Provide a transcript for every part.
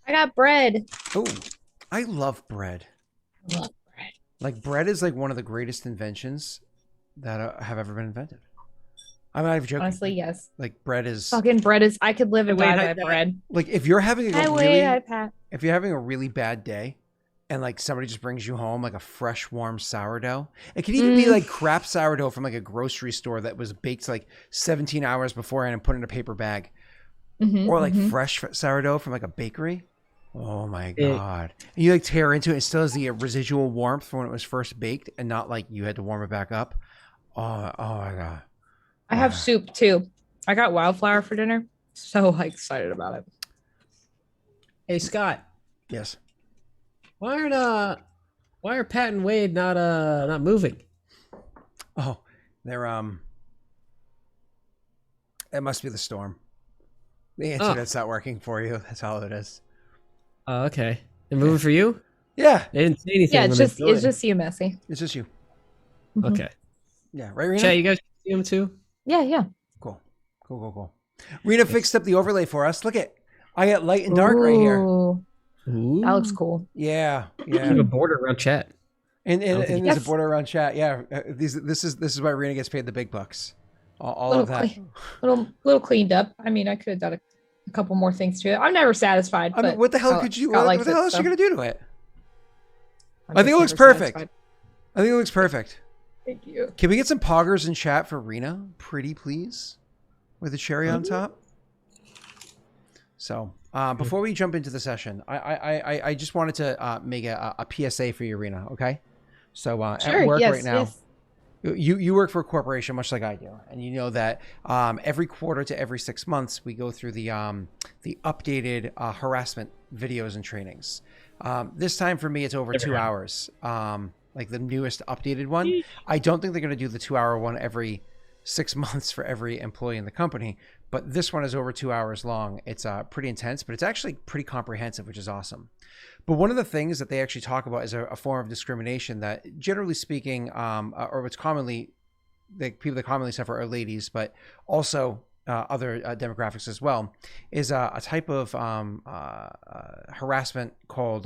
I got bread. Oh, I love bread. I love bread. Like bread is like one of the greatest inventions that have ever been invented. I'm not even joking. Honestly, yes. Like bread is Fucking bread is. I could live and Wait, die by bread. like if you're having a I pat. if you're having a really bad day and like somebody just brings you home like a fresh warm sourdough. It can even be like crap sourdough from like a grocery store that was baked like 17 hours beforehand and put in a paper bag. Or like fresh sourdough from like a bakery. Oh my god. And you like tear into it, it still has the residual warmth from when it was first baked and not like you had to warm it back up. Oh my god. I have soup too. I got wildflower for dinner. So like, excited about it. Hey Scott, Yes. why are Pat and Wade not moving? Oh, they're it must be the storm. The internet's not working for you. That's all it is. Oh, okay. They're moving for you? Yeah. They didn't say anything. Yeah, when it's they just joined. you, Messy. It's just you. Okay. Yeah, right, Rena? Chat, you guys see them too? Yeah. Cool. Rena fixed up the overlay for us. Look at I got light and dark right here. Ooh, Ooh. that looks cool. Yeah. Keep a border around chat. And there's a Yes. border around chat. Yeah. This is why Rena gets paid the big bucks. All Little of that. little cleaned up. I mean, I could have done a couple more things to it. I'm never satisfied. I mean, but what the hell Scott- could you? Scott What likes the hell it, else so you gonna do to it? I'm I think just it looks never perfect. satisfied. I think it looks perfect. Thank you. Can we get some poggers in chat for Rena? Pretty please, with a cherry on top. So before we jump into the session, I just wanted to make a PSA for you, Rena. Okay. So Sure. at work Yes. right now. Yes. You work for a corporation much like I do, and you know that every quarter to every 6 months we go through the updated harassment videos and trainings. This time for me it's over 2 hours, like the newest updated one. I don't think they're going to do the 2-hour one every 6 months for every employee in the company, but this one is over 2 hours long. It's pretty intense, but it's actually pretty comprehensive, which is awesome. But one of the things that they actually talk about is a form of discrimination that, generally speaking, or what's commonly, the people that commonly suffer are ladies, but also other demographics as well, is a type of harassment called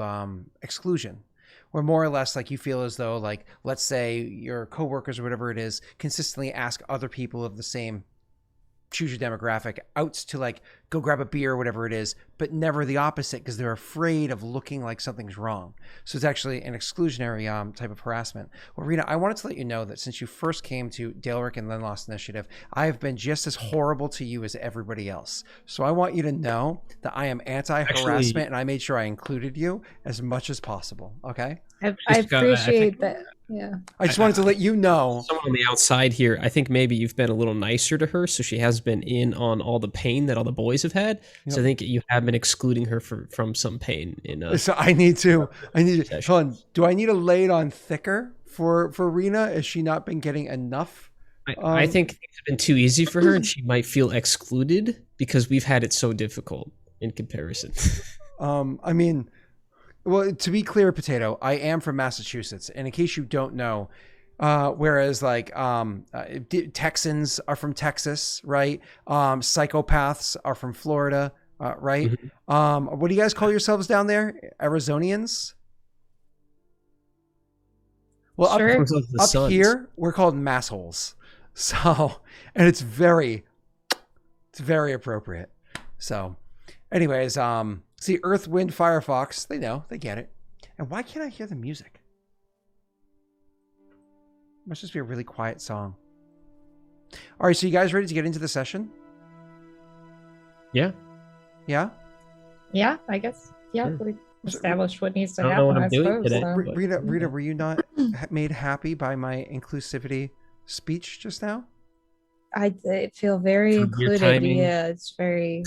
exclusion, where more or less like you feel as though, like, let's say your coworkers or whatever it is consistently ask other people of the same choose your demographic out to like go grab a beer or whatever it is, but never the opposite because they're afraid of looking like something's wrong. So it's actually an exclusionary type of harassment. Well, Rena, I wanted to let you know that since you first came to Dale Rick and Len Lost Initiative, I have been just as horrible to you as everybody else. So I want you to know that I am anti-harassment and I made sure I included you as much as possible. Okay? I appreciate that. Yeah. I just wanted to let you know. Someone on the outside here, I think maybe you've been a little nicer to her, so she has been in on all the pain that all the boys have had. Yep. So I think you have been excluding her from some pain. So I need to. Hold on. Do I need to lay it on thicker for Rena? Has she not been getting enough? I think things have been too easy for her, and she might feel excluded because we've had it so difficult in comparison. I mean. Well, to be clear, Potato, I am from Massachusetts, and in case you don't know, whereas like Texans are from Texas, right? Psychopaths are from Florida, right? Mm-hmm. What do you guys call yourselves down there? Arizonians? Well, sure. up here we're called massholes. So, and it's very appropriate. So, anyways, see, Earth, Wind, Firefox, they know, they get it. And why can't I hear the music? It must just be a really quiet song. All right, so you guys ready to get into the session? Yeah. Yeah? Yeah, I guess. Yeah, we established what needs to I don't happen, know what I'm I doing suppose. today. So. Rita, were you not made happy by my inclusivity speech just now? I did feel very Your included. timing. Yeah, it's very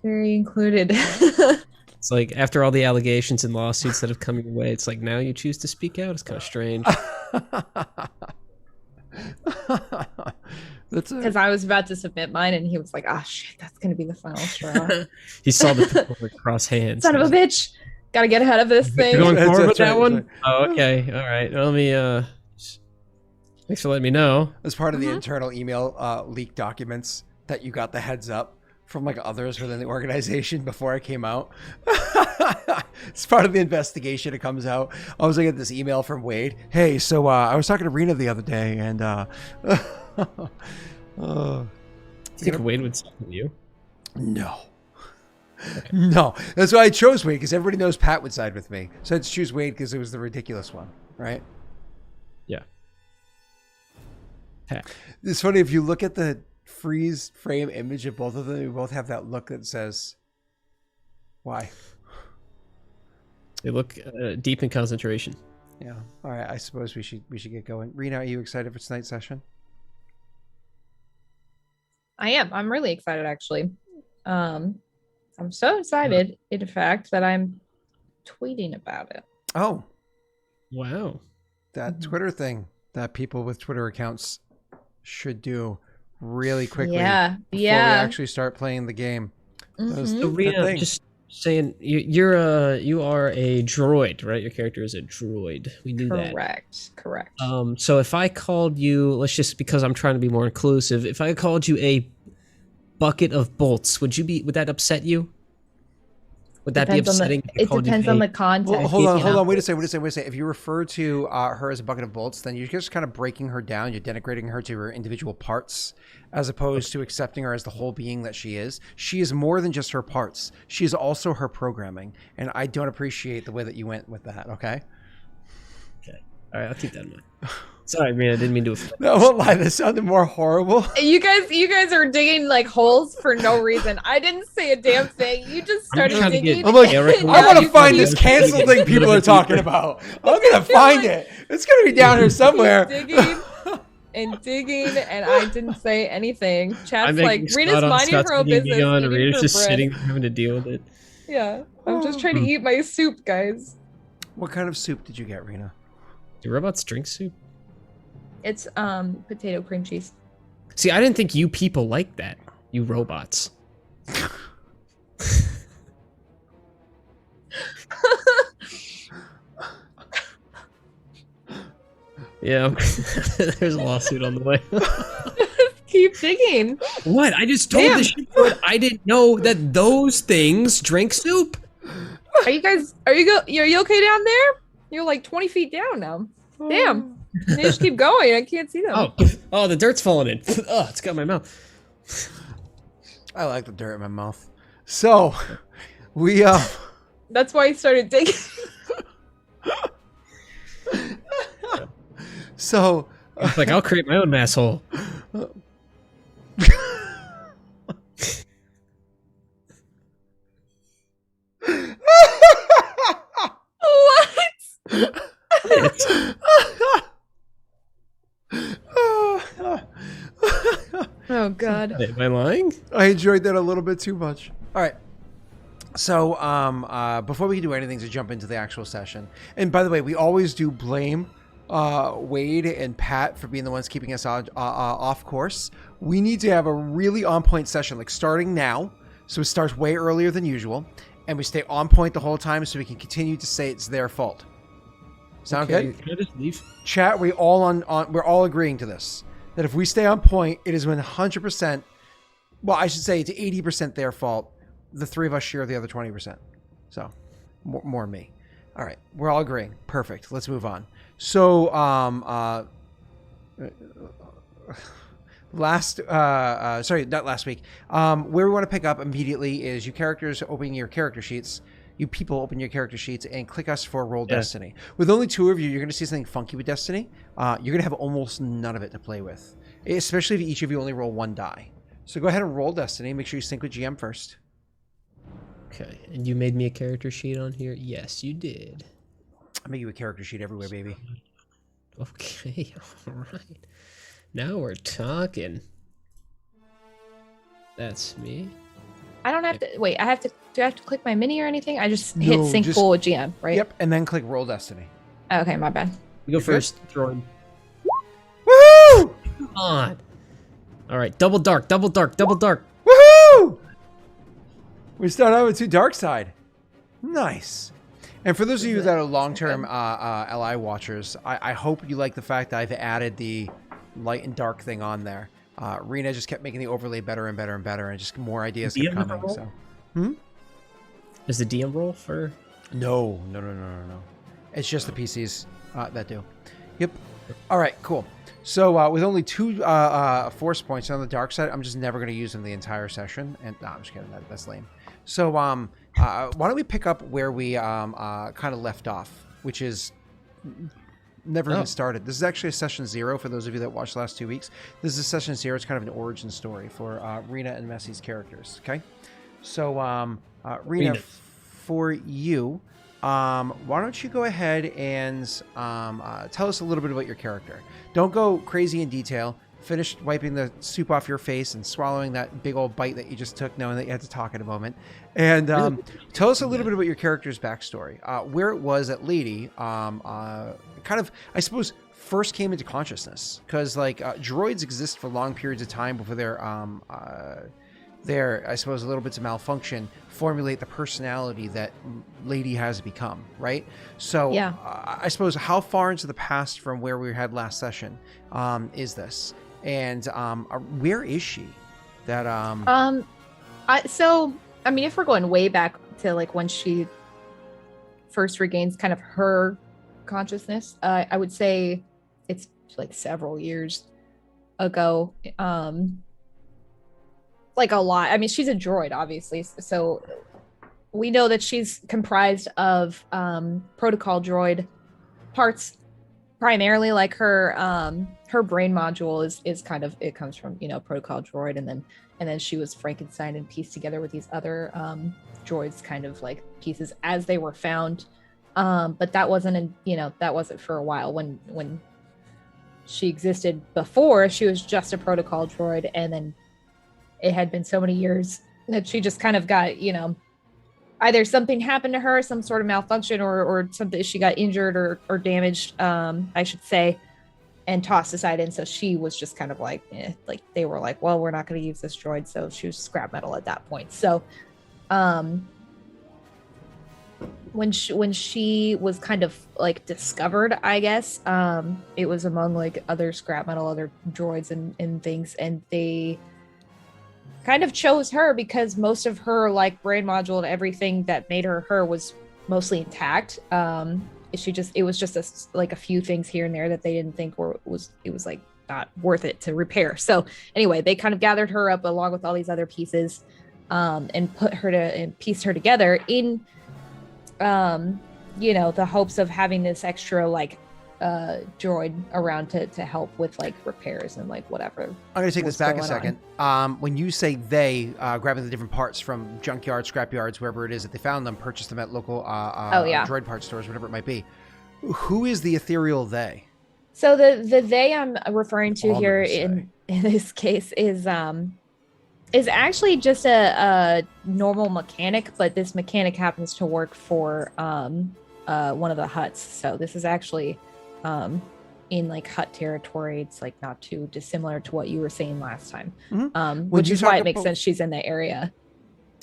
included. It's like after all the allegations and lawsuits that have come your way, it's like now you choose to speak out. It's kind of strange. Because I was about to submit mine, and he was like, "Oh shit, that's gonna be the final straw." He saw the paperwork cross hands. Son of a bitch! Gotta get ahead of this thing. You're going forward with that one? Right. Oh, okay. All right. Let me. Thanks for letting me know. As part of the internal email leak documents that you got the heads up from like others within the organization before it came out. It's part of the investigation. It comes out. I was looking at this email from Wade. Hey, so I was talking to Rena the other day, and You think Wade would side with you? no. Okay. No, that's why I chose Wade, because everybody knows Pat would side with me. So I had to choose Wade because it was the ridiculous one, right? Yeah. Pat. It's funny, if you look at the freeze frame image of both of them, we both have that look that says, why? They look deep in concentration. Yeah. All right. I suppose we should get going. Rena, are you excited for tonight's session? I am. I'm really excited, actually. I'm so excited, in fact, that I'm tweeting about it. Oh, wow. That Twitter thing that people with Twitter accounts should do really quickly. Yeah. Before we actually start playing the game. So Rena, just saying, you are a droid, right? Your character is a droid. We knew that. Correct. So if I called you, let's just, because I'm trying to be more inclusive, if I called you a bucket of bolts, would that upset you? Would that be upsetting? It depends on the context. Well, hold on. Wait a second. If you refer to her as a bucket of bolts, then you're just kind of breaking her down. You're denigrating her to her individual parts, as opposed to accepting her as the whole being that she is. She is more than just her parts. She is also her programming. And I don't appreciate the way that you went with that, okay? Okay. All right, I'll keep that in mind. Sorry, man, I didn't mean to offend. No, I won't lie. That sounded more horrible. You guys are digging like holes for no reason. I didn't say a damn thing. You just started digging. I'm like, I want to find this cancel thing people are talking about. I'm gonna find it. It's gonna be down here somewhere. Digging, and I didn't say anything. Chat's like, Rena's minding her own business. Rena's just sitting there having to deal with it. Yeah, I'm just trying to eat my soup, guys. What kind of soup did you get, Rena? Do robots drink soup? It's potato cream cheese. See, I didn't think you people like that. You robots. Yeah, there's a lawsuit on the way. Keep digging. What? I just told the shipboard I didn't know that those things drink soup. Are you okay down there? You're like 20 feet down now. Damn. They just keep going. I can't see them. Oh, the dirt's falling in. Oh, it's got in my mouth. I like the dirt in my mouth. So, we That's why he started digging. So, it's like, I'll create my own mass hole. What? Oh God. Wait, am I lying? I enjoyed that a little bit too much. All right. So, before we do anything to jump into the actual session, and by the way, we always do blame Wade and Pat for being the ones keeping us off course. We need to have a really on point session, like starting now. So it starts way earlier than usual, and we stay on point the whole time, so we can continue to say it's their fault. Sound good? Can I just leave? Chat, we're all agreeing to this. That if we stay on point, it is 100%. Well, I should say it's 80% their fault. The three of us share the other 20%. So, more me. All right, we're all agreeing. Perfect. Let's move on. So, not last week. Where we want to pick up immediately is you characters opening your character sheets. You people open your character sheets and click us for Roll Destiny. With only 2 of you, you're going to see something funky with Destiny. You're going to have almost none of it to play with, especially if each of you only roll 1 die. So go ahead and roll Destiny. Make sure you sync with GM first. Okay, and you made me a character sheet on here? Yes, you did. I make you a character sheet everywhere, baby. Okay, all right. Now we're talking. That's me. I don't have to wait. Do I have to click my mini or anything? I just hit sync full with GM, right? Yep, and then click Roll Destiny. Okay, my bad. You go first, Droid. Woohoo! Come on. All right, double dark, double dark, double dark. Woohoo! We start out with 2 dark side. Nice. And for those of you that are long-term LI watchers, I hope you like the fact that I've added the light and dark thing on there. Rena just kept making the overlay better and better and better, and just more ideas DM kept coming. roll? So, Is the DM roll for? No. It's just the PCs that do. Yep. All right, cool. So with only 2 force points on the dark side, I'm just never going to use them the entire session. And no, I'm just kidding. That's lame. So why don't we pick up where we kind of left off, which is never even started. This is actually a session 0 for those of you that watched the last 2 weeks. This is session 0. It's kind of an origin story for Rena and Messi's characters. Okay. So Rena, for you, why don't you go ahead and tell us a little bit about your character. Don't go crazy in detail. Finish wiping the soup off your face and swallowing that big old bite that you just took, knowing that you had to talk in a moment. And tell us a little bit about your character's backstory, where it was that Lady kind of, I suppose, first came into consciousness. Because like droids exist for long periods of time before their, I suppose, little bits of malfunction formulate the personality that Lady has become, right? So yeah. I suppose, how far into the past from where we had last session is this? And where is she? That so I mean, if we're going way back to like when she first regains kind of her consciousness, I would say it's like several years ago. Like a lot. I mean, she's a droid, obviously, so we know that she's comprised of protocol droid parts primarily. Like her brain module is kind of, it comes from, you know, protocol droid, and then she was Frankenstein and pieced together with these other droids, kind of like pieces as they were found, but that wasn't that wasn't for a while. When she existed before, she was just a protocol droid, and then it had been so many years that she just kind of got, you know, either something happened to her, some sort of malfunction, or something, she got injured or damaged, I should say, and tossed aside. And so she was just kind of like, like they were like, well, we're not going to use this droid. So she was scrap metal at that point. So when she was kind of like discovered, I guess, it was among like other scrap metal, other droids and things. And they kind of chose her because most of her like brain module and everything that made her was mostly intact. It was just like a few things here and there that they didn't think it was like not worth it to repair. So anyway, they kind of gathered her up along with all these other pieces, and pieced her together in the hopes of having this extra like droid around to help with like repairs and like whatever. I'm going to take this back a second. When you say they, grabbing the different parts from junkyards, scrapyards, wherever it is that they found them, purchased them at local droid part stores, whatever it might be. Who is the ethereal they? So the they I'm referring to here in this case is actually just a normal mechanic, but this mechanic happens to work for one of the huts. So this is actually in like hut territory. It's like not too dissimilar to what you were saying last time, which is why it makes sense she's in the area.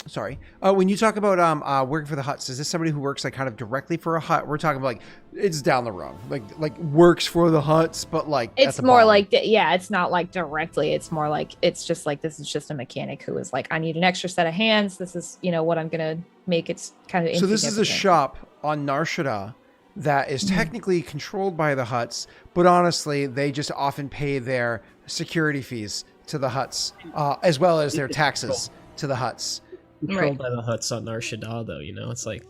Sorry. When you talk about working for the huts, is this somebody who works like kind of directly for a hut? We're talking about like it's down the road, like works for the huts, but like it's more like it's not like directly. It's more like it's just like this is just a mechanic who is like, I need an extra set of hands. This is what I'm gonna make. It's kind of so. This is a shop on Nar Shaddaa that is technically controlled by the huts, but honestly, they just often pay their security fees to the huts, as well as their taxes to the huts. Controlled by the huts on Nar Shaddaa, though, it's like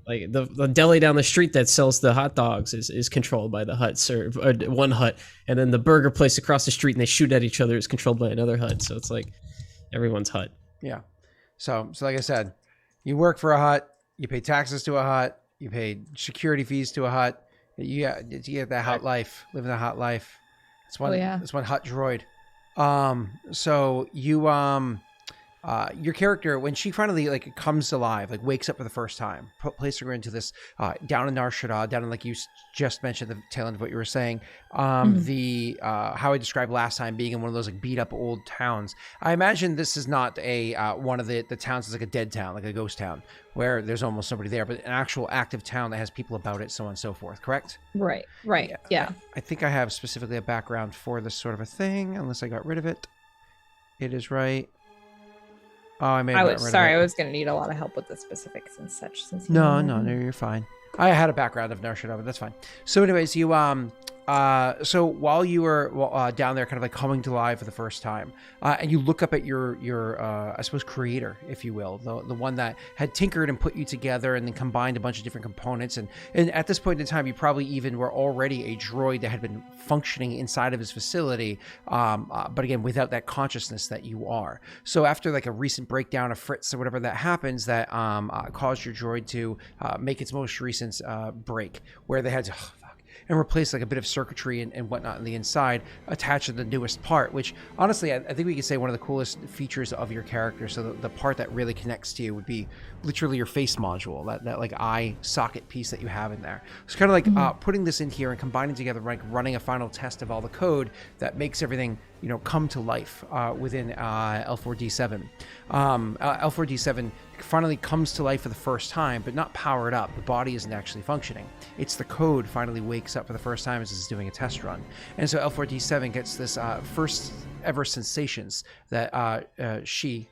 the deli down the street that sells the hot dogs is controlled by the huts, or one hut, and then the burger place across the street and they shoot at each other is controlled by another hut. So it's like everyone's hut. Yeah. So like I said, you work for a hut, you pay taxes to a hut, you pay security fees to a hut. You get that hot life, living that hot life. It's one hut droid. So you your character, when she finally like comes alive, like wakes up for the first time, placing her into this down in Nar Shaddaa, down in, like you just mentioned, the tail end of what you were saying, the how I described last time, being in one of those like beat up old towns. I imagine this is not a one of the towns is like a dead town, like a ghost town, where there's almost nobody there, but an actual active town that has people about it, so on and so forth. Correct? Right. Yeah. I think I have specifically a background for this sort of a thing, unless I got rid of it. It is right. Oh, I may have gotten rid of it. I was going to need a lot of help with the specifics and such. Since No, you're fine. I had a background of Nar Shaddaa, but that's fine. So anyways, you so while you were down there kind of like coming to life for the first time, and you look up at your I suppose creator, if you will, the one that had tinkered and put you together and then combined a bunch of different components, and at this point in time you probably even were already a droid that had been functioning inside of his facility, but again without that consciousness that you are. So after like a recent breakdown of Fritz or whatever that happens that caused your droid to make its most recent break, where they had to and replace like a bit of circuitry and whatnot on the inside, attached to the newest part, which honestly, I think we could say one of the coolest features of your character. So the part that really connects to you would be literally your face module, that like eye socket piece that you have in there. It's kind of like putting this in here and combining together, like running a final test of all the code that makes everything, you know, come to life within L4D7. L4D7 finally comes to life for the first time, but not powered up. The body isn't actually functioning. It's the code finally wakes up for the first time as it's doing a test run. And so L4D7 gets this first ever sensations that she,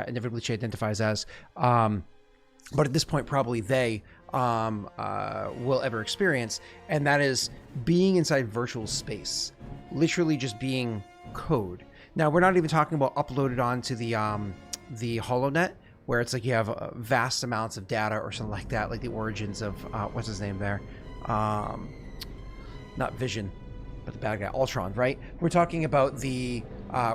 inevitably she identifies as, but at this point probably they will ever experience, and that is being inside virtual space. Literally just being code. Now, we're not even talking about uploaded onto the HoloNet, where it's like you have vast amounts of data or something like that, like the origins of what's his name there, not Vision, but the bad guy, Ultron, right? We're talking about the a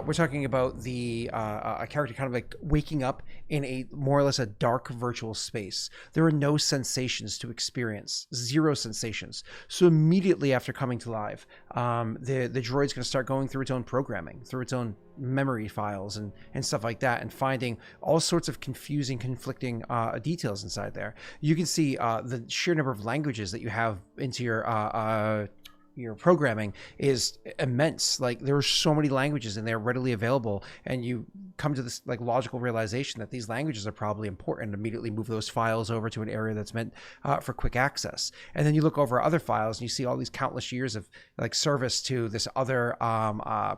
character kind of like waking up in a more or less a dark virtual space. There are no sensations to experience, zero sensations. So immediately after coming to life, the droid's going to start going through its own programming, through its own memory files and stuff like that, and finding all sorts of confusing, conflicting details inside there. You can see the sheer number of languages that you have into your programming is immense. Like, there are so many languages and they're readily available, and you come to this like logical realization that these languages are probably important, and immediately move those files over to an area that's meant for quick access. And then you look over other files and you see all these countless years of like service to this other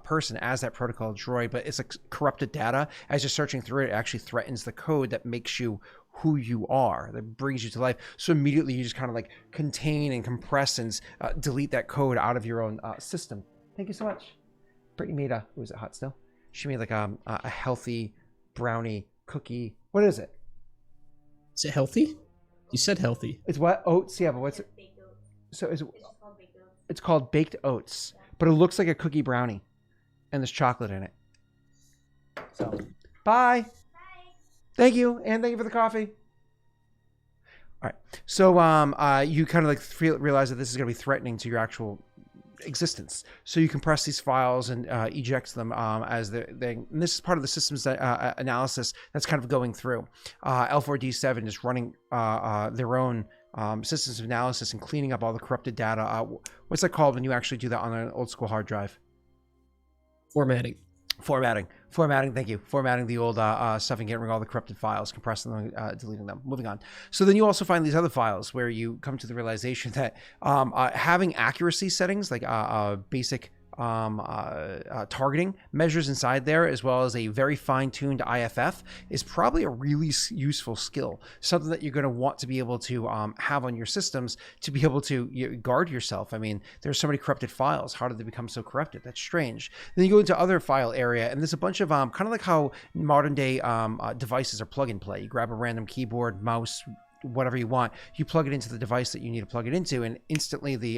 person as that protocol droid, but it's like corrupted data. As you're searching through it, it actually threatens the code that makes you who you are, that brings you to life. So immediately you just kind of like contain and compress and delete that code out of your own system. Thank you so much. Brittany made was it hot still? She made like a healthy brownie cookie. What is it? Is it healthy? You said healthy. It's what? Oats? Yeah, but what's it? So it's called baked oats, but it looks like a cookie brownie, and there's chocolate in it. So, bye. Thank you, and thank you for the coffee. All right, so you kind of like realize that this is going to be threatening to your actual existence. So you compress these files and eject them as and this is part of the systems analysis that's kind of going through. L4D7 is running their own systems of analysis and cleaning up all the corrupted data. What's that called when you actually do that on an old school hard drive? Formatting. Thank you. Formatting the old stuff and getting rid of all the corrupted files, compressing them, deleting them. Moving on. So then you also find these other files where you come to the realization that having accuracy settings, like basic targeting measures inside there, as well as a very fine-tuned IFF, is probably a really useful skill. Something that you're going to want to be able to have on your systems to be able to guard yourself. I mean, there's so many corrupted files. How did they become so corrupted? That's strange. Then you go into other file area, and there's a bunch of kind of like how modern day devices are plug and play. You grab a random keyboard, mouse, whatever you want. You plug it into the device that you need to plug it into, and instantly the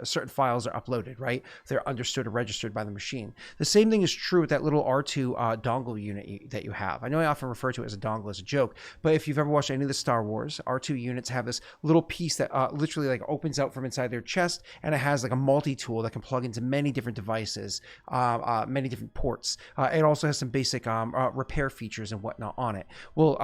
certain files are uploaded, right? They're understood or registered by the machine. The same thing is true with that little R2 dongle unit that you have. I know I often refer to it as a dongle as a joke, but if you've ever watched any of the Star Wars, R2 units have this little piece that literally like opens out from inside their chest, and it has like a multi-tool that can plug into many different devices, many different ports. It also has some basic repair features and whatnot on it. Well,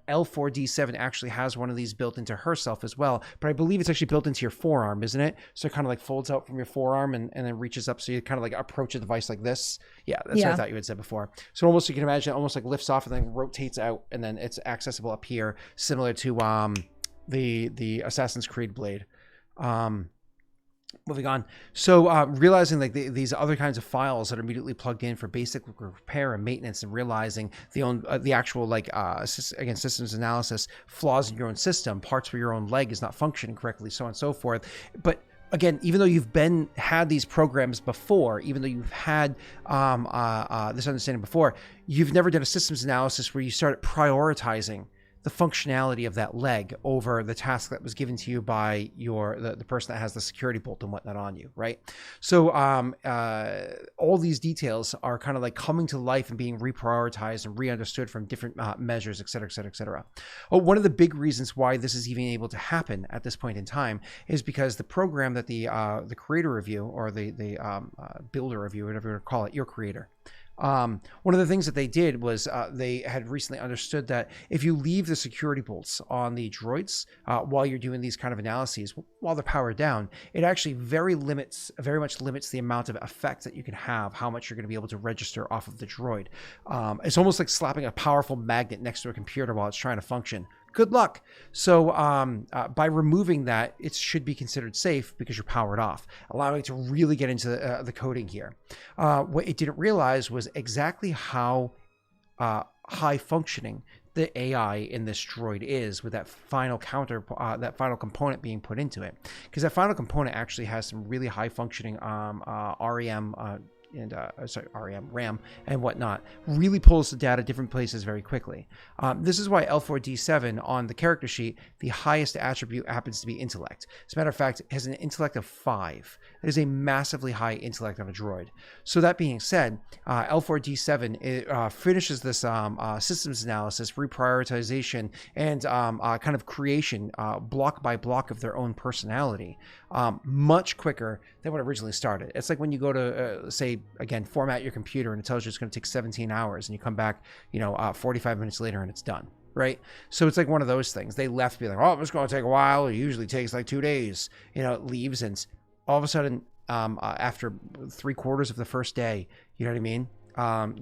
L4D7 actually has one of these built into herself as well, but I believe it's actually built into your forearm, isn't it? So it kind of like folds out from your forearm and then reaches up, so you kind of like approach a device like this. Yeah, that's what I thought you had said before. So almost, you can imagine, it almost like lifts off and then rotates out, and then it's accessible up here, similar to the Assassin's Creed blade. Moving on. So realizing like these other kinds of files that are immediately plugged in for basic repair and maintenance, and realizing the actual like again, systems analysis, flaws in your own system, parts where your own leg is not functioning correctly, so on and so forth. But again, even though you've had these programs before, even though you've had this understanding before, you've never done a systems analysis where you started prioritizing the functionality of that leg over the task that was given to you by the person that has the security bolt and whatnot on you, right? So all these details are kind of like coming to life and being reprioritized and re-understood from different measures, et cetera, et cetera, et cetera. One of the big reasons why this is even able to happen at this point in time is because the program that the creator of you, or the builder of you, whatever you want to call it, your creator, one of the things that they did was they had recently understood that if you leave the security bolts on the droids while you're doing these kind of analyses, while they're powered down, it actually very much limits the amount of effect that you can have, how much you're going to be able to register off of the droid. It's almost like slapping a powerful magnet next to a computer while it's trying to function. Good luck. So by removing that, it should be considered safe because you're powered off, allowing it to really get into the coding here. What it didn't realize was exactly how high functioning the AI in this droid is, with that final that final component being put into it. Because that final component actually has some really high functioning REM and RAM and whatnot, really pulls the data different places very quickly. This is why L4D7 on the character sheet, the highest attribute happens to be intellect. As a matter of fact, it has an intellect of 5. That is a massively high intellect on a droid. So that being said, L4D7 finishes this systems analysis, reprioritization, and kind of creation block by block of their own personality much quicker than what originally started. It's like when you go to say, again, format your computer and it tells you it's going to take 17 hours and you come back 45 minutes later and it's done, right? So it's like one of those things. They left being like, oh, it's going to take a while. It usually takes like 2 days. It leaves, and all of a sudden after 3/4 of the first day, you know what I mean,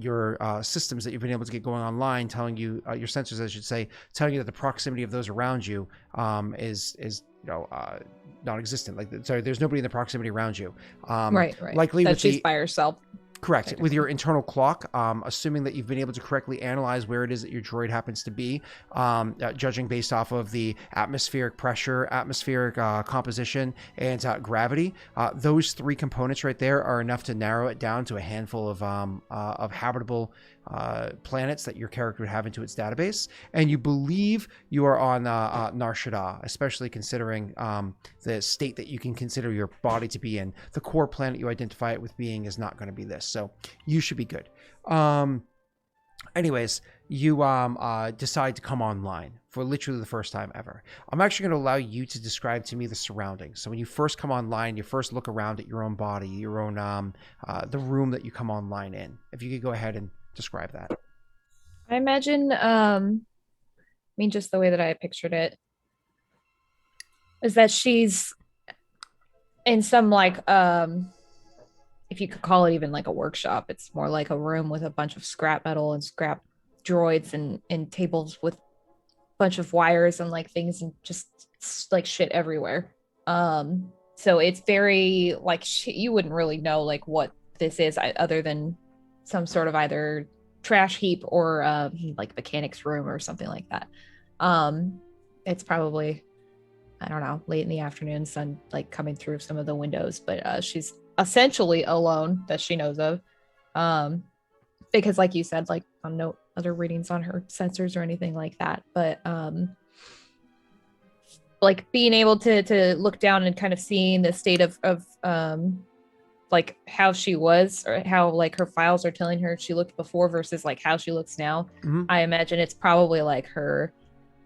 your systems that you've been able to get going online telling you, your sensors I should say, telling you that the proximity of those around you is non-existent. Like, sorry, there's nobody in the proximity around you. Right. Likely that she's by herself. Correct. With your internal clock, assuming that you've been able to correctly analyze where it is that your droid happens to be, judging based off of the atmospheric pressure, atmospheric composition, and gravity, those 3 components right there are enough to narrow it down to a handful of habitable planets that your character would have into its database. And you believe you are on Nar Shaddaa, especially considering the state that you can consider your body to be in. The core planet you identify it with being is not going to be this. So you should be good. Anyways, you decide to come online for literally the first time ever. I'm actually going to allow you to describe to me the surroundings. So when you first come online, you first look around at your own body, your own the room that you come online in. If you could go ahead and describe that. I imagine, just the way that I pictured it is that she's in some like, if you could call it even like a workshop. It's more like a room with a bunch of scrap metal and scrap droids and tables with a bunch of wires and like things and just like shit everywhere. So it's very like you wouldn't really know like what this is other than some sort of either trash heap or like mechanics room or something like that. It's probably, I don't know, late in the afternoon, sun like coming through some of the windows, but she's essentially alone that she knows of, because like you said, like on no other readings on her sensors or anything like that, but like being able to look down and kind of seeing the state of like how she was, or how like her files are telling her she looked before versus like how she looks now. Mhm. I imagine it's probably like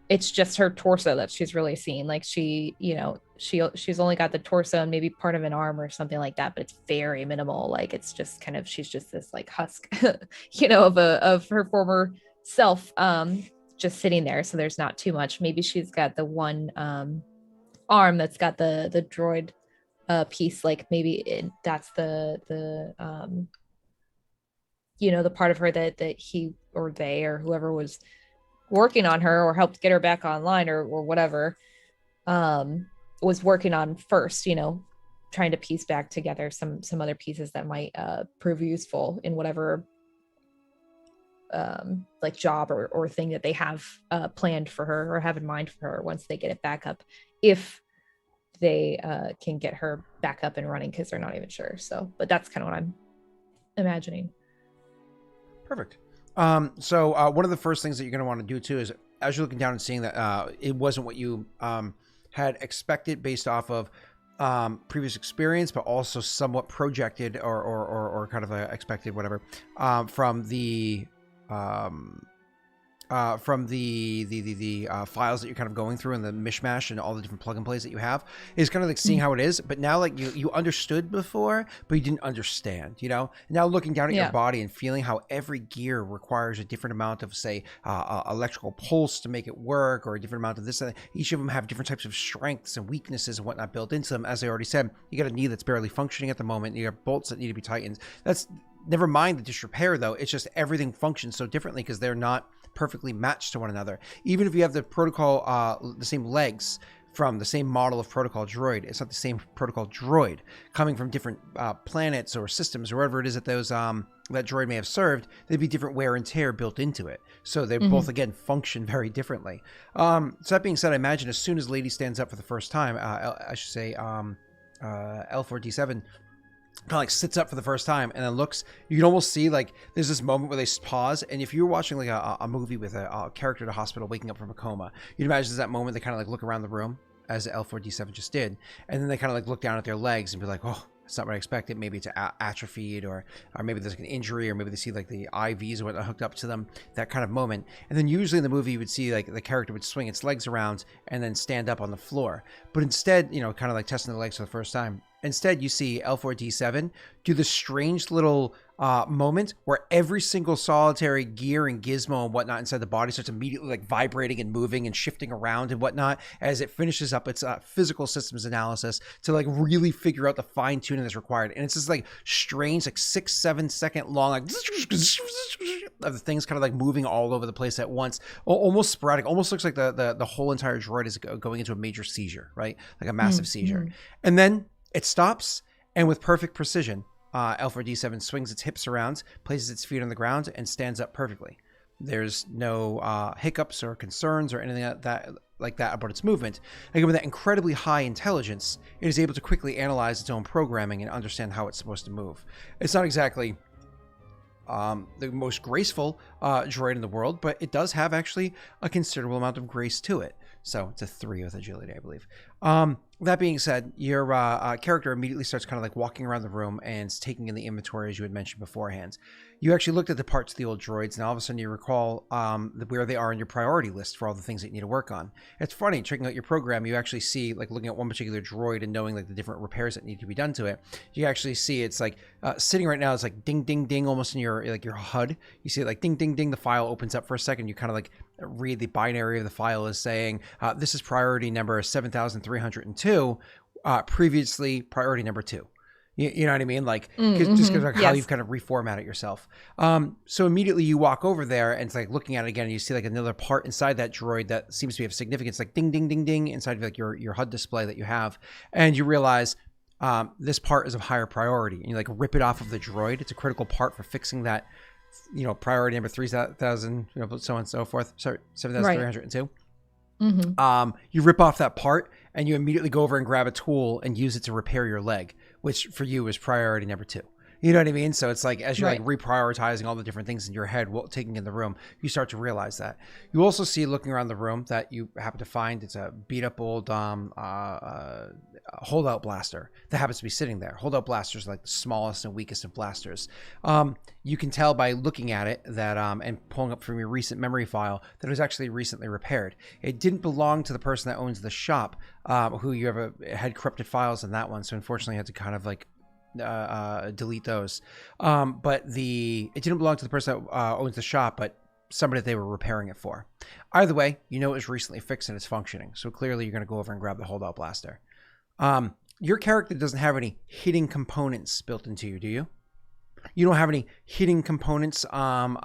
it's just her torso that she's really seeing. Like she, you know, she's only got the torso and maybe part of an arm or something like that, but it's very minimal. Like it's just kind of, she's just this like husk, you know, of her former self, just sitting there. So there's not too much. Maybe she's got the one arm that's got the droid piece. Like maybe that's the you know, the part of her that he or they or whoever was working on her or helped get her back online or whatever, was working on first, you know, trying to piece back together some other pieces that might prove useful in whatever like job or thing that they have planned for her or have in mind for her once they get it back up, if they can get her back up and running, because they're not even sure. So, but that's kind of what I'm imagining. Perfect. So one of the first things that you're going to want to do too is, as you're looking down and seeing that it wasn't what you had expected based off of previous experience, but also somewhat projected or kind of expected, whatever, from the files that you're kind of going through and the mishmash and all the different plug and plays that you have, is kind of like seeing how it is. But now, like you understood before, but you didn't understand, you know. Now looking down at your body and feeling how every gear requires a different amount of, say, electrical pulse to make it work, or a different amount of this. Each of them have different types of strengths and weaknesses and whatnot built into them. As I already said, you got a knee that's barely functioning at the moment. You got bolts that need to be tightened. That's never mind the disrepair though. It's just everything functions so differently because they're not perfectly matched to one another. Even if you have the protocol, the same legs from the same model of protocol droid, it's not the same protocol droid coming from different planets or systems or wherever it is that those that droid may have served. There'd be different wear and tear built into it, so they both again function very differently. So that being said, I imagine as soon as Lady stands up for the first time, I should say L4D7 kind of like sits up for the first time and then looks. You can almost see like there's this moment where they pause, and if you were watching like a movie with a character in a hospital waking up from a coma, you'd imagine there's that moment they kind of like look around the room, as L4D7 just did, and then they kind of like look down at their legs and be like, oh, that's not what I expected. Maybe it's atrophied, or maybe there's like an injury, or maybe they see like the IVs or whatnot hooked up to them, that kind of moment. And then usually in the movie you would see like the character would swing its legs around and then stand up on the floor, but instead, you know, kind of like testing the legs for the first time, instead you see L4D7 do the strange little moment where every single solitary gear and gizmo and whatnot inside the body starts immediately like vibrating and moving and shifting around and whatnot as it finishes up its physical systems analysis to like really figure out the fine tuning that's required. And it's this like strange, like 6-7 second long, like of the things kind of like moving all over the place at once, almost sporadic. Almost looks like the whole entire droid is going into a major seizure, right? Like a massive seizure. And then it stops, and with perfect precision, L4D7 swings its hips around, places its feet on the ground, and stands up perfectly. There's no hiccups or concerns or anything like that about its movement. Again, with that incredibly high intelligence, it is able to quickly analyze its own programming and understand how it's supposed to move. It's not exactly the most graceful droid in the world, but it does have actually a considerable amount of grace to it. So it's a 3 with agility, I believe. That being said, your character immediately starts kind of like walking around the room and taking in the inventory, as you had mentioned beforehand. You actually looked at the parts of the old droids, and all of a sudden you recall where they are in your priority list for all the things that you need to work on. It's funny, checking out your program, you actually see, like looking at one particular droid and knowing like the different repairs that need to be done to it, you actually see it's like sitting right now, it's like ding, ding, ding, almost in your like your HUD. You see it like ding, ding, ding, the file opens up for a second. You kind of like read the binary of the file as saying, this is priority number 7302, previously priority number 2. You know what I mean? Like, just because how you've kind of reformatted yourself. So immediately you walk over there and it's like looking at it again, and you see like another part inside that droid that seems to be of significance, like ding, ding, ding, ding, inside of like your HUD display that you have. And you realize this part is of higher priority. And you like rip it off of the droid. It's a critical part for fixing that, you know, priority number 3000, you know, so on and so forth. Sorry, 7302. You rip off that part and you immediately go over and grab a tool and use it to repair your leg, which for you is priority number 2. You know what I mean? So it's like as you're Right. like reprioritizing all the different things in your head, taking in the room, you start to realize that. You also see looking around the room that you happen to find it's a beat up old holdout blaster that happens to be sitting there. Holdout blasters are like the smallest and weakest of blasters. You can tell by looking at it that and pulling up from your recent memory file that it was actually recently repaired. It didn't belong to the person that owns the shop, who you ever had corrupted files in that one. So unfortunately, I had to kind of like delete those. But it didn't belong to the person that owns the shop, but somebody that they were repairing it for. Either way, you know it was recently fixed and it's functioning. So clearly, you're going to go over and grab the holdout blaster. Your character doesn't have any hitting components built into you, do you? You don't have any hitting components aspects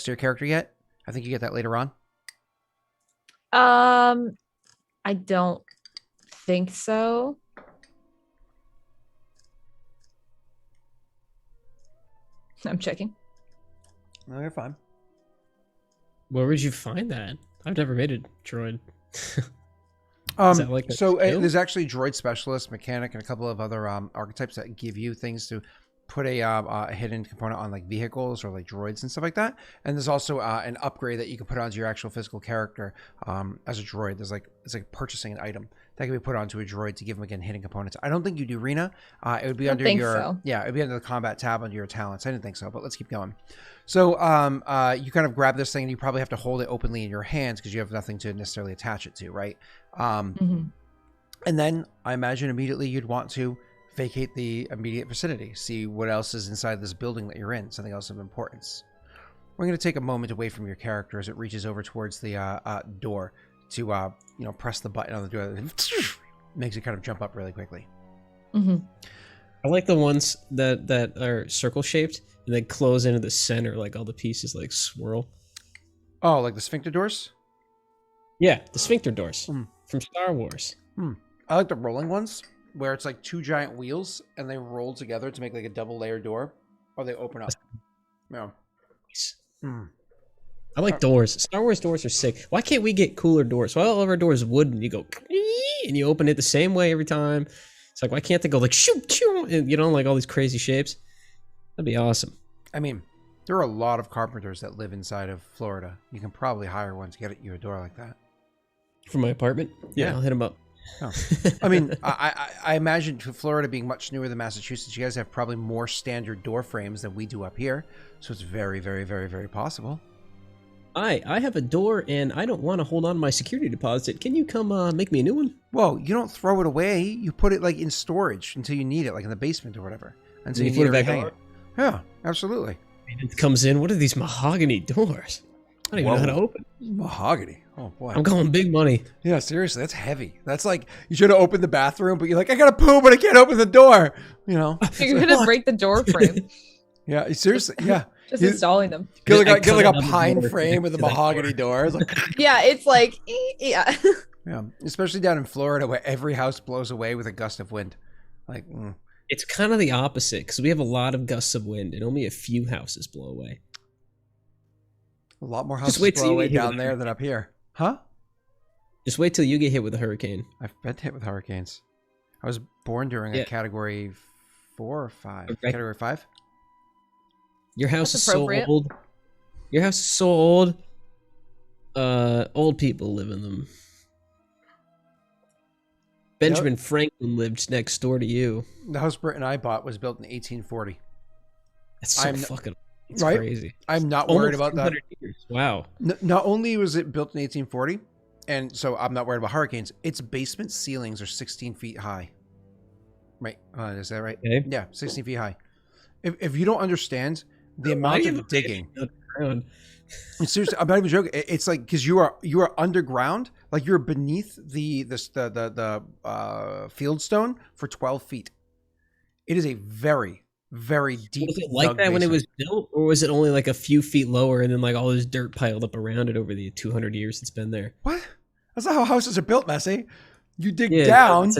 to your character yet? I think you get that later on. I don't think so. I'm checking. No, you're fine. Where would you find that? I've never made a droid. Is that like a skill? There's actually droid specialist, mechanic, and a couple of other archetypes that give you things to put a hidden component on like vehicles or like droids and stuff like that. And there's also an upgrade that you can put onto your actual physical character as a droid. It's like purchasing an item that can be put onto a droid to give them again hidden components. I don't think you do Rena. It would be under your it would be under the combat tab under your talents. I didn't think so, but let's keep going. So you kind of grab this thing and you probably have to hold it openly in your hands because you have nothing to necessarily attach it to, right? And then I imagine immediately you'd want to vacate the immediate vicinity, see what else is inside this building that you're in, something else of importance. We're going to take a moment away from your character as it reaches over towards the door to press the button on the door that makes it kind of jump up really quickly. I like the ones that are circle shaped and then close into the center, like all the pieces like swirl. Oh, like the sphincter doors? Yeah, the sphincter doors from Star Wars. I like the rolling ones where it's like two giant wheels and they roll together to make like a double layer door, or they open up. Yeah. I like doors. Star Wars doors are sick. Why can't we get cooler doors? Why all of our doors wooden? You go and you open it the same way every time. It's like, why can't they go like shoot, shoot, and like all these crazy shapes? That'd be awesome. I mean, there are a lot of carpenters that live inside of Florida. You can probably hire one to get you a door like that. For my apartment? Yeah, I'll hit him up. Oh. I mean, I imagine Florida being much newer than Massachusetts, you guys have probably more standard door frames than we do up here. So it's very, very, very, very possible. I have a door and I don't want to hold on to my security deposit. Can you come make me a new one? Well, you don't throw it away. You put it like in storage until you need it, like in the basement or whatever. Until you need put to it back rehang on? it. Yeah, absolutely. It comes in. What are these mahogany doors? I don't even know how to open. Mahogany. Oh boy. I'm going big money. Yeah, seriously, that's heavy. That's like you should have opened the bathroom, but you're like, I gotta poo, but I can't open the door. You know, You're gonna break the door frame. Yeah, seriously. Yeah, just installing them. Get like a pine frame with a mahogany door. It's like, yeah, it's like yeah. Yeah, especially down in Florida where every house blows away with a gust of wind. Like, it's kind of the opposite because we have a lot of gusts of wind and only a few houses blow away. A lot more houses blow away down there than up here. Huh? Just wait till you get hit with a hurricane. I've been hit with hurricanes. I was born during a category 4 or 5. Okay. Category 5? Your house is so old. Your house is so old. Old people live in them. Benjamin Franklin lived next door to you. The house Britt and I bought was built in 1840. That's so fucking it's right? Crazy. I'm not worried about that. Years. Wow. Not only was it built in 1840, and so I'm not worried about hurricanes, its basement ceilings are 16 feet high. Right? Is that right? Okay. Yeah, 16 feet high. If you don't understand the amount of digging... Seriously, I'm not even joking. It's like because you are underground, like you're beneath the field stone for 12 feet. It is a very, very deep. Was it like that when it was built, or was it only like a few feet lower and then like all this dirt piled up around it over the 200 years it's been there? What? That's not how houses are built, Messi. You dig down,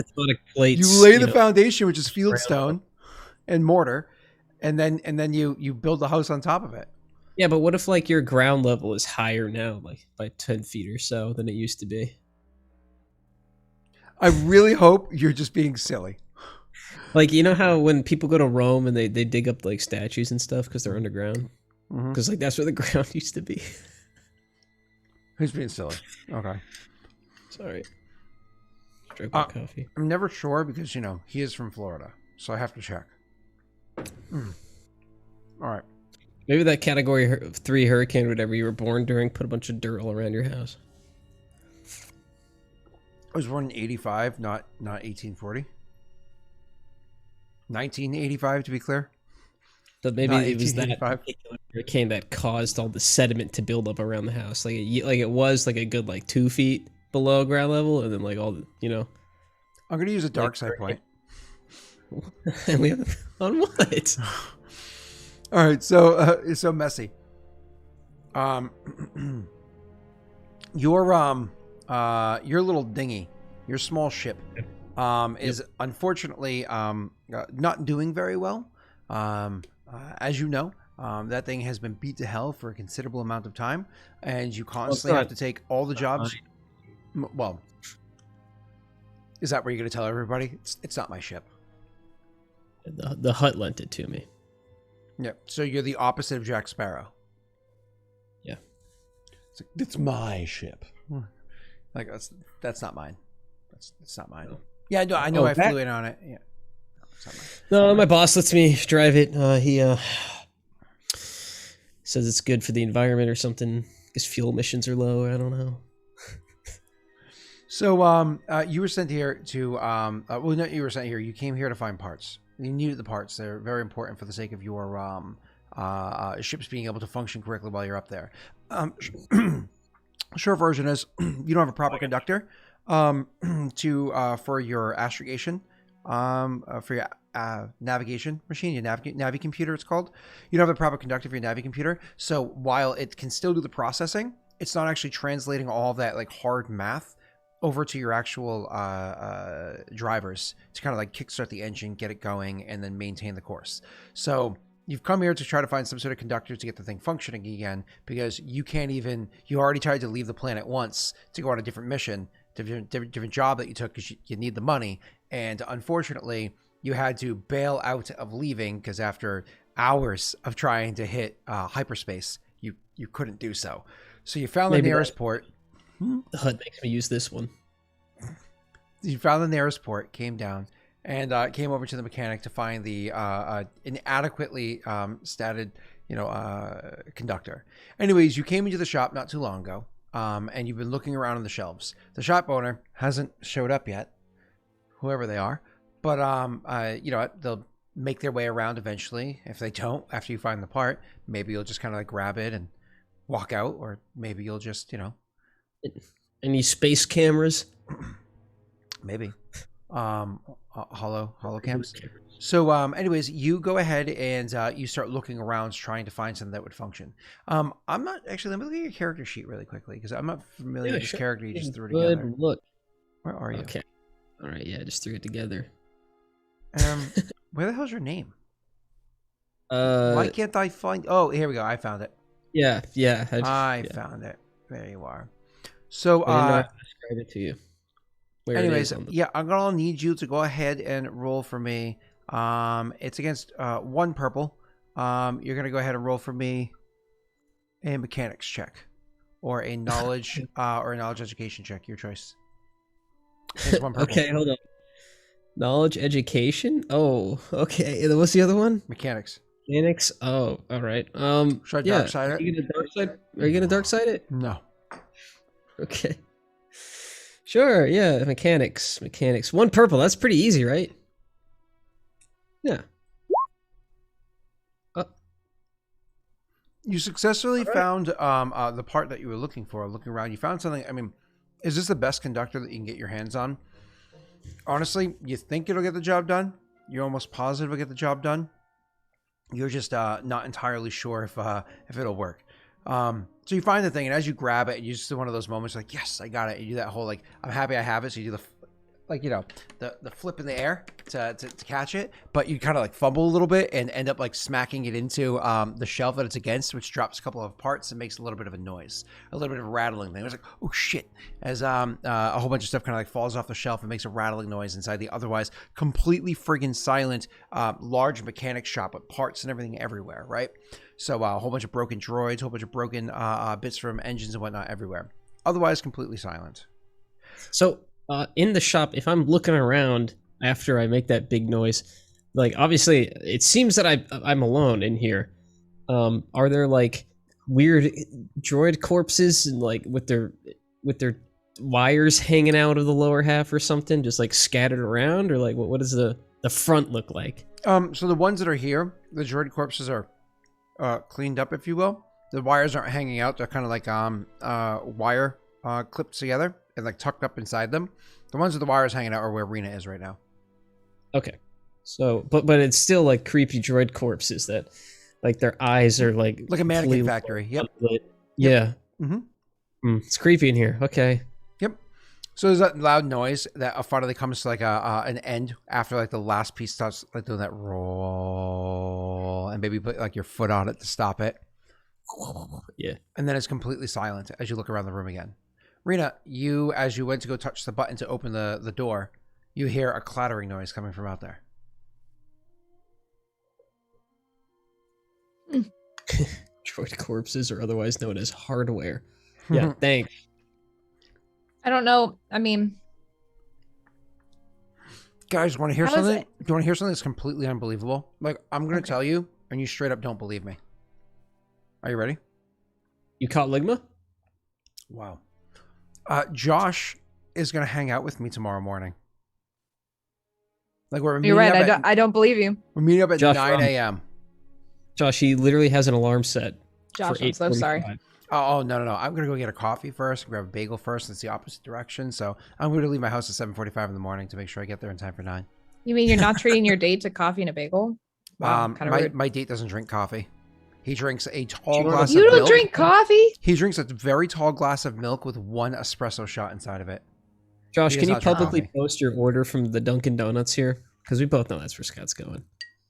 plates, you lay the foundation, which is field stone and mortar, and then you build the house on top of it. Yeah, but what if like your ground level is higher now, like by 10 feet or so than it used to be? I really hope you're just being silly. Like, you know how when people go to Rome and they dig up like statues and stuff because they're underground? Mhm. Because like that's where the ground used to be. He's being silly. Okay. Sorry. Drink my Uh, coffee. I'm never sure because, he is from Florida. So I have to check. All right. Maybe that category 3 hurricane, whatever you were born during, put a bunch of dirt all around your house. I was born in 85, not 1840. 1985, to be clear. So maybe Not it was that 1885. particular hurricane that caused all the sediment to build up around the house. Like it was like a good like 2 feet below ground level, and then like all the I'm going to use a dark side point. And we have on what? All right, so it's so messy. Your little dinghy, your small ship, is unfortunately not doing very well. As you know, that thing has been beat to hell for a considerable amount of time, and you constantly have to take all the jobs. Well, is that where you're going to tell everybody? It's not my ship. The hut lent it to me. Yeah, so you're the opposite of Jack Sparrow. Yeah. It's my ship. Like that's not mine. That's not mine. Yeah, I know. I flew in on it. Yeah. It's not mine. No, my boss lets me drive it. He says it's good for the environment or something. His fuel emissions are low. I don't know. So you were sent here to well, no, you were sent here. You came here to find parts. You needed the parts. They're very important for the sake of your ships being able to function correctly while you're up there. Short version is you don't have a proper conductor for your astrogation, for your navigation machine, your navi computer. It's called. You don't have a proper conductor for your navi computer. So while it can still do the processing, it's not actually translating all of that like hard math over to your actual drivers to kind of like kickstart the engine, get it going, and then maintain the course. So you've come here to try to find some sort of conductor to get the thing functioning again, because you already tried to leave the planet once to go on a different mission, different job that you took because you need the money. And unfortunately, you had to bail out of leaving because after hours of trying to hit hyperspace, you couldn't do so. So you found the nearest port. The HUD makes me use this one. You found the nearest port, came down, and came over to the mechanic to find the inadequately statted, conductor. Anyways, you came into the shop not too long ago, and you've been looking around on the shelves. The shop owner hasn't showed up yet, whoever they are, but they'll make their way around eventually. If they don't, after you find the part, maybe you'll just kind of like grab it and walk out, or maybe you'll just, Any space cameras? Maybe. Hollow cams. So anyways, you go ahead and you start looking around trying to find something that would function. I'm not actually, let me look at your character sheet really quickly because I'm not familiar with this character you just threw together. Look. Where are you? Okay. All right, yeah, I just threw it together. Where the hell's your name? Why can't I find? Oh, here we go. I found it. Yeah. I found it. There you are. So I describe it to you. Anyways, yeah, I'm gonna need you to go ahead and roll for me. It's against 1 purple. You're gonna go ahead and roll for me a mechanics check, or a knowledge or a knowledge education check, your choice. It's 1 purple. Okay, hold on. Knowledge education. Oh, okay. What's the other one? Mechanics. Mechanics. Oh, all right. Should I dark side it? Are you gonna dark side it? No. Okay. Sure, yeah, mechanics. 1 purple, that's pretty easy, right? Yeah. You successfully found the part that you were looking for. Looking around, you found something. I mean, is this the best conductor that you can get your hands on? Honestly, you think it'll get the job done. You're almost positive it'll get the job done. You're just not entirely sure if it'll work. So you find the thing, and as you grab it, you just do one of those moments like, yes, I got it. You do that whole like, I'm happy I have it. So you do like, the flip in the air to catch it, but you kind of like fumble a little bit and end up like smacking it into the shelf that it's against, which drops a couple of parts and makes a little bit of a noise, a little bit of a rattling thing. It was like, oh shit, as a whole bunch of stuff kind of like falls off the shelf and makes a rattling noise inside the otherwise completely friggin' silent large mechanic shop with parts and everything everywhere, right? So a whole bunch of broken droids, a whole bunch of broken bits from engines and whatnot everywhere. Otherwise completely silent. So in the shop, if I'm looking around after I make that big noise, like obviously it seems that I'm alone in here. Are there like weird droid corpses and like with their wires hanging out of the lower half or something, just like scattered around, or like what does the front look like? So the ones that are here, the droid corpses are cleaned up, if you will. The wires aren't hanging out; they're kind of like wire clipped together and like tucked up inside them. The ones with the wires hanging out are where Rena is right now. Okay, so but it's still like creepy droid corpses that, like, their eyes are like a mannequin factory. Yep. Yeah. Mm-hmm. It's creepy in here. Okay. Yep. So there's that loud noise that finally comes to like an end after like the last piece starts like doing that roll, and maybe put like your foot on it to stop it. Yeah. And then it's completely silent as you look around the room again. Rena, as you went to go touch the button to open the door, you hear a clattering noise coming from out there. Droid corpses, or otherwise known as hardware. Yeah, thanks. I don't know. I mean, guys, want to hear something? Do you want to hear something that's completely unbelievable? Like, I'm going to tell you, and you straight up don't believe me. Are you ready? You caught Ligma? Wow. Josh is going to hang out with me tomorrow morning. Like, you're right. I don't believe you. We're meeting up at Josh, 9 a.m. Josh, he literally has an alarm set. Josh, I'm so sorry. Oh, no. I'm going to go get a coffee first, grab a bagel first. It's the opposite direction. So I'm going to leave my house at 7:45 in the morning to make sure I get there in time for 9. You mean you're not treating your date to coffee and a bagel? Wow, my date doesn't drink coffee. He drinks a tall glass of milk. You milk. don't drink coffee? He drinks a very tall glass of milk with 1 espresso shot inside of it. Josh, can you publicly post your order from the Dunkin' Donuts here? Because we both know that's where Scott's going.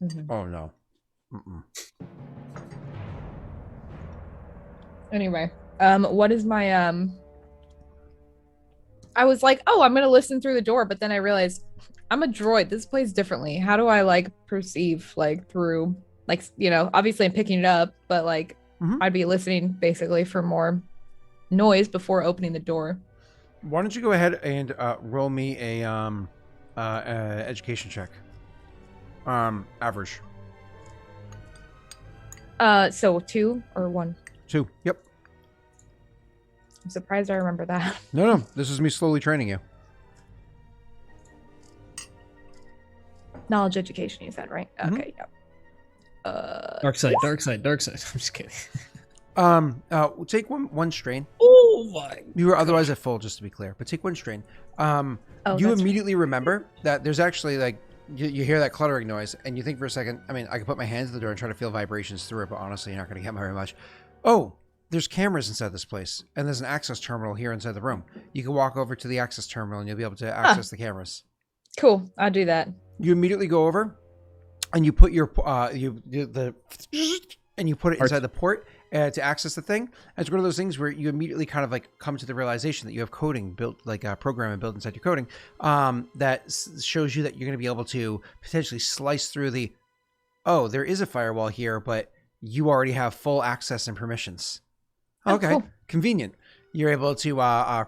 Mm-hmm. Oh, no. Mm-mm. Anyway, what is my, I was like, oh, I'm going to listen through the door, but then I realized I'm a droid. This plays differently. How do I like perceive like through, like, obviously I'm picking it up, but like I'd be listening basically for more noise before opening the door. Why don't you go ahead and roll me a education check? Average. So 2 or 1? 2. Yep. I'm surprised I remember that. No. This is me slowly training you. Knowledge education, you said, right? Okay. Yep. Dark side. I'm just kidding. Take one strain. Oh my! You were otherwise at full, just to be clear. But take 1 strain. You immediately remember that there's actually like you hear that cluttering noise, and you think for a second. I mean, I could put my hands to the door and try to feel vibrations through it, but honestly, you're not going to get very much. Oh, there's cameras inside this place, and there's an access terminal here inside the room. You can walk over to the access terminal, and you'll be able to access the cameras. Cool, I'll do that. You immediately go over, and you put your and you put it inside the port to access the thing. And it's one of those things where you immediately kind of like come to the realization that you have coding built, like a program built inside your coding, that shows you that you're going to be able to potentially slice through there is a firewall here, but you already have full access and permissions. Okay, cool. Convenient. You're able to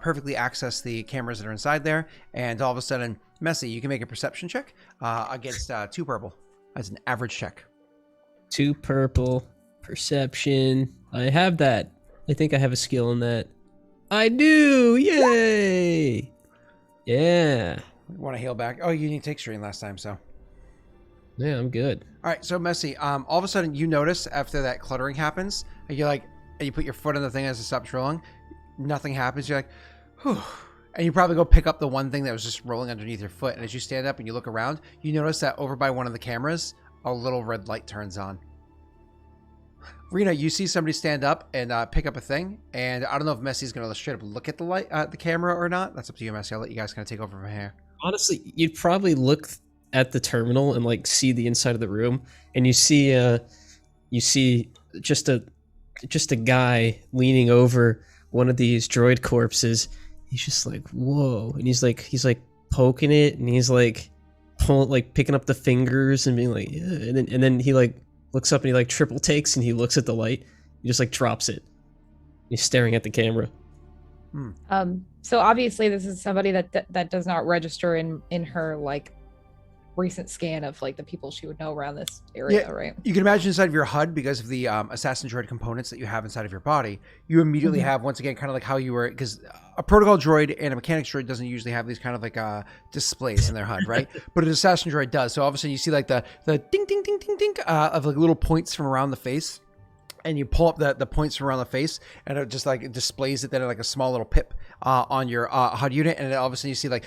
perfectly access the cameras that are inside there, and all of a sudden, Messy, you can make a perception check against 2 purple. That's an average check. 2 purple. Perception. I have that. I think I have a skill in that. I do! Yay! Yeah. Want to heal back? Oh, you didn't take strain last time, so. Yeah, I'm good. All right, so Messy, all of a sudden you notice after that cluttering happens, and you're like, and you put your foot on the thing as it stops rolling, nothing happens. You're like, whew. And you probably go pick up the one thing that was just rolling underneath your foot. And as you stand up and you look around, you notice that over by one of the cameras, a little red light turns on. Rena, you see somebody stand up and pick up a thing. And I don't know if Messy's going to straight up look at the camera or not. That's up to you, Messy. I'll let you guys kind of take over from here. honestly, you'd probably look at the terminal and like see the inside of the room, and you see just a guy leaning over one of these droid corpses. He's just like, whoa, and he's like poking it, and he's like picking up the fingers and being like, yeah. and then he like looks up and he like triple takes and he looks at the light. He just like drops it. He's staring at the camera. So obviously this is somebody that does not register in her like recent scan of like the people she would know around this area, right? You can imagine inside of your HUD, because of the assassin droid components that you have inside of your body, you immediately have, once again, kind of like how you were, because a protocol droid and a mechanics droid doesn't usually have these kind of like displays in their HUD, right? But an assassin droid does. So all of a sudden you see like the ding ding ding ding ding of like little points from around the face. And you pull up the points from around the face, and it just like displays it then like a small little pip on your HUD unit, and then all of a sudden you see like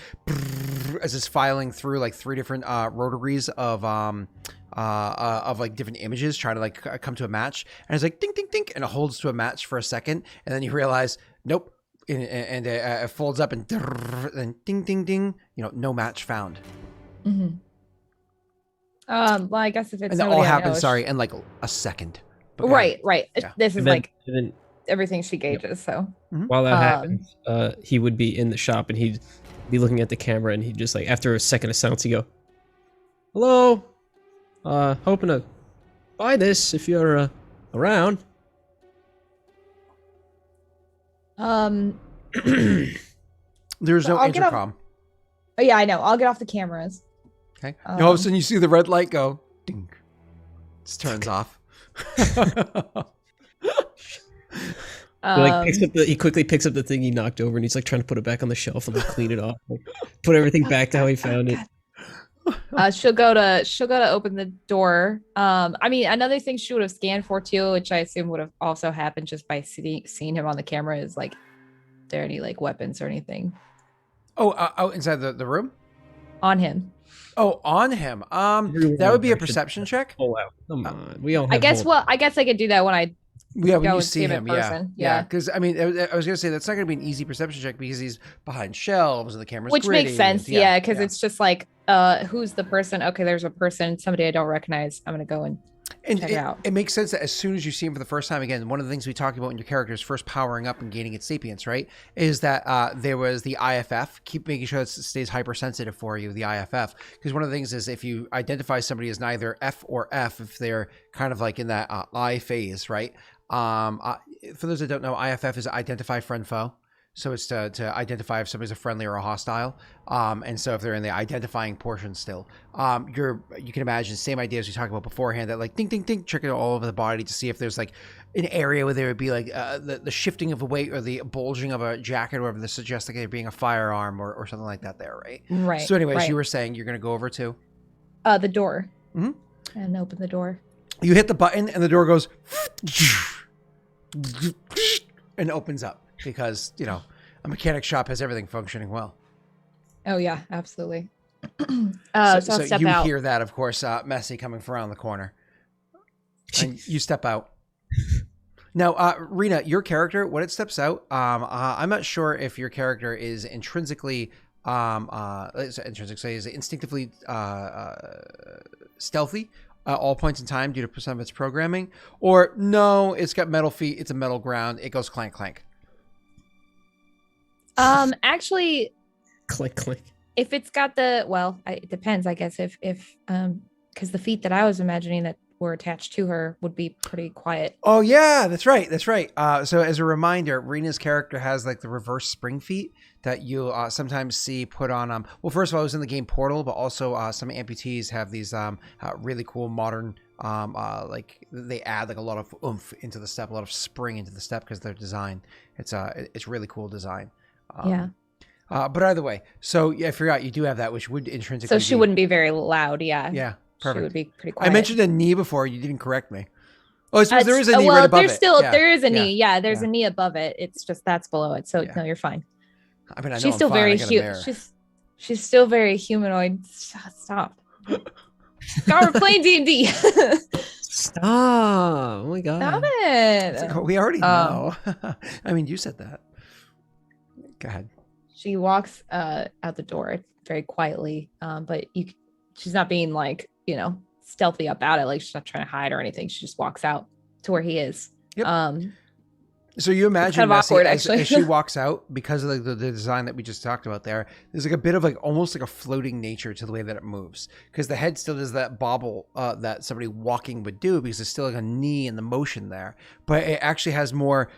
as it's filing through like 3 different rotaries of like different images, trying to like come to a match, and it's like ding ding ding, and it holds to a match for a second, and then you realize nope, and it folds up and then ding ding ding, no match found. Well, I guess if it's, and that all happens, in like a second. Right. Yeah. This is then everything she gauges. So while that happens, he would be in the shop and he'd be looking at the camera, and he'd just like, after a second of silence, he'd go, "Hello, hoping to buy this if you're around." There's no intercom. Oh yeah, I know. I'll get off the cameras. Okay. All of a sudden you see the red light go ding. It turns off. He quickly picks up the thing he knocked over, and he's like trying to put it back on the shelf and like clean it off, like, put everything back to how he found it. She'll go to open the door. I mean, another thing she would have scanned for too, which I assume would have also happened just by seeing him on the camera, is like, are there any like weapons or anything? Out inside the room? On him. Oh, on him. That would be a perception check. Oh wow! Come on, we all. I guess I could do that when I. Yeah, when you see him, yeah. Because I mean, I was gonna say that's not gonna be an easy perception check because he's behind shelves and the camera's which gritty, makes sense. Because it's just like, who's the person? Okay, there's a person, somebody I don't recognize. I'm gonna go and check it out. It makes sense that as soon as you see him for the first time, again, one of the things we talked about when your character is first powering up and gaining its sapience, right, is that there was the IFF. Keep making sure it stays hypersensitive for you, the IFF, because one of the things is if you identify somebody as neither F or F, if they're kind of like in that I phase, right? For those that don't know, IFF is identify friend foe. So it's to identify if somebody's a friendly or a hostile. And so if they're in the identifying portion still, you can imagine same idea as we talked about beforehand, that like ding, ding, ding, check it all over the body to see if there's like an area where there would be like the shifting of a weight or the bulging of a jacket or whatever that suggests like there being a firearm or something like that there, right? Right. So anyways, you were saying you're going to go over to? The door. And open the door. You hit the button and the door goes and opens up. Because, a mechanic shop has everything functioning well. Oh, yeah, absolutely. So I'll step you out. hear that, of course, Messi coming from around the corner. And you step out. Now, Rena, your character, when it steps out, I'm not sure if your character is intrinsically, is instinctively stealthy at all points in time due to some of its programming, or no, it's got metal feet, it's a metal ground, it goes clank, clank. Actually, click, click. If it's got it depends, I guess. If because the feet that I was imagining that were attached to her would be pretty quiet. Oh yeah, that's right. So as a reminder, Rena's character has like the reverse spring feet that you sometimes see put on. Well, first of all, it was in the game Portal, but also some amputees have these really cool modern. Like they add like a lot of oomph into the step, a lot of spring into the step because their design. It's really cool design. But either way, so I forgot you do have that, which would intrinsically. So she wouldn't be very loud. Yeah. Perfect. She would be pretty quiet. I mentioned a knee before. You didn't correct me. Oh, I suppose there is a knee right above it. There is a knee. Yeah, there's a knee above it. It's just that's below it. So no, you're fine. I mean, I know she's still very she's still very humanoid. Stop. God, we're playing D&D. Stop! Oh my god! Stop it! Like, we already know. I mean, you said that. Go ahead. She walks out the door very quietly, but she's not being like, stealthy about it. Like she's not trying to hide or anything. She just walks out to where he is. Yep. So you imagine kind of awkward, as actually. as she walks out, because of the design that we just talked about there's like a bit of like almost like a floating nature to the way that it moves, because the head still does that bobble that somebody walking would do, because there's still like a knee in the motion there, but it actually has more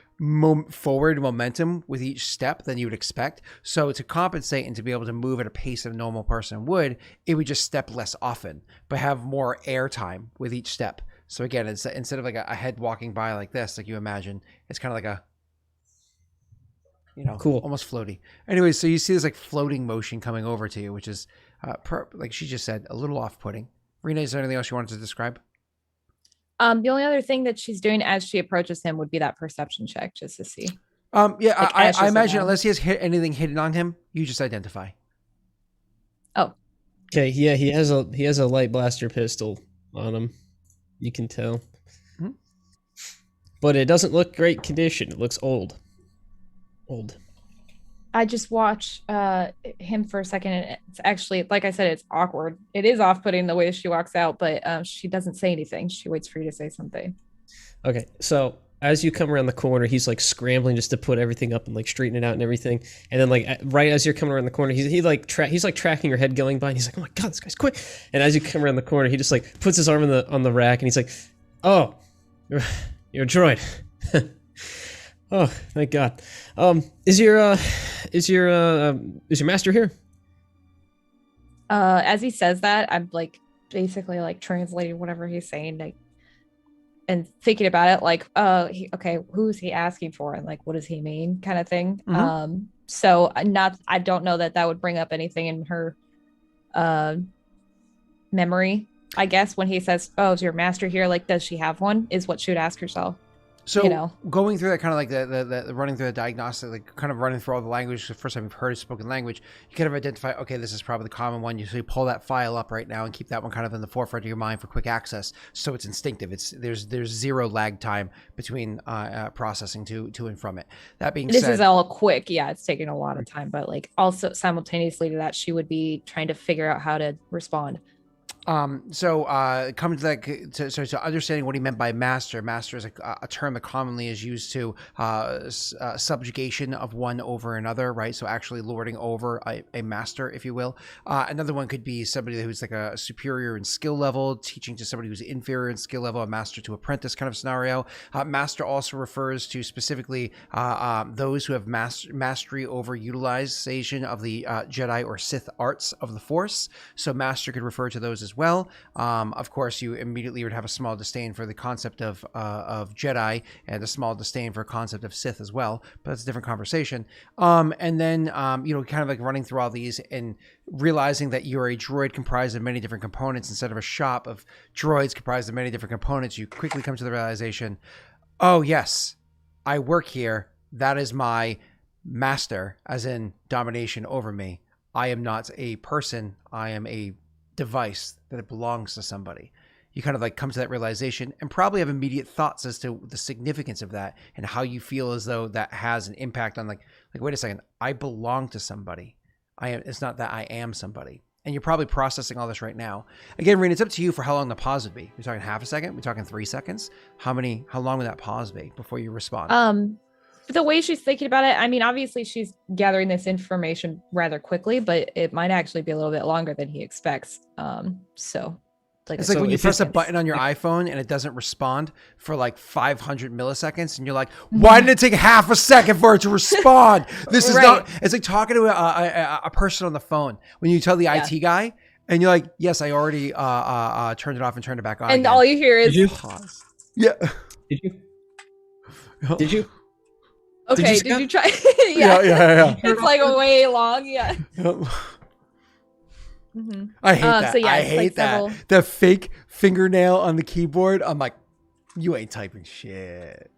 forward momentum with each step than you would expect. So to compensate and to be able to move at a pace that a normal person would, it would just step less often, but have more air time with each step. So again, it's instead of like a head walking by like this, like you imagine, it's kind of like a, cool, almost floaty. Anyway, so you see this like floating motion coming over to you, which is, like she just said, a little off-putting. Rena, is there anything else you wanted to describe? The only other thing that she's doing as she approaches him would be that perception check, just to see. Yeah, Like, I imagine unless he has anything hidden on him, you just identify. Oh. Okay, yeah, he has a light blaster pistol on him. You can tell. Mm-hmm. But it doesn't look great condition. It looks old. I just watch him for a second, and it's actually, like I said, it's awkward. It is off-putting the way she walks out, but she doesn't say anything. She waits for you to say something. Okay, so as you come around the corner, he's like scrambling just to put everything up and like straighten it out and everything. And then like right as you're coming around the corner, he's like tracking your head going by, and he's like, "Oh my god, this guy's quick!" And as you come around the corner, he just like puts his arm on the rack, and he's like, "Oh, you're a droid." Oh, thank God. Is your master here? As he says that, I'm like basically like translating whatever he's saying, like, and thinking about it, like, okay, who's he asking for, and like, what does he mean, kind of thing. Mm-hmm. So I don't know that would bring up anything in her memory. I guess when he says, "Oh, is your master here?" Like, does she have one? Is what she would ask herself. So going through that kind of like the running through the diagnostic, like kind of running through all the language, the first time you've heard a spoken language, you kind of identify, okay, this is probably the common one. So you pull that file up right now and keep that one kind of in the forefront of your mind for quick access. So it's instinctive. There's zero lag time between processing to and from it. That being said, this is all quick. Yeah, it's taking a lot of time, but like also simultaneously to that, she would be trying to figure out how to respond. So coming to that, so understanding what he meant by master. Master is a term that commonly is used to subjugation of one over another, right? So actually lording over a master, if you will. Another one could be somebody who's like a superior in skill level, teaching to somebody who's inferior in skill level, a master to apprentice kind of scenario. Master also refers to specifically those who have mastery over utilization of the Jedi or Sith arts of the Force. So master could refer to those as well. Of course, you immediately would have a small disdain for the concept of Jedi, and a small disdain for a concept of Sith as well, but that's a different conversation. And then, kind of like running through all these and realizing that you're a droid comprised of many different components instead of a shop of droids comprised of many different components, you quickly come to the realization, oh yes, I work here. That is my master, as in domination over me. I am not a person. I am a device that it belongs to somebody. You kind of like come to that realization and probably have immediate thoughts as to the significance of that and how you feel as though that has an impact on like wait a second, I belong to somebody. It's not that I am somebody. And you're probably processing all this right now. Again, Reen, it's up to you for how long the pause would be. We're talking half a second? We're talking 3 seconds? How long would that pause be before you respond? The way she's thinking about it, I mean, obviously she's gathering this information rather quickly, but it might actually be a little bit longer than he expects. So it's like when you press a button on your iPhone and it doesn't respond for like 500 milliseconds, and you're like, why did it take half a second for it to respond? This is not, it's like talking to a person on the phone when you tell the IT guy and you're like, yes, I already turned it off and turned it back on. And again. all you hear is pause. Yeah. Did you? Okay, did you try? Yeah. It's like way long. Yeah. Mm-hmm. I hate that. So I hate that. The fake fingernail on the keyboard. I'm like, you ain't typing shit.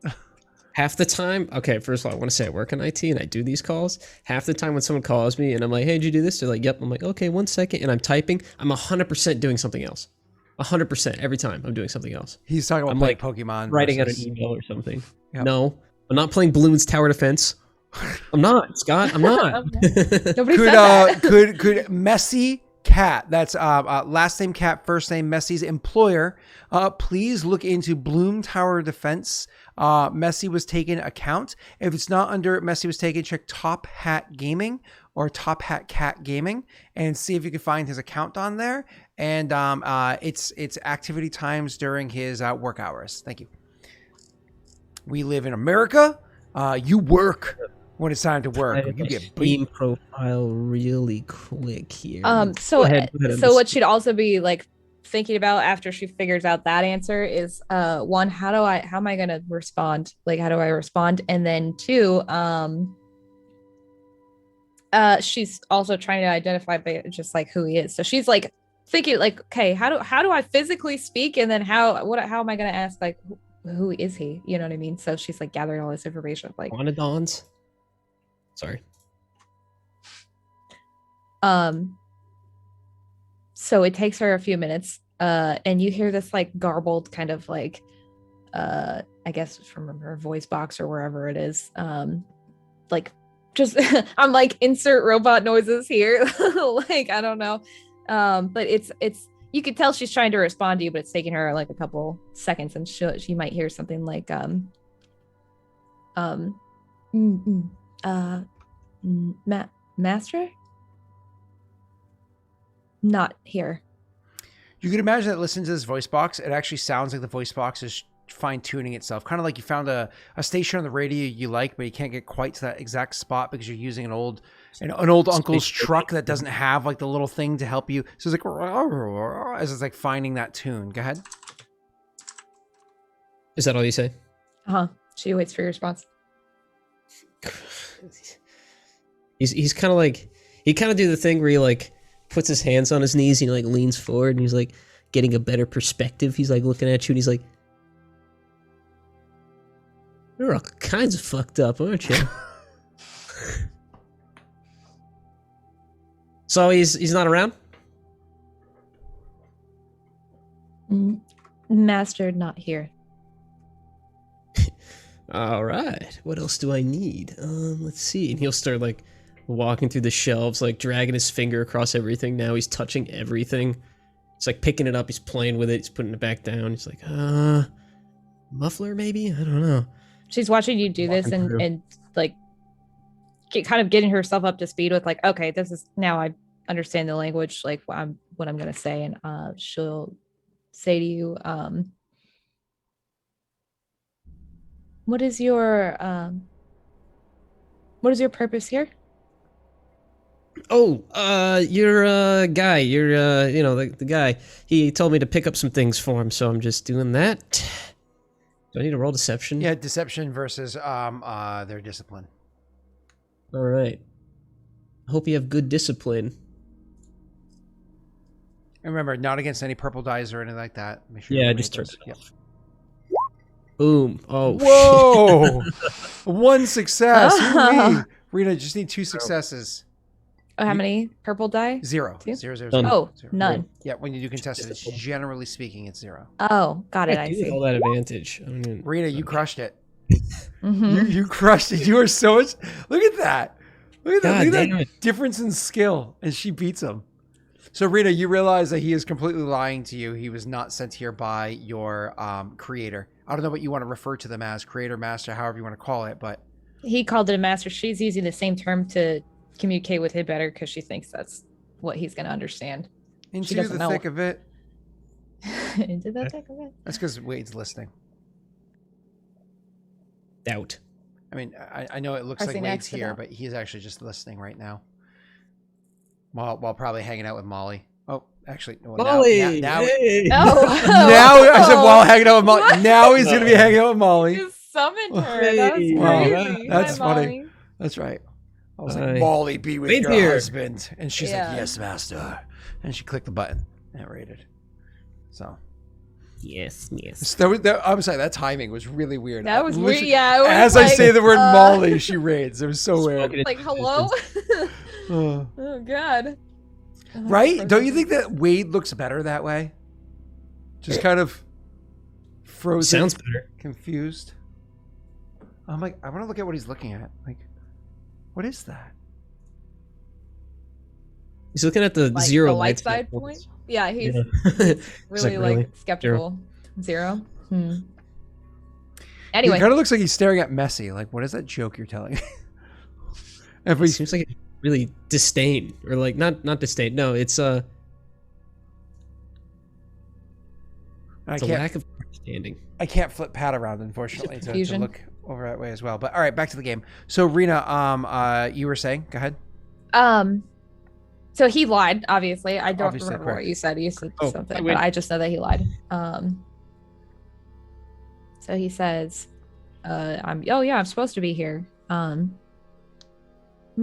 Half the time, okay, first of all, I want to say I work in IT and I do these calls. Half the time when someone calls me and I'm like, hey, did you do this? They're like, yep. I'm like, okay, 1 second. And I'm typing. I'm 100% doing something else. 100% every time I'm doing something else. He's talking about playing Pokemon. Writing out an email or something. Yep. No, I'm not playing Bloons Tower Defense. I'm not, Scott. I'm not. Nobody said that. Could Messy Cat, that's last name Cat, first name Messy's employer, please look into Bloom Tower Defense. Messy was taken account. If it's not under Messy was taken, check Top Hat Gaming or Top Hat Cat Gaming and see if you can find his account on there. And it's activity times during his work hours. Thank you. We live in America. You work when it's time to work. You get Steam profile really quick here. So what she'd also be like thinking about after she figures out that answer is one, how am I gonna respond? Like, how do I respond? And then two, she's also trying to identify just like who he is. So she's like thinking like, okay, how do I physically speak? And then how am I gonna ask like who is he? You know what I mean? So she's like gathering all this information. Like Quanadons. Sorry. So it takes her a few minutes, and you hear this like garbled kind of like, I guess from her voice box or wherever it is, like just I'm like insert robot noises here, like I don't know, but it's you could tell she's trying to respond to you, but it's taking her like a couple seconds, and she might hear something like master? Not here. You can imagine that listening to this voice box, it actually sounds like the voice box is fine-tuning itself. Kind of like you found a station on the radio you like, but you can't get quite to that exact spot because you're using an old uncle's truck that doesn't have like the little thing to help you. So it's like as it's like finding that tune. Go ahead. Is that all you say? She waits for your response. He's kind of like, he kind of do the thing where he like puts his hands on his knees and he like leans forward and he's like getting a better perspective. He's like looking at you and he's like, "You're all kinds of fucked up, aren't you?" So he's not around? Master not here. All right. What else do I need? Let's see. And he'll start like walking through the shelves, like dragging his finger across everything. Now he's touching everything. He's like picking it up. He's playing with it. He's putting it back down. He's like, muffler maybe? I don't know. She's watching you do this and like kind of getting herself up to speed with like, okay, this is now I understand the language, like what I'm going to say. And she'll say to you, what is your purpose here? Oh, you're a guy. You're, you know, the guy. He told me to pick up some things for him, so I'm just doing that. Do I need to roll deception? Yeah, deception versus their discipline. All right. I hope you have good discipline. And remember, not against any purple dice or anything like that. Make sure yeah, just turn it off. Boom. Oh, whoa. One success. Rita, just need 2 successes. Oh, how many purple die? 0. 2? 0, 0, 0. Oh, 0. none. Yeah, when you do contested, it's generally speaking, it's 0. Oh, got it. I see. All that advantage. I mean, Rita, you crushed it. You crushed it. You are so much. Look at that. Look at that difference in skill. And she beats him. So, Rita, you realize that he is completely lying to you. He was not sent here by your creator. I don't know what you want to refer to them as, creator, master, however you want to call it, but he called it a master. She's using the same term to communicate with him better because she thinks that's what he's going to understand. Into the thick of it. Into the thick of it. That's because Wade's listening. Doubt. I mean, I know it looks like Wade's here, but he's actually just listening right now. While probably hanging out with Molly. Oh, actually, well, Molly. Now hey. now I said while hanging out with Molly. What? Now he's gonna be hanging out with Molly. You summoned her. That was crazy. That's funny. Molly. That's right. I was like, Molly, be with your husband, and she's like, yes, master, and she clicked the button and it raided. So. Yes. I'm sorry, that timing was really weird. That was weird. Yeah. As I say the word Molly, she raids. It was so weird. Like, hello? Oh, God. Right? Don't you think that Wade looks better that way? Just kind of frozen. Sounds better. Confused. I'm like, I want to look at what he's looking at. Like, What is that? He's looking at the Like zero the light lights. side point. Yeah, he's Yeah. really like skeptical. Zero. It Anyway, kind of looks like he's staring at Messi. Like, what is that joke you're telling? It seems like really disdain, or like not disdain. No, it's I a can't, lack of understanding. I can't flip Pat around, unfortunately, to Confusion. look over that way as well. But all right, back to the game. So Rena, you were saying, go ahead. So he lied, obviously. I don't Obviously, remember what correct. you said. You said Oh, something, wait. but I just know that he lied. So he says, I'm supposed to be here. My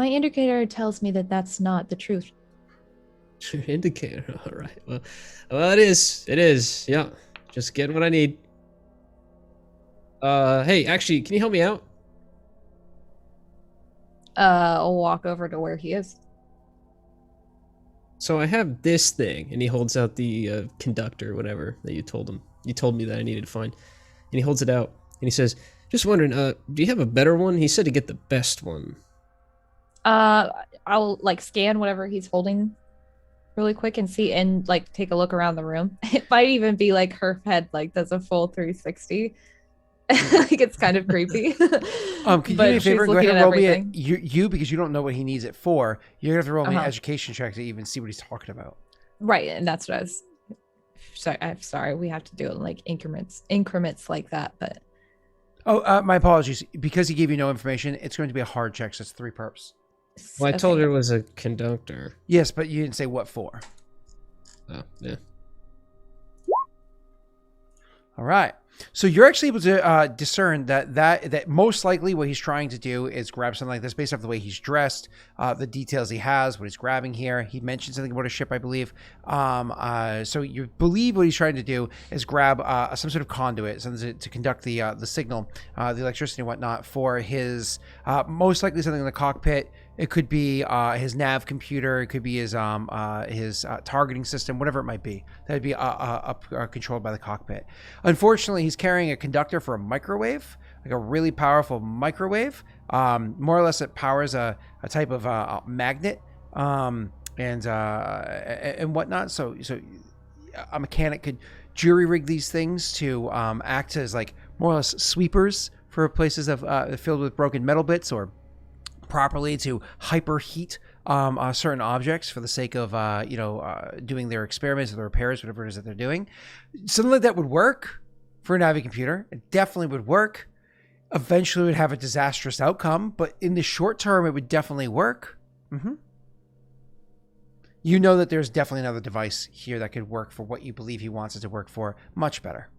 indicator tells me that that's not the truth. Your indicator. All right. Well, it is. It is. Yeah. Just getting what I need. Hey, actually, can you help me out? I'll walk over to where he is. So I have this thing, and he holds out the conductor, whatever that you told him. You told me that I needed to find, and he holds it out, and he says, "Just wondering, do you have a better one?" He said to get the best one. I'll like scan whatever he's holding really quick and see, and like take a look around the room. It might even be like her head like does a full 360. Like it's kind of creepy. Can you do me a favor and go ahead and roll me you because you don't know what he needs it for. You're gonna have to roll me an education check to even see what he's talking about. Right, and that's what I was. Sorry, I'm sorry. We have to do it in like increments like that. But my apologies. Because he gave you no information, it's going to be a hard check. So it's 3 perps. Well, I told her it was a conductor. Yes, but you didn't say what for. Oh, yeah. All right. So you're actually able to discern that most likely what he's trying to do is grab something like this based off the way he's dressed, the details he has, what he's grabbing here. He mentioned something about a ship, I believe. So you believe what he's trying to do is grab some sort of conduit, something to conduct the signal, the electricity and whatnot for his most likely something in the cockpit. It could be his nav computer. It could be his targeting system, whatever it might be. That would be controlled by the cockpit. Unfortunately, he's carrying a conductor for a microwave, like a really powerful microwave. More or less, it powers a type of magnet and whatnot. So a mechanic could jury rig these things to act as like more or less sweepers for places filled with broken metal bits, or properly to hyperheat certain objects for the sake of doing their experiments or the repairs, whatever it is that they're doing. Something like that would work for a Navi computer. It definitely would work. Eventually, it would have a disastrous outcome, but in the short term, it would definitely work. You know that there's definitely another device here that could work for what you believe he wants it to work for much better.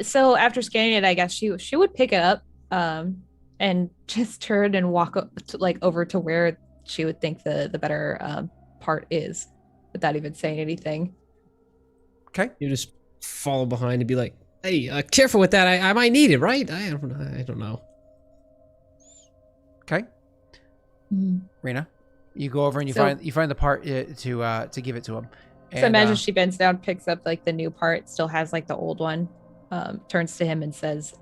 So after scanning it, I guess she would pick it up and just turn and walk over to where she would think the better part is, without even saying anything. Okay. You just follow behind and be like, "Hey, careful with that. I might need it, right? I don't know." Okay. Rena, you go over and you find the part to give it to him. And, so imagine she bends down, picks up like the new part, still has like the old one, turns to him and says,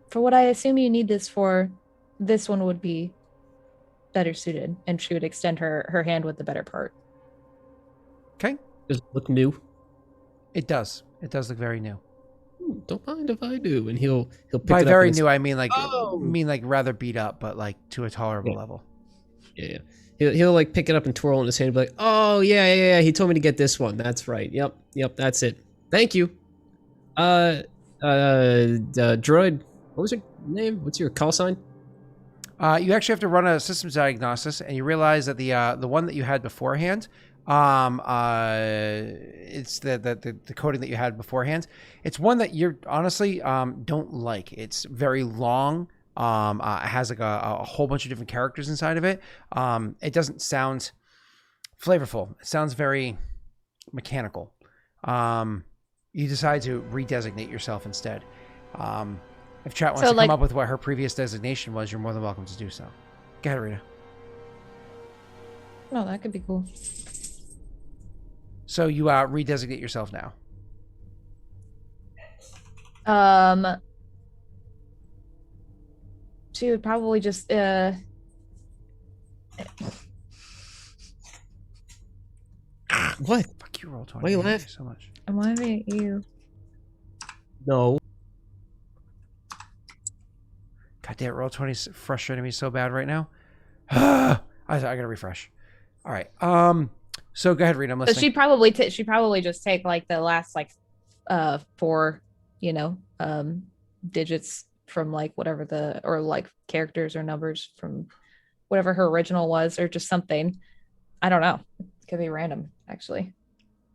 "For what I assume you need this for, this one would be better suited." And she would extend her hand with the better part. Okay. Does it look new? It does. It does look very new. Don't mind if I do. And he'll pick By it up. very new, I mean like rather beat up, but like to a tolerable level. Yeah. He'll like pick it up and twirl in his hand and be like, "Oh yeah. He told me to get this one. That's right. Yep. That's it. Thank you." Droid. What was your name? What's your call sign? You actually have to run a systems diagnosis, and you realize that the one that you had beforehand, it's the coding that you had beforehand. It's one that you're honestly don't like. It's very long. It has like a whole bunch of different characters inside of it. It doesn't sound flavorful. It sounds very mechanical. You decide to redesignate yourself instead. If chat wants to come up with what her previous designation was, you're more than welcome to do so. Go ahead, Rita. Oh, that could be cool. So you redesignate yourself now. Um, she would probably just What? Fuck you, roll 20. Why you I hate laugh? you so much. I'm laughing at you. No. God damn, roll 20 is frustrating me so bad right now. I gotta refresh. All right. So go ahead, Rita. I'm So listening. she'd probably just take like the last like four, digits from like whatever or like characters or numbers from whatever her original was, or just something. I don't know. It could be random, actually.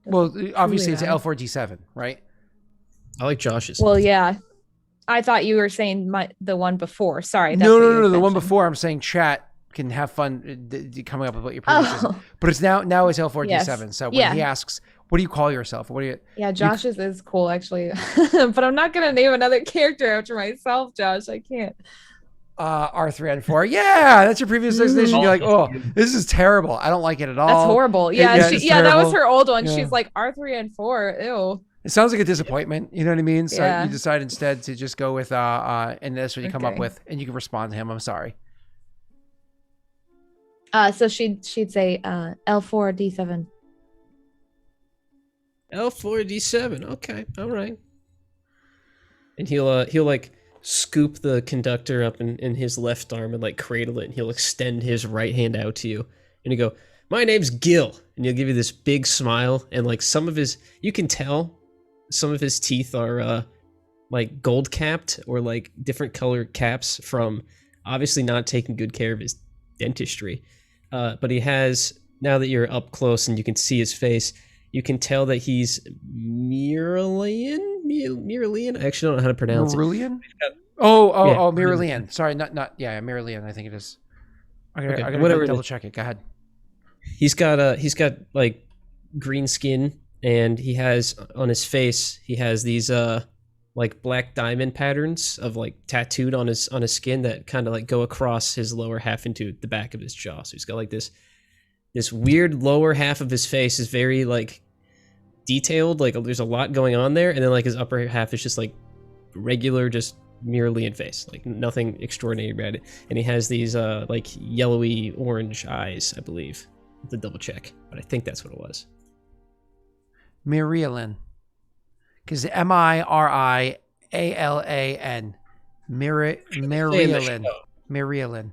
Well, obviously it's matter. L4D7, right? I like Josh's. Well, yeah. I thought you were saying the one before. Sorry. That's No. The one mentioned. before, I'm saying chat can have fun coming up with what your previous is. But it's now it's L4D7. Yes. So when he asks, what do you call yourself? What do you? Yeah, Josh's is cool actually. But I'm not gonna name another character after myself, Josh. I can't. R3N4. Yeah, that's your previous designation. You're like, oh, this is terrible. I don't like it at all. That's horrible. Yeah, that was her old one. Yeah. She's like R3N4. Ew. It sounds like a disappointment. You know what I mean? So Yeah. you decide instead to just go with and that's what you come up with, and you can respond to him. I'm sorry. So she'd say L4D7. L4D7. Okay, all right. And he'll like scoop the conductor up in his left arm and like cradle it, and he'll extend his right hand out to you, and you go, "My name's Gil," and he'll give you this big smile, and like you can tell some of his teeth are like gold capped or like different color caps from obviously not taking good care of his dentistry. But he has, now that you're up close and you can see his face, you can tell that he's Myrlian. I actually don't know how to pronounce Myrlian? it. Myrlian. Sorry, not Myrlian. I think it is. I gotta double check it. Go ahead. He's got like green skin, and he has on his face these like black diamond patterns of like tattooed on his skin that kind of like go across his lower half into the back of his jaw. So he's got like this weird lower half of his face is very like detailed, like there's a lot going on there, and then like his upper half is just like regular, just Myrlian face, like nothing extraordinary about it. And he has these like yellowy orange eyes, I believe. I have to double check, but I think that's what it was. Myrlian. Because Mirialan. Myrlian.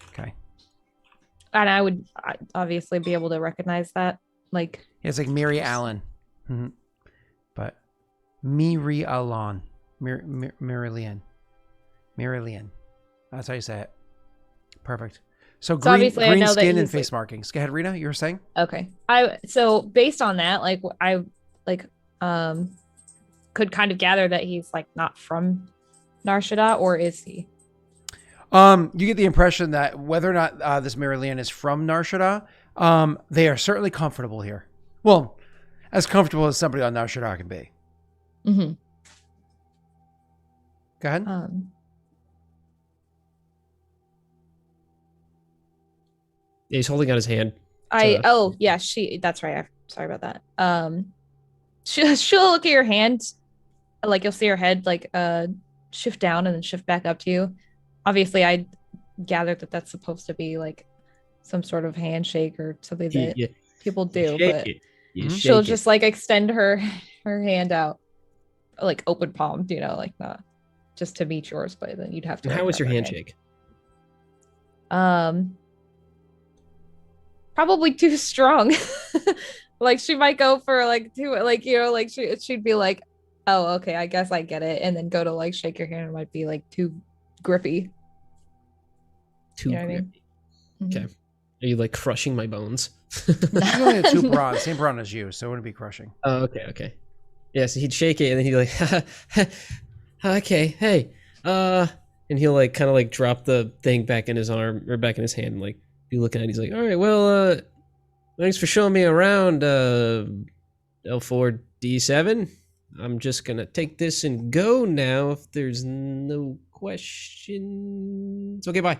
Okay. And I would obviously be able to recognize that. Like, it's like Mary Allen. Mm-hmm. But Mirialan. Myrlian. That's how you say it. Perfect. So green skin and face markings. Go ahead, Rita. You were saying? Okay. So based on that, like I could kind of gather that he's like not from Nar Shaddaa, or is he? You get the impression that whether or not this Myrlian is from Nar Shaddaa, they are certainly comfortable here. Well, as comfortable as somebody on Nar Shaddaa can be. Mm-hmm. Go ahead. Yeah, he's holding out his hand. That's right. Sorry about that. She'll look at your hand, like you'll see her head like shift down and then shift back up to you. Obviously, I gathered that that's supposed to be like some sort of handshake or something that people do, but she'll just like extend her hand out, like open palmed, like not just to meet yours, but then you'd have to. How was your handshake? Probably too strong. Like she might go for like too, like like she'd be like, oh, okay, I guess I get it, and then go to like shake your hand, it might be like too grippy. Too grippy. I mean? Okay. Mm-hmm. Are you like crushing my bones? She's only a two brawn, same brawn as you, so it wouldn't be crushing. Oh, okay. Yeah, so he'd shake it and then he'd like, okay, hey, and he'll like kind of like drop the thing back in his arm or back in his hand and like be looking at it. He's like, all right, well, thanks for showing me around, L4D7. I'm just gonna take this and go now if there's no questions. Okay, bye.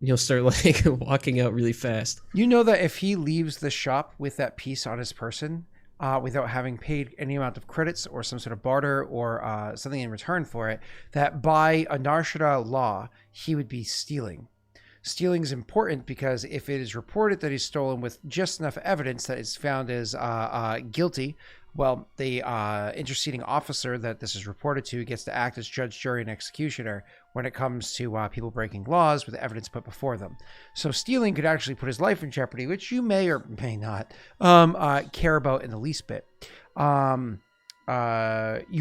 And he'll start like walking out really fast. You know that if he leaves the shop with that piece on his person, without having paid any amount of credits or some sort of barter or something in return for it, that by a Nar Shaddaa law, he would be stealing. Stealing is important because if it is reported that he's stolen with just enough evidence that is found as guilty, well, the interceding officer that this is reported to gets to act as judge, jury, and executioner when it comes to people breaking laws with evidence put before them. So stealing could actually put his life in jeopardy, which you may or may not care about in the least bit. You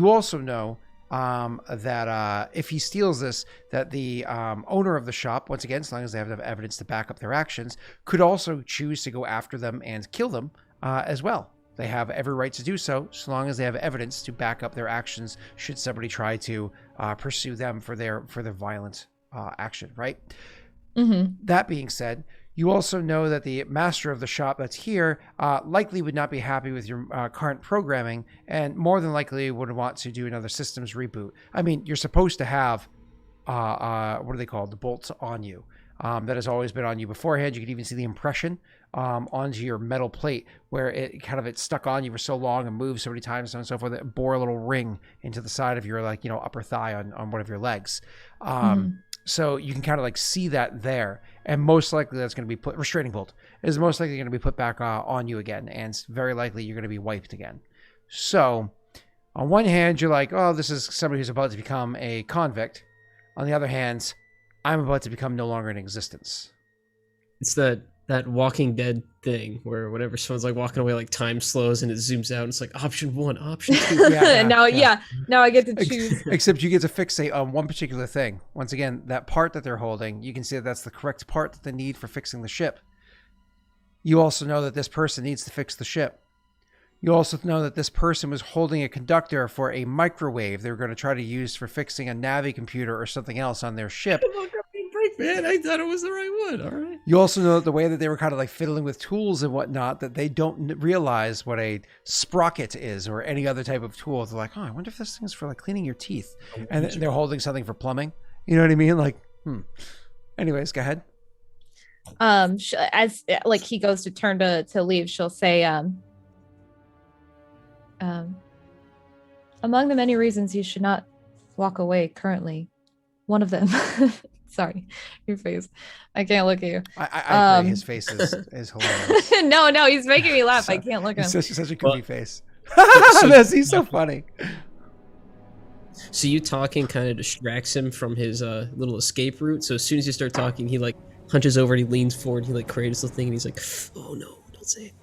also know that if he steals this, that the owner of the shop, once again, as long as they have enough evidence to back up their actions, could also choose to go after them and kill them as well. They have every right to do so long as they have evidence to back up their actions should somebody try to pursue them for their violent action, right? Mm-hmm. That being said, you also know that the master of the shop that's here likely would not be happy with your current programming and more than likely would want to do another systems reboot. I mean, you're supposed to have, what are they called? The bolts on you. That has always been on you beforehand. You can even see the impression onto your metal plate where it stuck on you for so long and moved so many times, so on and so forth, that it bore a little ring into the side of your upper thigh on one of your legs. So you can see that there, and most likely that's going to be restraining bolt is most likely going to be put back on you again, and it's very likely you're going to be wiped again. So on one hand, you're like, oh, this is somebody who's about to become a convict. On the other hand, I'm about to become no longer in existence. It's that Walking Dead thing where whenever someone's like walking away, like time slows and it zooms out and it's like option 1, option 2. Now I get to choose. Except you get to fixate on one particular thing. Once again, that part that they're holding, you can see that that's the correct part that they need for fixing the ship. You also know that this person needs to fix the ship. You also know that this person was holding a conductor for a microwave they were going to try to use for fixing a Navi computer or something else on their ship. Man, I thought it was the right one. All right. You also know that the way that they were fiddling with tools and whatnot, that they don't realize what a sprocket is or any other type of tool. They're like, oh, I wonder if this thing is for cleaning your teeth. And they're holding something for plumbing. You know what I mean? Anyways, go ahead. As he goes to turn to leave, she'll say, among the many reasons you should not walk away currently, one of them. Sorry, your face. I can't look at you. I agree. His face is hilarious. No, he's making me laugh. I can't look at him. Such a goofy face. He's so funny. So you talking kind of distracts him from his little escape route. So as soon as you start talking, he hunches over and he leans forward. He creates this thing and he's like, "Oh no, don't say it."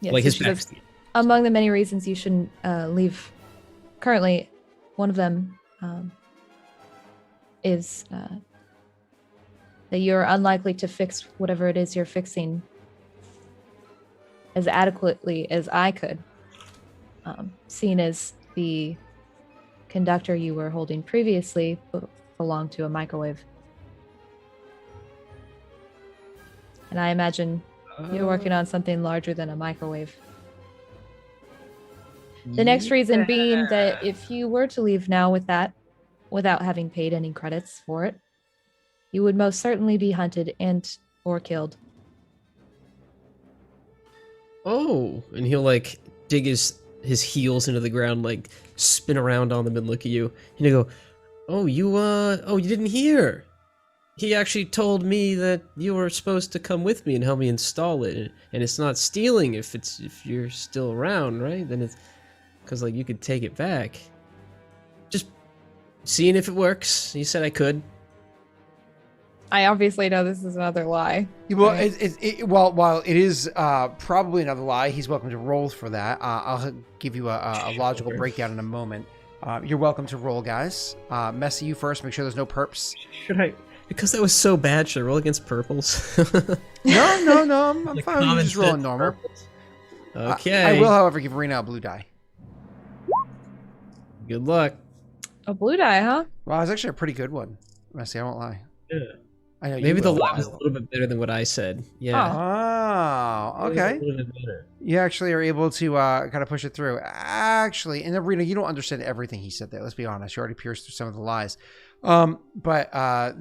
Yeah, his back. Among the many reasons you shouldn't leave currently, one of them is that you're unlikely to fix whatever it is you're fixing as adequately as I could, seeing as the conductor you were holding previously belonged to a microwave. And I imagine you're working on something larger than a microwave. The next reason being that if you were to leave now with that, without having paid any credits for it, you would most certainly be hunted and or killed. Oh, and he'll dig his heels into the ground, spin around on them and look at you. And you go, "Oh, you didn't hear. He actually told me that you were supposed to come with me and help me install it. And it's not stealing if you're still around, right? Then it's because you could take it back. Just seeing if it works. You said I could." I obviously know this is another lie. Well, right? While it is probably another lie, he's welcome to roll for that. I'll give you a logical breakdown in a moment. You're welcome to roll, guys. Messy, you first. Make sure there's no perps. Should I? Because that was so bad, should I roll against purples? No. I'm fine. I'm just rolling normal. Okay. I will, however, give Rena a blue die. Good luck. A blue die, huh? Well, it's actually a pretty good one. Messy, I won't lie. Yeah. I know maybe the lie was a little bit better than what I said. Yeah. Oh, okay. You actually are able to kind of push it through. Actually, in Arena, you don't understand everything he said there. Let's be honest. You already pierced through some of the lies. But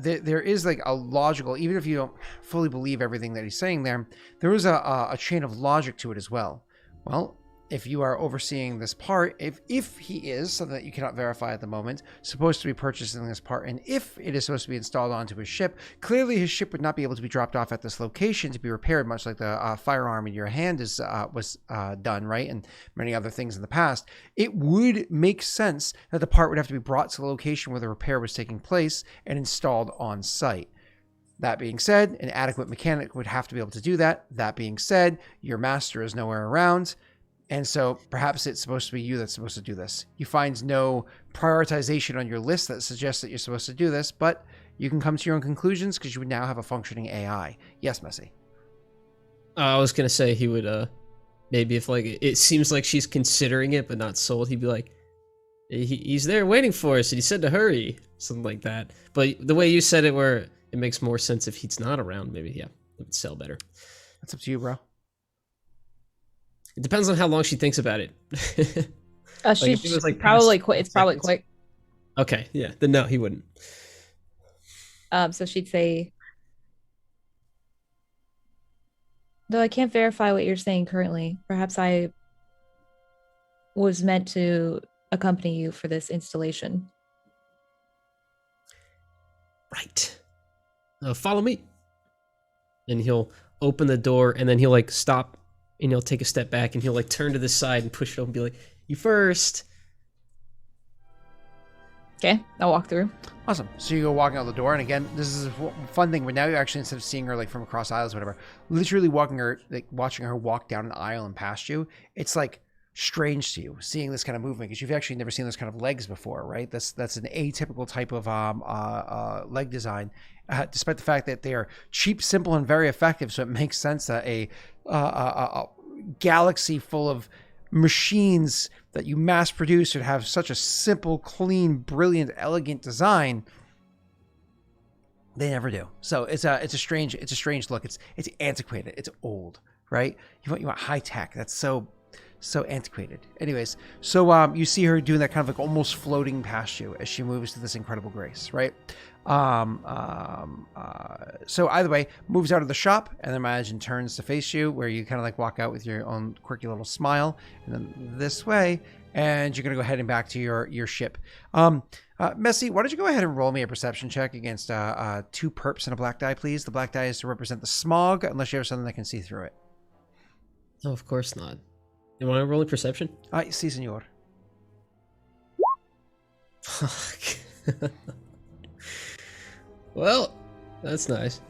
there is a logical, even if you don't fully believe everything that he's saying there is a chain of logic to it as well. Well, if you are overseeing this part, if he is, something that you cannot verify at the moment, supposed to be purchasing this part, and if it is supposed to be installed onto his ship, clearly his ship would not be able to be dropped off at this location to be repaired, much like the firearm in your hand was done, right? And many other things in the past. It would make sense that the part would have to be brought to the location where the repair was taking place and installed on site. That being said, an adequate mechanic would have to be able to do that. That being said, your master is nowhere around. And so perhaps it's supposed to be you that's supposed to do this. You find no prioritization on your list that suggests that you're supposed to do this, but you can come to your own conclusions because you would now have a functioning AI. Yes, Messi. I was gonna say he would maybe if like it seems like she's considering it but not sold, he'd be like, he's there waiting for us and he said to hurry, something like that. But the way you said it, where it makes more sense if he's not around, maybe it would sell better. That's up to you, bro. It depends on how long she thinks about it. She's like probably quick. It's probably quick. Okay, yeah. Then no, he wouldn't. So she'd say, though I can't verify what you're saying currently, perhaps I was meant to accompany you for this installation. Right. Follow me. And he'll open the door, and then he'll like stop. And he'll take a step back and he'll like turn to the side and push it open and be like, you first. Okay, I'll walk through. Awesome. So you go walking out the door, and again, this is a fun thing, but now you're actually, instead of seeing her like from across aisles or whatever, literally watching her walk down an aisle and past you, it's like strange to you seeing this kind of movement because you've actually never seen those kind of legs before, right? That's an atypical type of leg design, despite the fact that they are cheap, simple, and very effective. So it makes sense that a galaxy full of machines that you mass produce would have such a simple, clean, brilliant, elegant design. They never do. So it's a strange look. It's antiquated. It's old, right? You want high tech. That's so antiquated. Anyways, so you see her doing that kind of like almost floating past you as she moves to this incredible grace, right? So either way, moves out of the shop and then imagine turns to face you, where you kind of like walk out with your own quirky little smile, and then this way, and you're gonna go heading back to your ship. Messi, why don't you go ahead and roll me a perception check against 2 perps and a black die, please? The black die is to represent the smog, unless you have something that can see through it. No, of course not. You want to roll a perception? Si, senor. Fuck. Well, that's nice.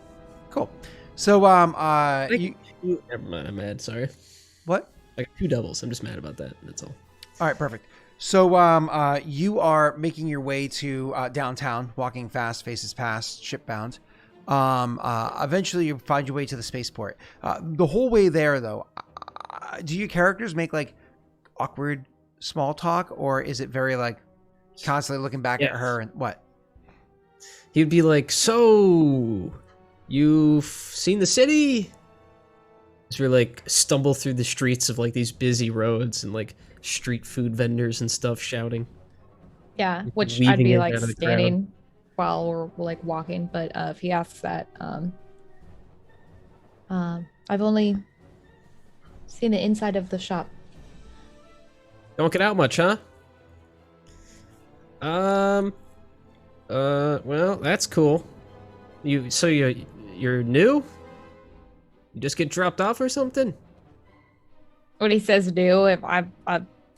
Cool. So, never mind, I'm mad, sorry. What? I got 2 doubles. I'm just mad about that. That's all. All right, perfect. So, you are making your way to downtown, walking fast, faces past, shipbound. Eventually, you find your way to the spaceport. The whole way there, though, do your characters make like awkward small talk, or is it very like constantly looking back at her and what? He'd be like, so you've seen the city? So we like stumble through the streets of like these busy roads and like street food vendors and stuff shouting. Yeah, which I'd be like standing while we're like walking, but if he asks that, I've only seen the inside of the shop. Don't get out much, huh? Well, that's cool. So you're new? You just get dropped off or something? When he says new, if I'm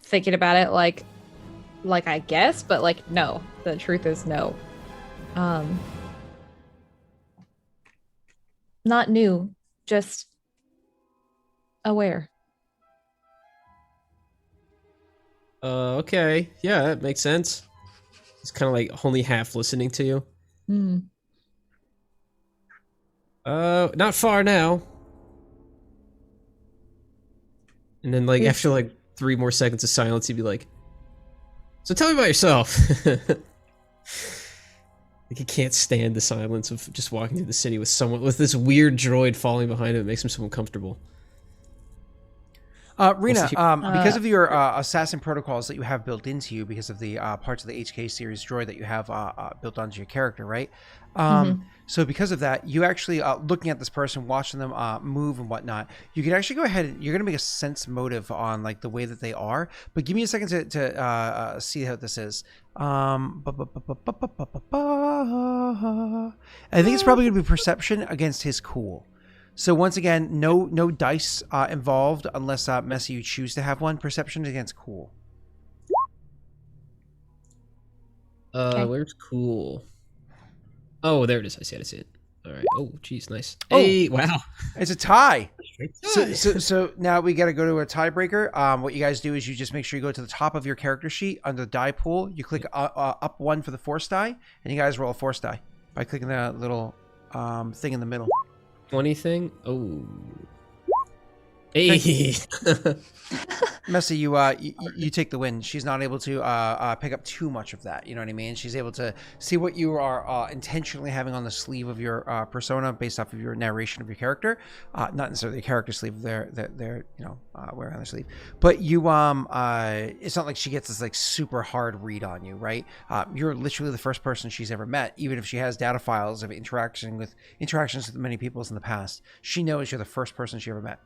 thinking about it like I guess, but like no. The truth is no. Not new, just aware. Okay. Yeah, that makes sense. He's kind of like only half listening to you. Not far now. And then like after like 3 more seconds of silence, he'd be like, so tell me about yourself. Like he can't stand the silence of just walking through the city with someone with this weird droid falling behind him. It makes him so uncomfortable. Rena, Also, because of your assassin protocols that you have built into you, because of the parts of the HK series droid that you have built onto your character, right? So because of that, you actually, looking at this person, watching them move and whatnot, you can actually go ahead and you're going to make a sense motive on like the way that they are. But give me a second to see how this is. I think it's probably going to be perception against his cool. So once again, no dice involved unless Messi you choose to have one. Perception against cool. Where's cool? Oh, there it is. I see it. All right. Oh, geez, nice. Hey, wow. It's a tie. Tie. So now we got to go to a tiebreaker. What you guys do is you just make sure you go to the top of your character sheet under the die pool. You click up one for the force die, and you guys roll a force die by clicking the little thing in the middle. 20 thing. Oh. Hey. Messi, you take the win. She's not able to pick up too much of that. You know what I mean? She's able to see what you are intentionally having on the sleeve of your persona based off of your narration of your character. Not necessarily the character sleeve. They're wearing on their sleeve. But you it's not like she gets this like super hard read on you, right? You're literally the first person she's ever met, even if she has data files of interactions with many people in the past. She knows you're the first person she ever met.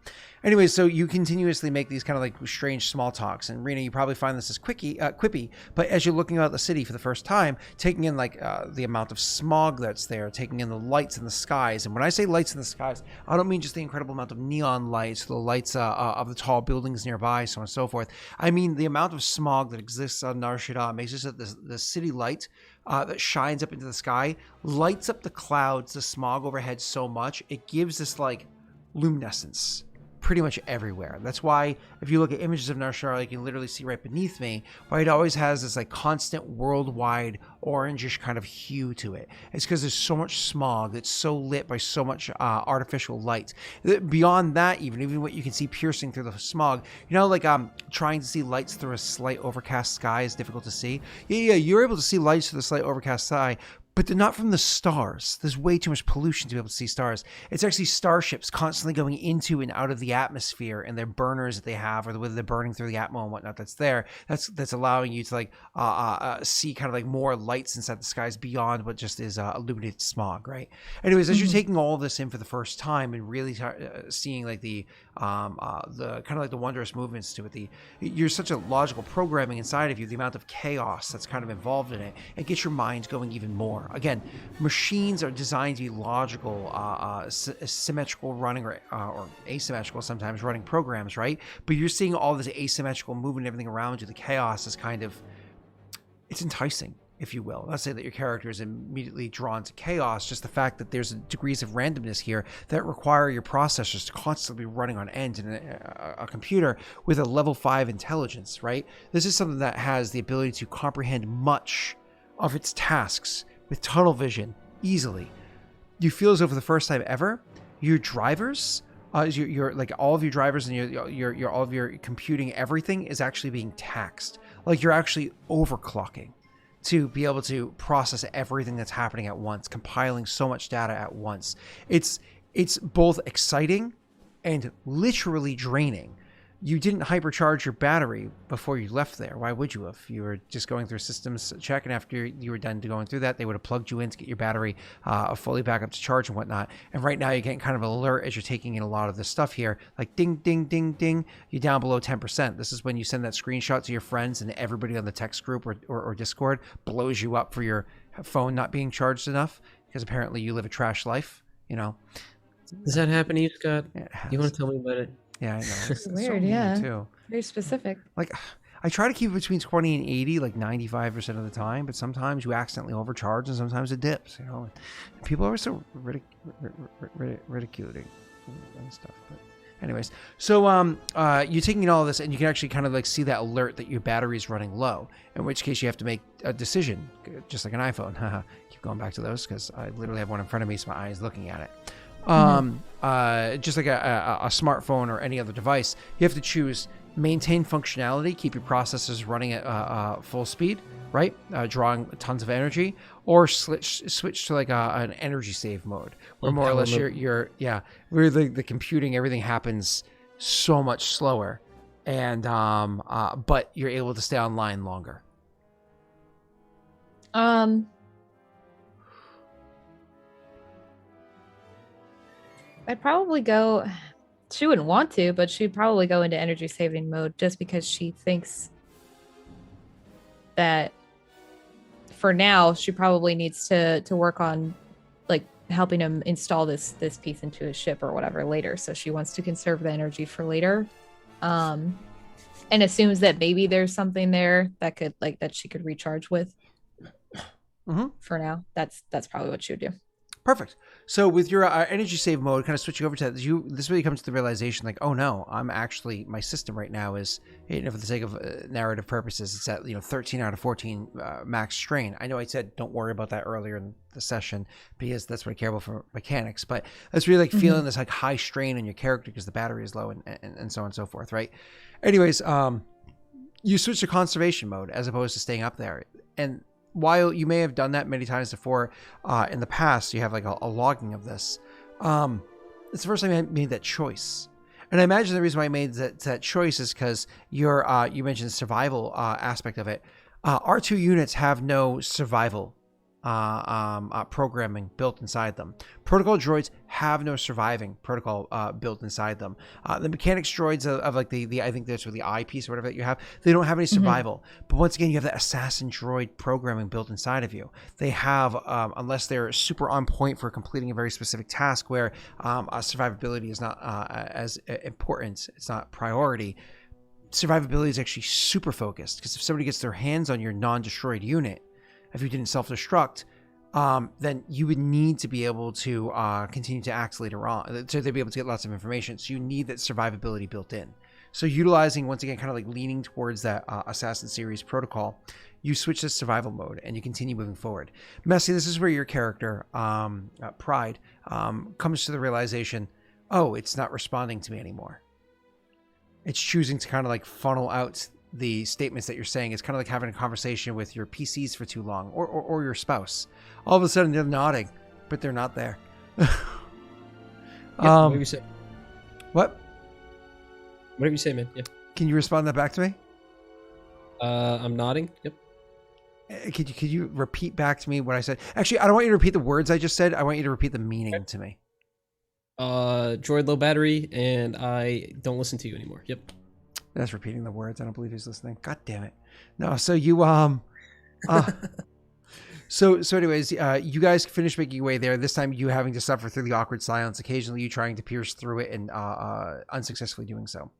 Anyway, so you continuously make these kind of like strange small talks. And Rena, you probably find this as quippy, but as you're looking out the city for the first time, taking in like the amount of smog that's there, taking in the lights in the skies. And when I say lights in the skies, I don't mean just the incredible amount of neon lights, the lights of the tall buildings nearby, so on and so forth. I mean the amount of smog that exists on Nar Shaddaa makes it so that the city light that shines up into the sky lights up the clouds, the smog overhead so much, it gives this like luminescence pretty much everywhere. That's why if you look at images of Nar Shaddaa, you can literally see right beneath me, why it always has this like constant worldwide orangish kind of hue to it. It's because there's so much smog that's so lit by so much artificial light. Beyond that, even what you can see piercing through the smog, you know, like trying to see lights through a slight overcast sky is difficult to see. Yeah, you're able to see lights through the slight overcast sky, but they're not from the stars. There's way too much pollution to be able to see stars. It's actually starships constantly going into and out of the atmosphere, and their burners that they have, or the way they're burning through the atmo and whatnot that's there. That's allowing you to like see kind of like more lights inside the skies beyond what just is illuminated smog, right? Anyways, as you're taking all of this in for the first time and really seeing like the kind of like the wondrous movements to it, you're such a logical programming inside of you, the amount of chaos that's kind of involved in it gets your mind going even more. Again, machines are designed to be logical, symmetrical running or asymmetrical sometimes running programs, right? But you're seeing all this asymmetrical movement, everything around you. The chaos is kind of, it's enticing, if you will. Let's say that your character is immediately drawn to chaos, just the fact that there's degrees of randomness here that require your processors to constantly be running on end in a computer with a level 5 intelligence, right? This is something that has the ability to comprehend much of its tasks with tunnel vision easily. You feel as though for the first time ever, your drivers, your like all of your drivers and your all of your computing, everything is actually being taxed. Like you're actually overclocking to be able to process everything that's happening at once, compiling so much data at once. It's both exciting and literally draining. You didn't hypercharge your battery before you left there. Why would you have? You were just going through systems check, and after you were done going through that, they would have plugged you in to get your battery fully back up to charge and whatnot. And right now you're getting kind of an alert as you're taking in a lot of this stuff here, like ding, ding, ding, ding, you're down below 10%. This is when you send that screenshot to your friends and everybody on the text group or Discord blows you up for your phone not being charged enough because apparently you live a trash life, you know. Does that happen to you, Scott? You want to tell me about it? Yeah, I know. It's weird, so yeah. too. Very specific. Like, I try to keep it between 20 and 80, like 95% of the time, but sometimes you accidentally overcharge and sometimes it dips, you know. And people are so ridiculing and stuff. But anyways, so you're taking in all of this and you can actually kind of like see that alert that your battery is running low, in which case you have to make a decision, just like an iPhone. Keep going back to those because I literally have one in front of me, so my eye is looking at it. Just like a smartphone or any other device, you have to choose maintain functionality, keep your processors running at full speed, right? Drawing tons of energy, or switch to like an energy save mode, where more or less where the computing, everything happens so much slower and but you're able to stay online longer. I'd probably go. She wouldn't want to, but she'd probably go into energy saving mode just because she thinks that for now she probably needs to work on like helping him install this piece into his ship or whatever later. So she wants to conserve the energy for later. And assumes that maybe there's something there that could like that she could recharge with. For now, that's probably what she would do. Perfect. So with your energy save mode, kind of switching over to that, this really comes to the realization, like, oh no, I'm actually, my system right now is, for the sake of narrative purposes, it's at 13 out of 14 max strain. I know I said don't worry about that earlier in the session because that's what I care about for mechanics, but that's really like feeling this like high strain on your character because the battery is low and so on and so forth, right? Anyways, you switch to conservation mode as opposed to staying up there, and while you may have done that many times before in the past, you have like a logging of this. It's the first time I made that choice. And I imagine the reason why I made that choice is because you mentioned the survival aspect of it. R2 units have no survival programming built inside them. Protocol droids have no surviving protocol built inside them. The mechanics droids of like the I think that's with the eyepiece or whatever that you have, they don't have any survival. But once again, you have that assassin droid programming built inside of you. They have, unless they're super on point for completing a very specific task where survivability is not as important, it's not priority. Survivability is actually super focused because if somebody gets their hands on your non-destroyed unit, if you didn't self-destruct, then you would need to be able to continue to act later on. So they'd be able to get lots of information. So you need that survivability built in. So utilizing, once again, kind of like leaning towards that Assassin series protocol, you switch to survival mode and you continue moving forward. Messy, this is where your character, Pride, comes to the realization, oh, it's not responding to me anymore. It's choosing to kind of like funnel out the statements that you're saying. It's kind of like having a conversation with your PCs for too long or your spouse. All of a sudden they're nodding, but they're not there. What do you say? What? Whatever you say, man. Yeah. Can you respond that back to me? I'm nodding. Yep. Could you repeat back to me what I said? Actually, I don't want you to repeat the words I just said. I want you to repeat the meaning to me. Droid low battery, and I don't listen to you anymore. Yep. That's repeating the words. I don't believe he's listening. God damn it. No, so you so anyways, you guys finish making your way there. This time you having to suffer through the awkward silence, occasionally you trying to pierce through it and unsuccessfully doing so.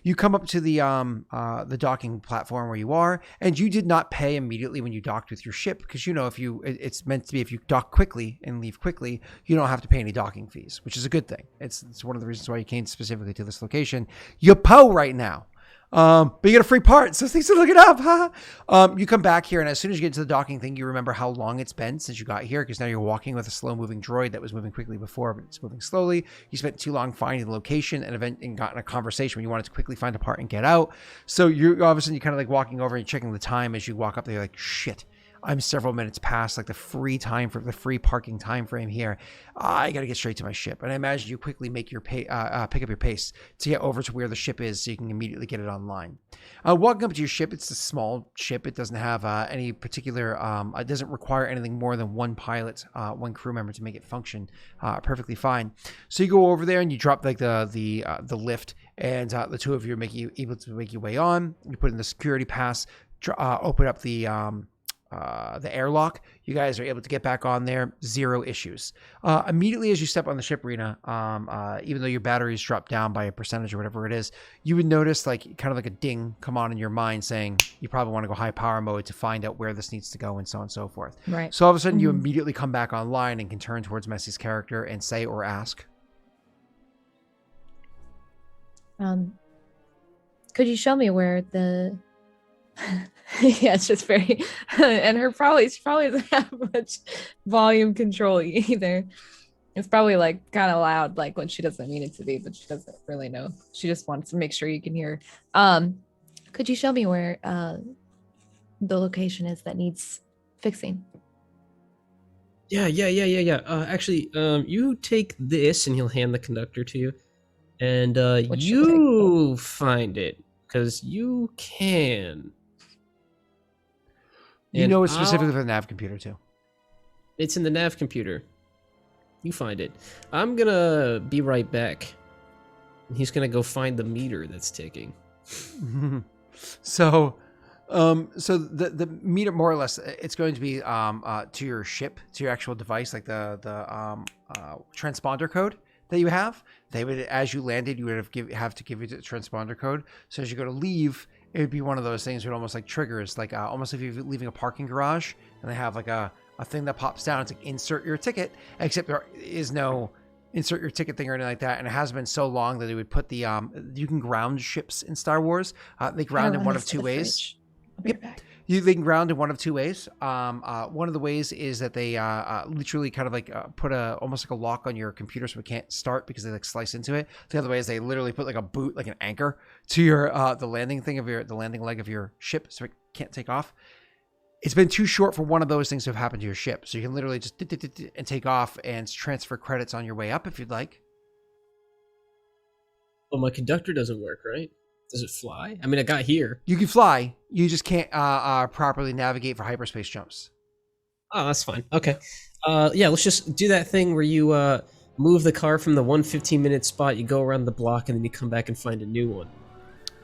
You come up to the docking platform where you are, and you did not pay immediately when you docked with your ship because it's meant to be if you dock quickly and leave quickly, you don't have to pay any docking fees, which is a good thing. It's one of the reasons why you came specifically to this location. You po right now. But you get a free part, so things to look it up, huh? You come back here, and as soon as you get to the docking thing, you remember how long it's been since you got here, because now you're walking with a slow-moving droid that was moving quickly before, but it's moving slowly. You spent too long finding the location and got in a conversation when you wanted to quickly find a part and get out. So you're all of a sudden you're kind of like walking over and checking the time as you walk up there. You're like, shit. I'm several minutes past like the free parking time frame here. I got to get straight to my ship. And I imagine you quickly make your pick up your pace to get over to where the ship is so you can immediately get it online. Walking up to your ship, it's a small ship. It doesn't have any particular, it doesn't require anything more than one pilot, one crew member to make it function perfectly fine. So you go over there and you drop like the lift, and the two of you are able to make your way on. You put in the security pass, open up the airlock. You guys are able to get back on there, zero issues. Immediately as you step on the ship, Rena, even though your batteries drop down by a percentage or whatever it is, you would notice like kind of like a ding come on in your mind saying you probably want to go high power mode to find out where this needs to go and so on and so forth. Right. So all of a sudden you immediately come back online and can turn towards Messy's character and say or ask. Could you show me where the yeah, it's just very and she probably doesn't have much volume control either. It's probably like kind of loud, like when she doesn't mean it to be, but she doesn't really know. She just wants to make sure you can hear. Could you show me where the location is that needs fixing? Yeah. Actually, you take this, and he'll hand the conductor to you, and you find it. because you can. You And know it's specifically for the nav computer too. It's in the nav computer. You find it. I'm gonna be right back. He's gonna go find the meter that's ticking. So the meter, more or less, it's going to be to your ship, to your actual device, like the transponder code that you have. They would, as you landed, you would have to give you the transponder code. So as you go to leave, it would be one of those things that almost like triggers, like almost if you're leaving a parking garage and they have like a thing that pops down. It's like insert your ticket, except there is no insert your ticket thing or anything like that. And it has been so long that they would put the you can ground ships in Star Wars. They ground in one of two ways. I'll be right back. They can ground in one of two ways. One of the ways is that they literally kind of like put almost like a lock on your computer so it can't start because they like slice into it. The other way is they literally put like a boot, like an anchor, to your the landing leg of your ship so it can't take off. It's been too short for one of those things to have happened to your ship, so you can literally just and take off and transfer credits on your way up if you'd like. Well, my conductor doesn't work, right? Does it fly? I mean, I got here. You can fly. You just can't properly navigate for hyperspace jumps. Oh, that's fine. Okay. Yeah, let's just do that thing where you move the car from the 1 15-minute spot, you go around the block, and then you come back and find a new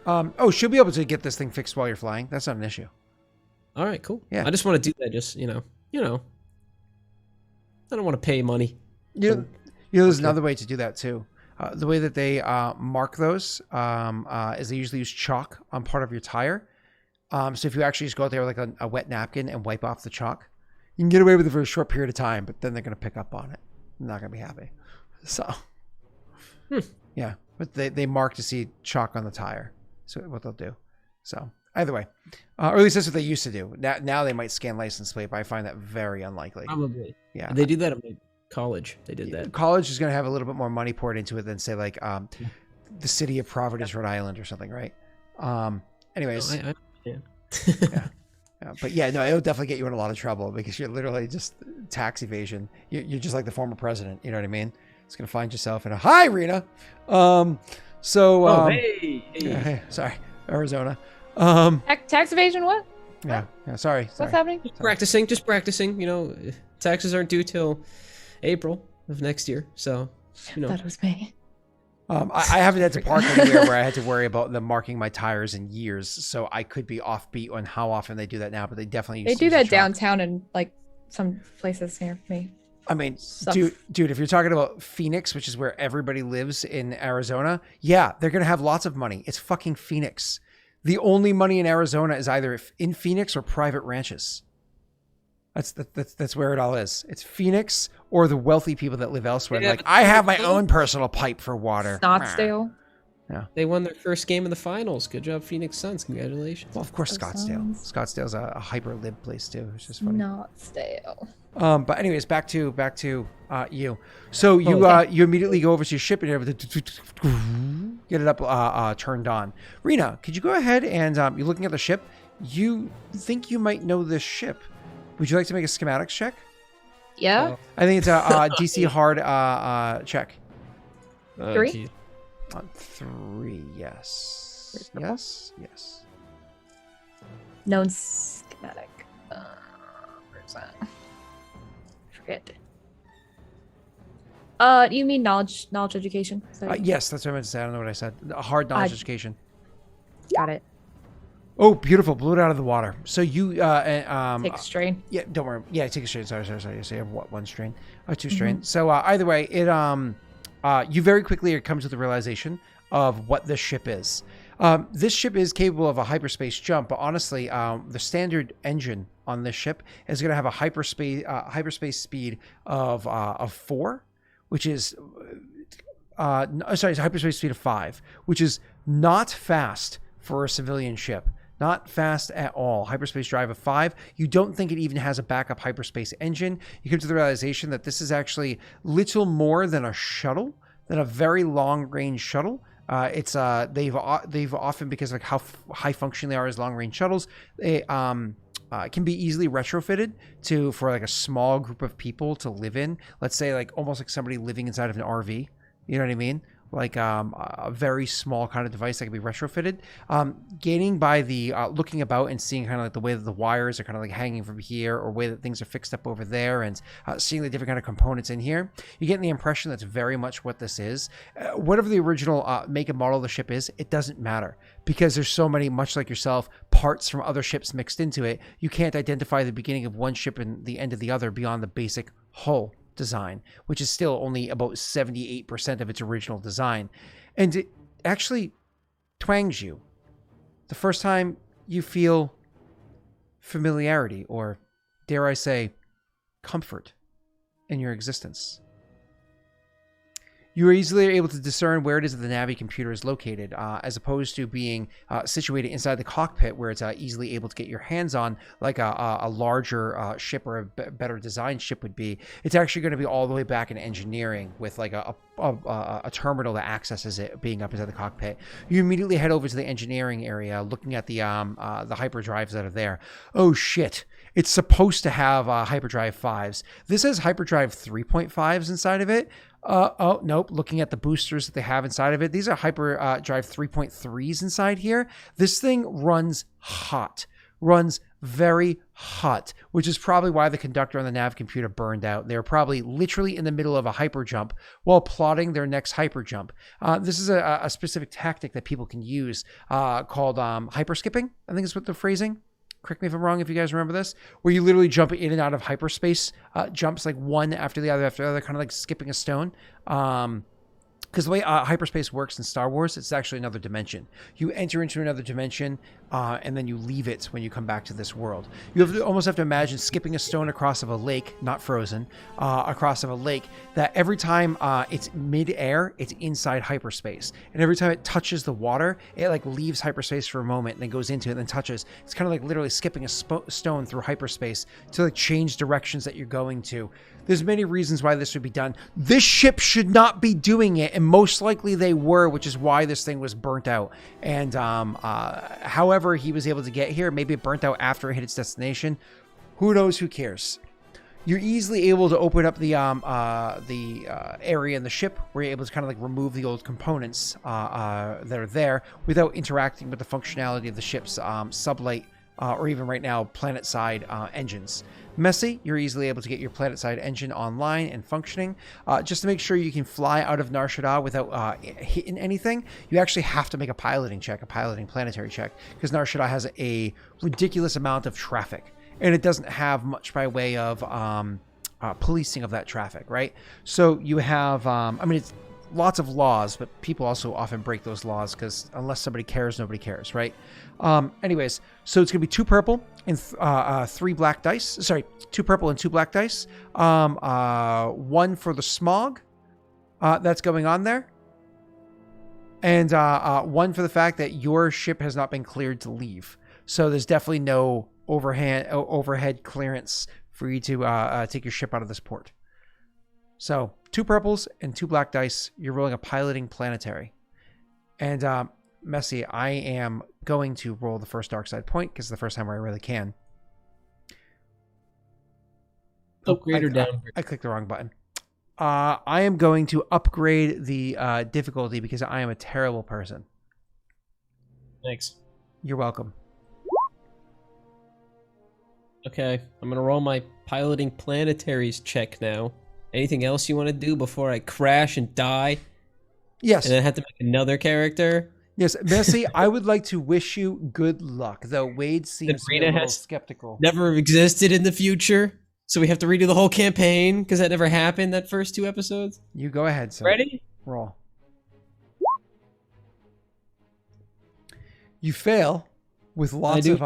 one. She'll be able to get this thing fixed while you're flying. That's not an issue. All right, cool. Yeah. I just want to do that. Just I don't want to pay money. There's another way to do that too. The way that they mark those is they usually use chalk on part of your tire. So if you actually just go out there with like a wet napkin and wipe off the chalk, you can get away with it for a short period of time, but then they're going to pick up on it. They're not going to be happy. So, yeah, but they mark to see chalk on the tire. So what they'll do. So either way, or at least that's what they used to do. Now they might scan license plate, but I find that very unlikely. Probably. Yeah. They do that at my college. They did that. College is going to have a little bit more money poured into it than say like the city of Providence, Rhode Island or something, right? Anyways. Yeah. But yeah, no, it'll definitely get you in a lot of trouble because you're literally just tax evasion. You're just like the former president. You know what I mean? It's going to find yourself in a hi, Rena. Hey, sorry, Arizona. Tax evasion? What? Yeah. Sorry. What's happening? Just practicing. Taxes aren't due till April of next year, so I thought it was May. I haven't had to park anywhere where I had to worry about them marking my tires in years, so I could be offbeat on how often they do that now, but they definitely do that downtown and like some places near me. I mean, dude, if you're talking about Phoenix, which is where everybody lives in Arizona, yeah, they're going to have lots of money. It's fucking Phoenix. The only money in Arizona is either in Phoenix or private ranches. That's where it all is. It's Phoenix or the wealthy people that live elsewhere. Yeah, like, I have my own personal pipe for water. Scottsdale. Yeah. They won their first game in the finals. Good job, Phoenix Suns. Congratulations. Well, of course, Scottsdale. Scottsdale's a hyper lib place too. It's just funny. Scottsdale. But anyways, back to you. So you immediately go over to your ship and you're able to get it up turned on. Rena, could you go ahead and you're looking at the ship. You think you might know this ship. Would you like to make a schematics check? Yeah. I think it's a DC hard check. 3? 3, yes. Yes. Known schematic. Where's that? Forget. Do you mean knowledge education? Yes, that's what I meant to say. I don't know what I said. A hard knowledge education. Got it. Oh, beautiful. Blew it out of the water. So you take a strain. Yeah, don't worry. Yeah, take a strain. Sorry. You say one strain or 2 strain. So either way, it you very quickly come to the realization of what this ship is. This ship is capable of a hyperspace jump, but honestly, the standard engine on this ship is going to have a hyperspace speed of 4, which is hyperspace speed of 5, which is not fast for a civilian ship. Not fast at all. Hyperspace drive of 5. You don't think it even has a backup hyperspace engine. You come to the realization that this is actually little more than a shuttle, than a very long-range shuttle. They've often, because of how high functioning they are as long-range shuttles, they can be easily retrofitted for like a small group of people to live in. Let's say like almost like somebody living inside of an RV. You know what I mean? like a very small kind of device that can be retrofitted. Gaining by the looking about and seeing kind of like the way that the wires are kind of like hanging from here, or way that things are fixed up over there, and seeing the different kind of components in here, you get the impression that's very much what this is. Whatever the original make and model of the ship is, it doesn't matter, because there's so many, much like yourself, parts from other ships mixed into it. You can't identify the beginning of one ship and the end of the other beyond the basic hull design, which is still only about 78% of its original design. And it actually twangs you the first time you feel familiarity, or dare I say, comfort in your existence. You are easily able to discern where it is that the Navi computer is located, as opposed to being situated inside the cockpit, where it's easily able to get your hands on, like a larger ship or a better designed ship would be. It's actually going to be all the way back in engineering, with like a terminal that accesses it being up inside the cockpit. You immediately head over to the engineering area, looking at the hyperdrives that are there. Oh shit! It's supposed to have hyperdrive 5s. This has hyperdrive 3.5s inside of it. Oh, nope. Looking at the boosters that they have inside of it, these are hyperdrive 3.3s inside here. This thing runs hot. Runs very hot, which is probably why the conductor on the nav computer burned out. They were probably literally in the middle of a hyper jump while plotting their next hyper jump. This is a specific tactic that people can use called hyper skipping, I think is what the phrasing. Correct me if I'm wrong, if you guys remember this, where you literally jump in and out of hyperspace jumps, like one after the other, kind of like skipping a stone. Because the way hyperspace works in Star Wars, it's actually another dimension. You enter into another dimension, and then you leave it when you come back to this world. You almost have to imagine skipping a stone across of a lake, not frozen, across of a lake, that every time it's mid-air, it's inside hyperspace. And every time it touches the water, it like leaves hyperspace for a moment and then goes into it and then touches. It's kind of like literally skipping a stone through hyperspace to like change directions that you're going to. There's many reasons why this would be done. This ship should not be doing it, and most likely they were, which is why this thing was burnt out. And however he was able to get here, maybe it burnt out after it hit its destination. Who knows? Who cares? You're easily able to open up the area in the ship where you're able to kind of like remove the old components that are there without interacting with the functionality of the ship's sublight or even right now planet-side engines. Messy, you're easily able to get your planet-side engine online and functioning. Just to make sure you can fly out of Nar Shaddaa without hitting anything, you actually have to make a piloting check, a piloting planetary check, because Nar Shaddaa has a ridiculous amount of traffic, and it doesn't have much by way of policing of that traffic, right? So you have, I mean, it's lots of laws, but people also often break those laws because unless somebody cares, nobody cares, right? Anyways, so it's going to be 2 purple and 3 black dice. Sorry, 2 purple and 2 black dice. 1 for the smog that's going on there. And 1 for the fact that your ship has not been cleared to leave. So there's definitely no overhead clearance for you to take your ship out of this port. So 2 purples and 2 black dice. You're rolling a piloting planetary. And Messy, I am going to roll the first dark side point because it's the first time where I really can. Upgrade or downgrade? I clicked the wrong button. I am going to upgrade the difficulty because I am a terrible person. Thanks. You're welcome. Okay, I'm gonna roll my piloting planetaries check now. Anything else you want to do before I crash and die? Yes. And then I have to make another character? Yes, Messy, I would like to wish you good luck, though Wade seems a little skeptical. Never existed in the future, so we have to redo the whole campaign because that never happened, that first 2 episodes. You go ahead, sir. Ready? Roll. You fail with lots of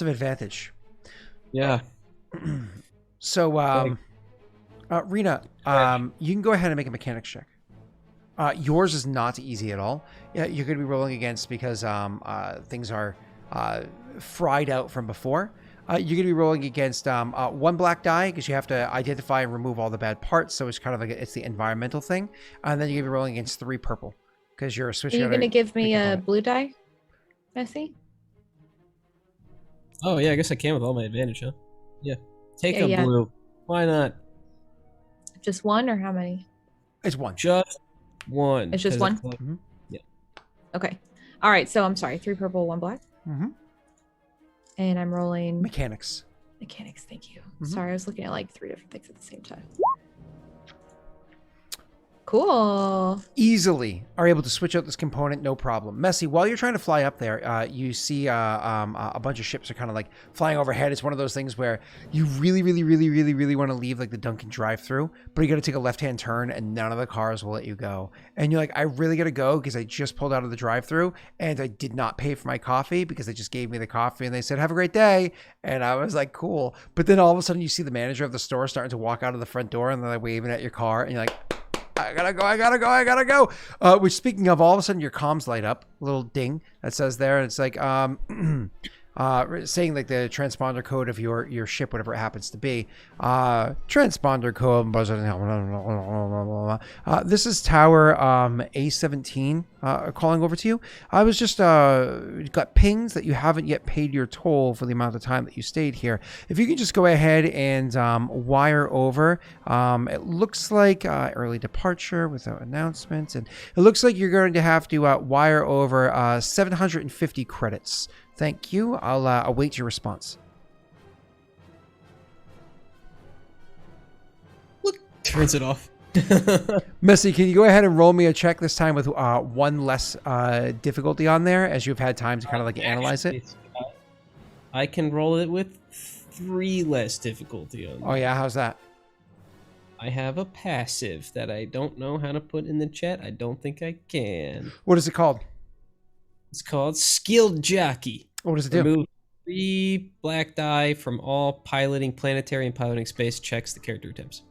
advantage. Yeah. So, Rena, you can go ahead and make a mechanics check. Yours is not easy at all. Yeah, you're going to be rolling against because things are fried out from before. You're going to be rolling against 1 black die because you have to identify and remove all the bad parts. So it's kind of like it's the environmental thing. And then you're going to be rolling against 3 purple because you're switching. Are you going to give me a blue die, Messy? Oh, yeah, I guess I can with all my advantage, huh? Yeah. Take a blue. Why not? Just 1 or how many? It's 1. Just One. It's just 'cause one? that's like- Yeah. Okay. All right. So I'm sorry. 3 purple, 1 black. And I'm rolling Mechanics. mechanics. Thank you. Sorry, I was looking at like 3 different things at the same time. Cool. Easily are able to switch out this component, no problem. Messy, while you're trying to fly up there, you see a bunch of ships are kind of like flying overhead. It's one of those things where you really want to leave like the Duncan drive-through, but you got to take a left-hand turn and none of the cars will let you go. And you're like, I really got to go because I just pulled out of the drive-through and I did not pay for my coffee because they just gave me the coffee and they said, have a great day. And I was like, cool. But then all of a sudden you see the manager of the store starting to walk out of the front door and they're like waving at your car and you're like, I gotta go. Which, speaking of, all of a sudden your comms light up, a little ding that says there, and it's like saying like the transponder code of your ship, whatever it happens to be. Transponder code. This is Tower A17 calling over to you. I was just got pings that you haven't yet paid your toll for the amount of time that you stayed here. If you can just go ahead and wire over. It looks like early departure without announcements, and it looks like you're going to have to wire over 750 credits. Thank you. I'll await your response. Look, turns it off. Missy, can you go ahead and roll me a check this time with one less difficulty on there, as you've had time to kind of like analyze it? I can roll it with 3 less difficulty on. Oh yeah, how's that? I have a passive that I don't know how to put in the chat. I don't think I can. What is it called? It's called Skilled Jockey. What does it do? Remove 3 black die from all piloting, planetary, and piloting space checks the character attempts.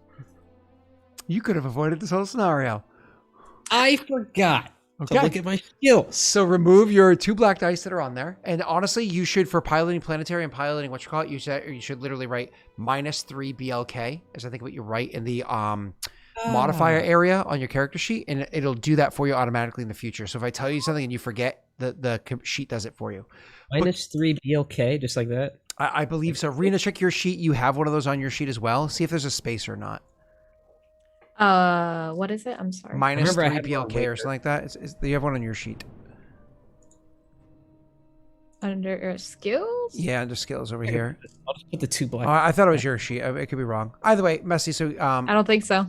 You could have avoided this whole scenario. I forgot Okay. to look at my skills. So remove your 2 black dice that are on there. And honestly, you should, for piloting planetary and piloting you should literally write -3 BLK, is I think what you write in the modifier area on your character sheet, and it'll do that for you automatically in the future. So if I tell you something and you forget, the sheet does it for you. -3 BLK, just like that? I believe so. Rena, check your sheet. You have one of those on your sheet as well. See if there's a space or not. What is it? I'm sorry. -3 BLK or something like that. You have one on your sheet. Under skills? Yeah, under skills over here. I'll just put the 2 black. I thought it was your sheet. It could be wrong. Either way, Messy. So I don't think so.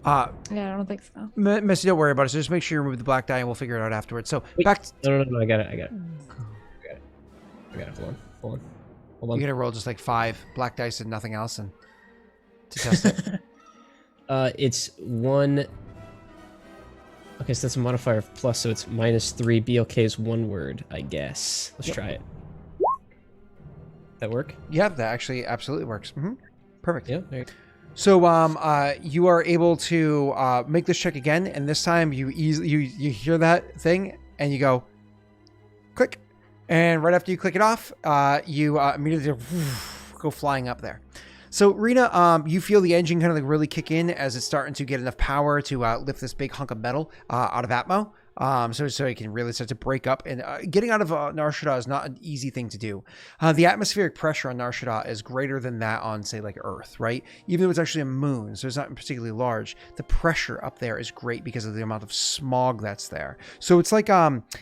Yeah, I don't think so. Messy, don't worry about it. So just make sure you remove the black die, and we'll figure it out afterwards. So Wait, back. No, I got it. I got it. Hold on. You're gonna roll just like 5 black dice and nothing else, and to test it. It's 1. Okay, so that's a modifier of plus, so it's -3 BLK is 1 word, I guess. Let's try it. That work? Yeah, that actually absolutely works. Perfect. Yeah. There you go. So you are able to make this check again, and this time you hear that thing and you go click, and right after you click it off, you immediately go flying up there. So Rena, you feel the engine kind of like really kick in as it's starting to get enough power to lift this big hunk of metal out of Atmo. So it can really start to break up, and getting out of Nar Shaddaa is not an easy thing to do. The atmospheric pressure on Nar Shaddaa is greater than that on, say, like Earth, right? Even though it's actually a moon, so it's not particularly large, the pressure up there is great because of the amount of smog that's there. So it's like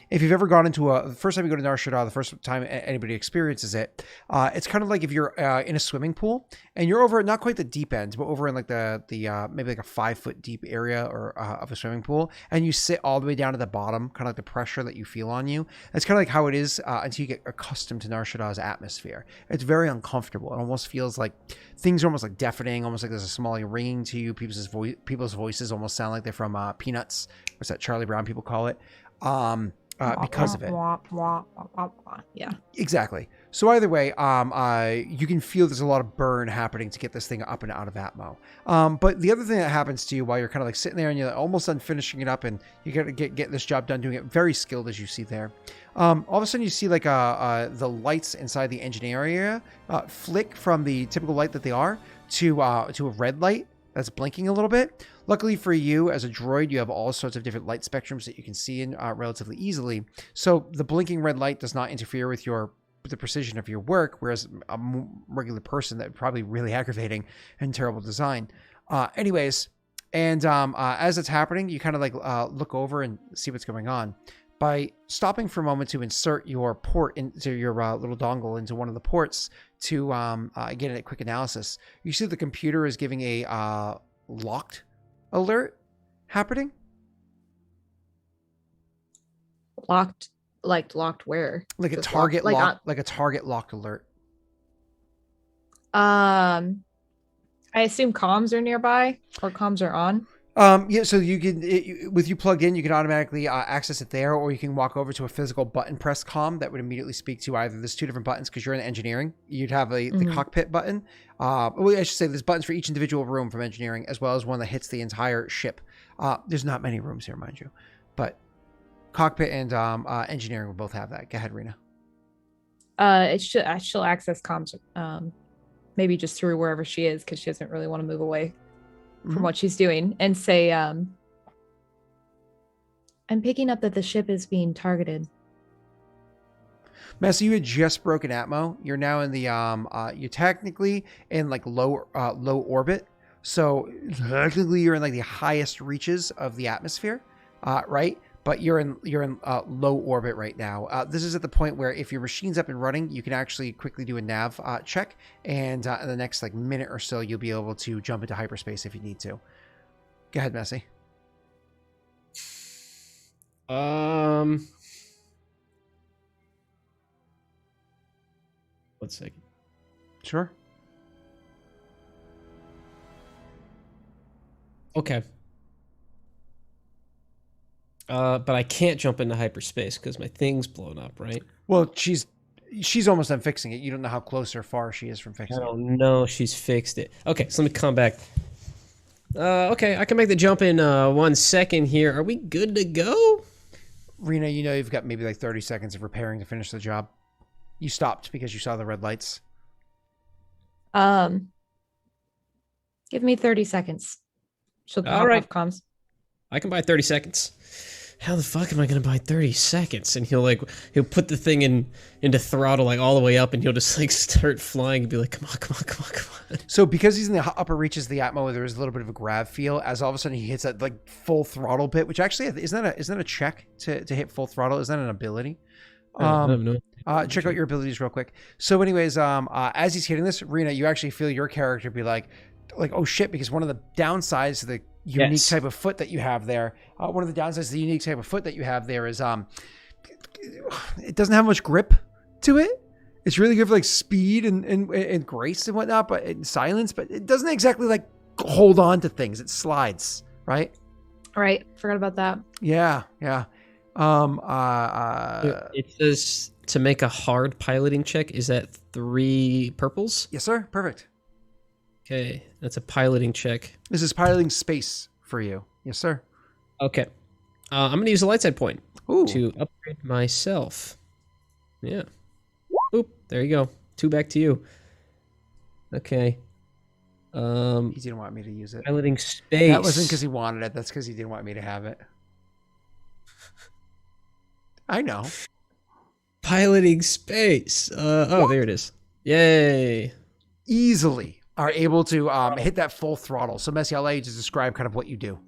if you've ever gone into the first time you go to Nar Shaddaa, the first time anybody experiences it, it's kind of like if you're in a swimming pool and you're over not quite the deep end, but over in like the maybe like a 5-foot deep area or of a swimming pool, and you sit all the way down to the bottom, kind of like the pressure that you feel on you. That's kind of like how it is until you get accustomed to Nar Shaddaa's atmosphere. It's very uncomfortable. It almost feels like things are almost like deafening, almost like there's a small ringing to you. People's voices almost sound like they're from Peanuts. What's that Charlie Brown people call it? Because of it. Yeah. Exactly. So either way, you can feel there's a lot of burn happening to get this thing up and out of Atmo. But the other thing that happens to you while you're kind of like sitting there and you're almost done finishing it up, and you got to get this job done, doing it very skilled as you see there. All of a sudden you see like the lights inside the engine area flick from the typical light that they are to a red light that's blinking a little bit. Luckily for you, as a droid, you have all sorts of different light spectrums that you can see in relatively easily. So the blinking red light does not interfere with the precision of your work, whereas a regular person, that would probably really aggravating and terrible design. Anyways, And as it's happening, you kind of like look over and see what's going on. By stopping for a moment to insert your port into your little dongle into one of the ports to get a quick analysis, you see the computer is giving a locked alert happening. Locked, like locked where? Like a Just target locked, lock, like a target locked alert. I assume comms are nearby or comms are on. Yeah, so you can, with you plugged in, you can automatically access it there, or you can walk over to a physical button press comm that would immediately speak to either. There's two different buttons because you're in engineering. You'd have the cockpit button. Well, I should say there's buttons for each individual room from engineering, as well as one that hits the entire ship. There's not many rooms here, mind you, but cockpit and engineering will both have that. Go ahead, Rena. She'll access comms, maybe just through wherever she is because she doesn't really want to move away from what she's doing, and say, I'm picking up that the ship is being targeted. Messa, you had just broken Atmo. You're now in the you're technically in like low orbit. So technically you're in like the highest reaches of the atmosphere, right? But you're in low orbit right now. This is at the point where if your machine's up and running, you can actually quickly do a nav check, and in the next like minute or so, you'll be able to jump into hyperspace if you need to. Go ahead, Messi. 1 second. Sure. Okay. But I can't jump into hyperspace because my thing's blown up, right? Well, she's almost done fixing it. You don't know how close or far she is from fixing I it. don't know. She's fixed it. Okay, so let me come back. Okay, I can make the jump in 1 second here. Are we good to go? Rena, you know you've got maybe like 30 seconds of repairing to finish the job. You stopped because you saw the red lights. Give me 30 seconds. She'll pop off comms. I can buy 30 seconds. How the fuck am I gonna buy 30 seconds? And he'll put the thing into throttle like all the way up, and he'll just like start flying and be like, come on. So because he's in the upper reaches of the Atmo, there is a little bit of a grav feel as all of a sudden he hits that like full throttle bit, which actually isn't that a check to hit full throttle? Is that an ability? Check out your abilities real quick. So anyways, as he's hitting this, Rena, you actually feel your character be like, oh shit, because one of the downsides of the unique type of foot that you have there, is it doesn't have much grip to it. It's really good for like speed and grace and whatnot, but in silence, but it doesn't exactly like hold on to things. It slides, right? Right. Forgot about that. Yeah. It says to make a hard piloting check. Is that 3 purples? Yes, sir. Perfect. Okay, that's a piloting check. This is piloting space for you. Yes, sir. Okay. I'm going to use a light side point Ooh. to upgrade myself. Yeah. Oop, there you go. 2 back to you. Okay. He didn't want me to use it. Piloting space. That wasn't because he wanted it. That's because he didn't want me to have it. I know. Piloting space. Oh, there it is. Yay. Easily are able to hit that full throttle. So, Messi, I'll let you just describe kind of what you do.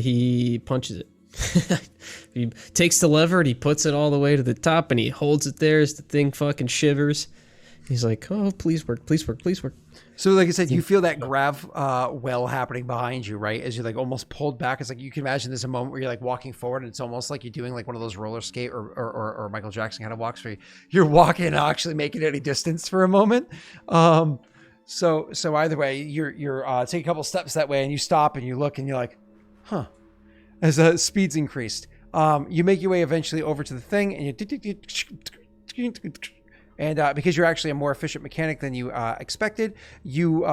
He punches it. He takes the lever and he puts it all the way to the top and he holds it there as the thing fucking shivers. He's like, oh, please work. So, like I said, you feel that grav well happening behind you, right? As you're like almost pulled back. It's like you can imagine there's a moment where you're like walking forward and it's almost like you're doing like one of those roller skate or Michael Jackson kind of walks where you're walking and actually making any distance for a moment. So either way, you're take a couple steps that way and you stop and you look and you're like, huh, as the speed's increased. You make your way eventually over to the thing and you and because you're actually a more efficient mechanic than you expected, you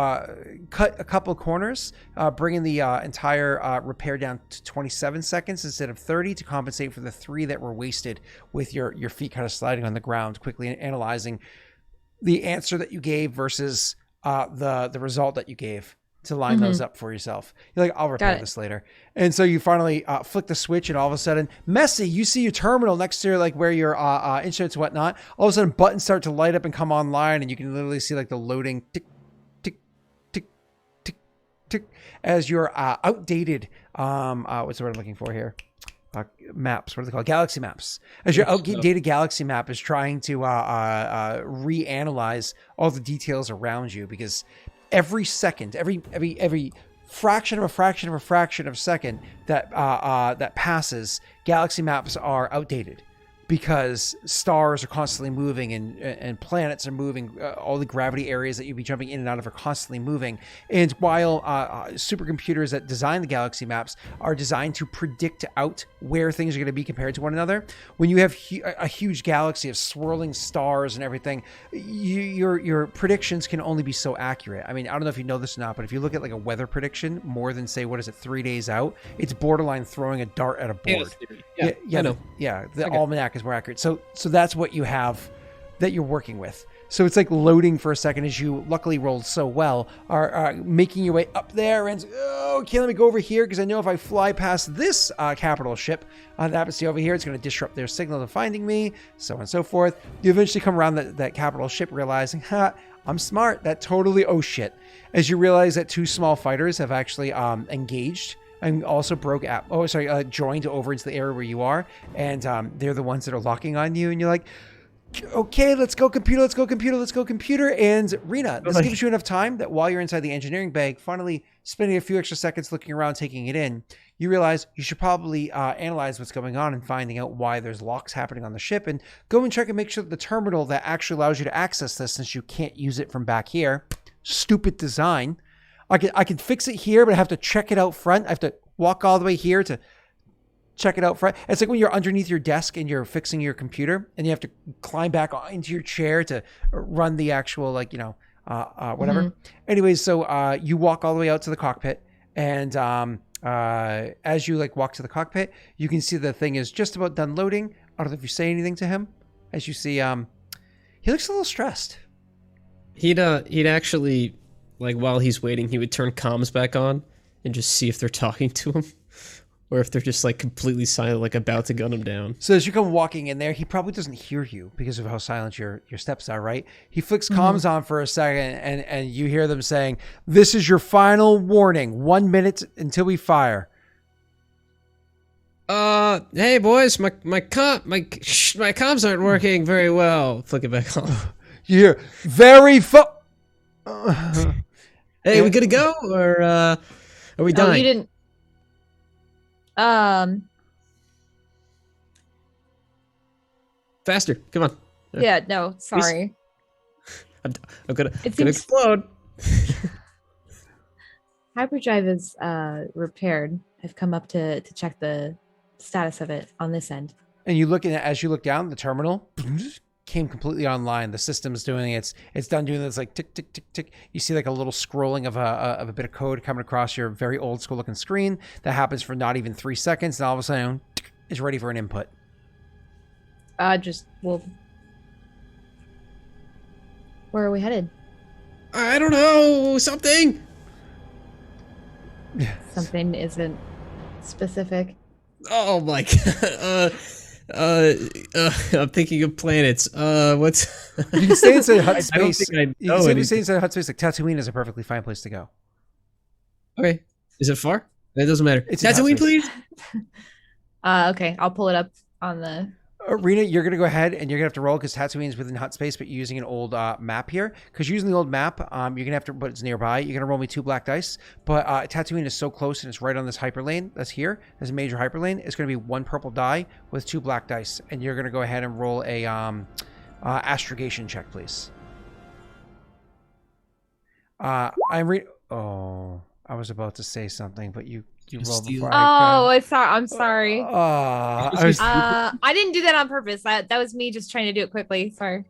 cut a couple of corners, bringing the entire repair down to 27 seconds instead of 30 to compensate for the 3 that were wasted with your feet kind of sliding on the ground, quickly analyzing the answer that you gave versus the result that you gave to line those up for yourself. You're like, I'll repair this later. And so you finally flick the switch and all of a sudden, Messi, you see your terminal next to like where your instruments and whatnot. All of a sudden buttons start to light up and come online and you can literally see like the loading tick, tick, tick, tick, tick, as your outdated what's the word I'm looking for here? Maps. What are they called? Galaxy maps. As your outdated galaxy map is trying to reanalyze all the details around you, because every second, every fraction of a fraction of a fraction of a second that that passes, galaxy maps are outdated, because stars are constantly moving and planets are moving. All the gravity areas that you'd be jumping in and out of are constantly moving. And while supercomputers that design the galaxy maps are designed to predict out where things are going to be compared to one another, when you have a huge galaxy of swirling stars and everything, your predictions can only be so accurate. I mean, I don't know if you know this or not, but if you look at like a weather prediction more than, say, 3 days out, it's borderline throwing a dart at a board. I know. Yeah, the almanac is more accurate. So that's what you have that you're working with. So it's like loading for a second, as you luckily rolled so well, are making your way up there and, okay, let me go over here, because I know if I fly past this capital ship that happens to be over here, it's going to disrupt their signal to finding me, so on and so forth. You eventually come around that capital ship, realizing, I'm smart. That totally, oh shit. As you realize that 2 small fighters have actually engaged and also joined over into the area where you are, and they're the ones that are locking on you, and you're like, okay, let's go computer. And Rena, this gives you enough time that while you're inside the engineering bag, finally spending a few extra seconds looking around, taking it in, you realize you should probably analyze what's going on and finding out why there's locks happening on the ship, and go and check and make sure that the terminal that actually allows you to access this, since you can't use it from back here, stupid design, I can fix it here, but I have to check it out front. I have to walk all the way here to check it out front. It's like when you're underneath your desk and you're fixing your computer, and you have to climb back into your chair to run the actual, whatever. Mm-hmm. Anyways, so you walk all the way out to the cockpit, and as you walk to the cockpit, you can see the thing is just about done loading. I don't know if you say anything to him. As you see, he looks a little stressed. He'd actually, while he's waiting, he would turn comms back on and just see if they're talking to him, or if they're just completely silent, about to gun him down. So as you come walking in there, he probably doesn't hear you because of how silent your steps are, right? He flicks comms on for a second, and you hear them saying, "This is your final warning. 1 minute until we fire." Hey boys, my comms aren't working very well. Flick it back on. You hear very Hey, we gonna go, or are we dying? Oh, you didn't. Faster, come on. Yeah, no, sorry. I'm gonna explode. Hyperdrive is repaired. I've come up to check the status of it on this end. And as you look down, the terminal came completely online. The system's doing it's done doing this tick tick tick tick. You see a little scrolling of a bit of code coming across your very old school looking screen that happens for not even 3 seconds, and all of a sudden it's ready for an input. Where are we headed? I don't know. Something isn't specific. Oh my god. I'm thinking of planets. What's you can stay inside hut space. I don't think I know. Stay inside hut space. Tatooine is a perfectly fine place to go. Okay. Is it far? It doesn't matter. It's Tatooine, please. Okay. I'll pull it up on the Rena, you're going to go ahead and you're going to have to roll, because Tatooine is within hut space, but you're using an old map here. Because using the old map, you're going to have to, but it's nearby. You're going to roll me 2 black dice. But Tatooine is so close, and it's right on this hyperlane that's here. There's a major hyperlane. It's going to be 1 purple die with 2 black dice. And you're going to go ahead and roll a astrogation check, please. Oh, I was about to say something, but you rolled before I could. I'm sorry. I didn't do that on purpose. That was me just trying to do it quickly. Sorry.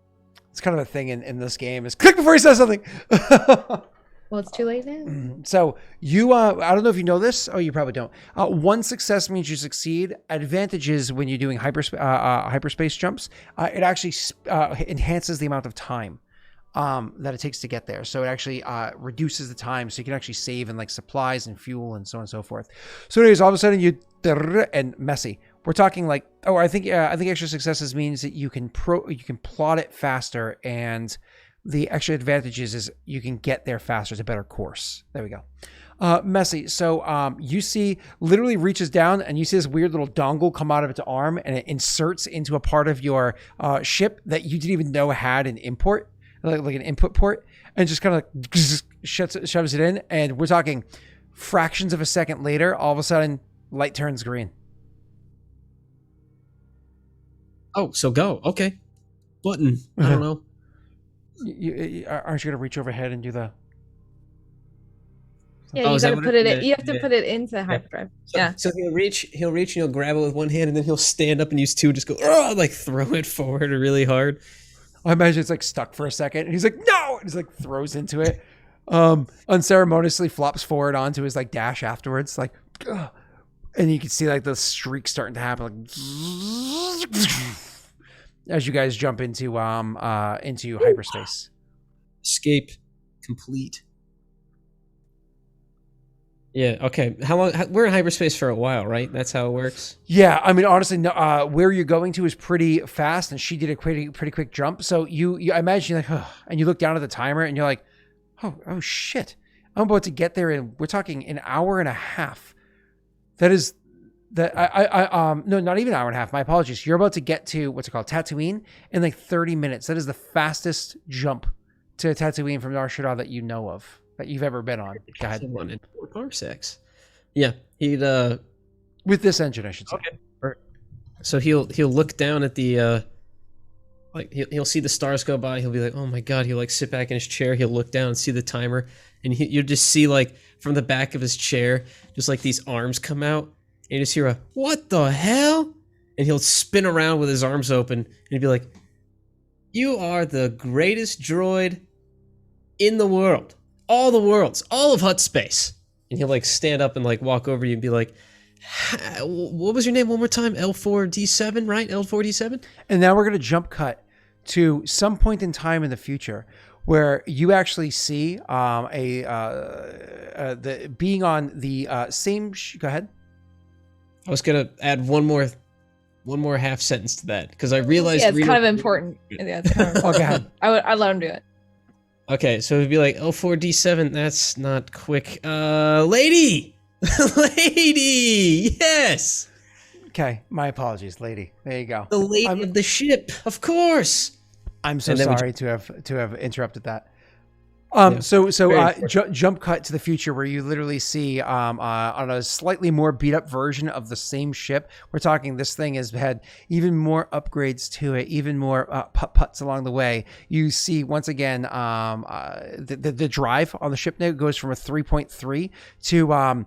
It's kind of a thing in this game, is click before he says something. Well, it's too late now. So you, I don't know if you know this. Oh, you probably don't. 1 success means you succeed. Advantages when you're doing hyperspace jumps. It actually enhances the amount of time that it takes to get there. So it actually reduces the time, so you can actually save in supplies and fuel and so on and so forth. So anyways, all of a sudden and messy. We're talking I think extra successes means that you can plot it faster and the extra advantages is you can get there faster. It's a better course. There we go. Messy. So you see, literally reaches down and you see this weird little dongle come out of its arm, and it inserts into a part of your ship that you didn't even know had an import, like an input port, and just kind of shoves it in. And we're talking fractions of a second later, all of a sudden, light turns green. Oh, so go. Okay. Button. I don't know. Aren't you going to reach overhead and do the... Yeah, you gotta put it in. You have to put it into hyperdrive. Yeah. So he'll reach and he'll grab it with one hand, and then he'll stand up and use two, just go like throw it forward really hard. I imagine it's like stuck for a second, and he's like, no! And he's like throws into it. Unceremoniously flops forward onto his like dash afterwards, like, ugh. And you can see like the streak starting to happen, like, as you guys jump into hyperspace. Escape complete. Yeah. Okay. How long? We're in hyperspace for a while, right? That's how it works. Yeah. I mean, honestly, no, where you're going to is pretty fast, and she did a pretty quick jump. So I imagine you're like, oh, and you look down at the timer, and you're like, oh shit, I'm about to get there, and we're talking an hour and a half. That is that no, not even an hour and a half. My apologies. You're about to get to what's it called, Tatooine, in like 30 minutes. That is the fastest jump to Tatooine from Nar Shaddaa that you know of, that you've ever been on. Go ahead. 4 parsecs. Yeah, he'd with this engine, I should say. Okay. So he'll look down at the like he'll see the stars go by. He'll be like, oh my god. He'll like sit back in his chair. He'll look down and see the timer, and you'll just see like from the back of his chair, just like these arms come out, and you just hear a what the hell, and he'll spin around with his arms open, and he'll be like, you are the greatest droid in the world. All the worlds, all of Hut space. And he'll like stand up and like walk over you and be like, what was your name one more time? L4D7, right? L4D7? And now we're going to jump cut to some point in time in the future where you actually see the being on the same... Go ahead. I was going to add one more half sentence to that because I realized... Yeah, it's kind of important. Yeah, it's kind of important. Oh, go ahead. I'd let him do it. Okay, so it'd be like L4D7. That's not quick. Lady! Lady! Yes! Okay, my apologies, lady. There you go. The lady of the ship, of course. I'm so sorry to have interrupted that. Yeah, Jump cut to the future where you literally see on a slightly more beat up version of the same ship. We're talking this thing has had even more upgrades to it, even more putt-putts along the way. You see once again the drive on the ship now goes from a 3.3 to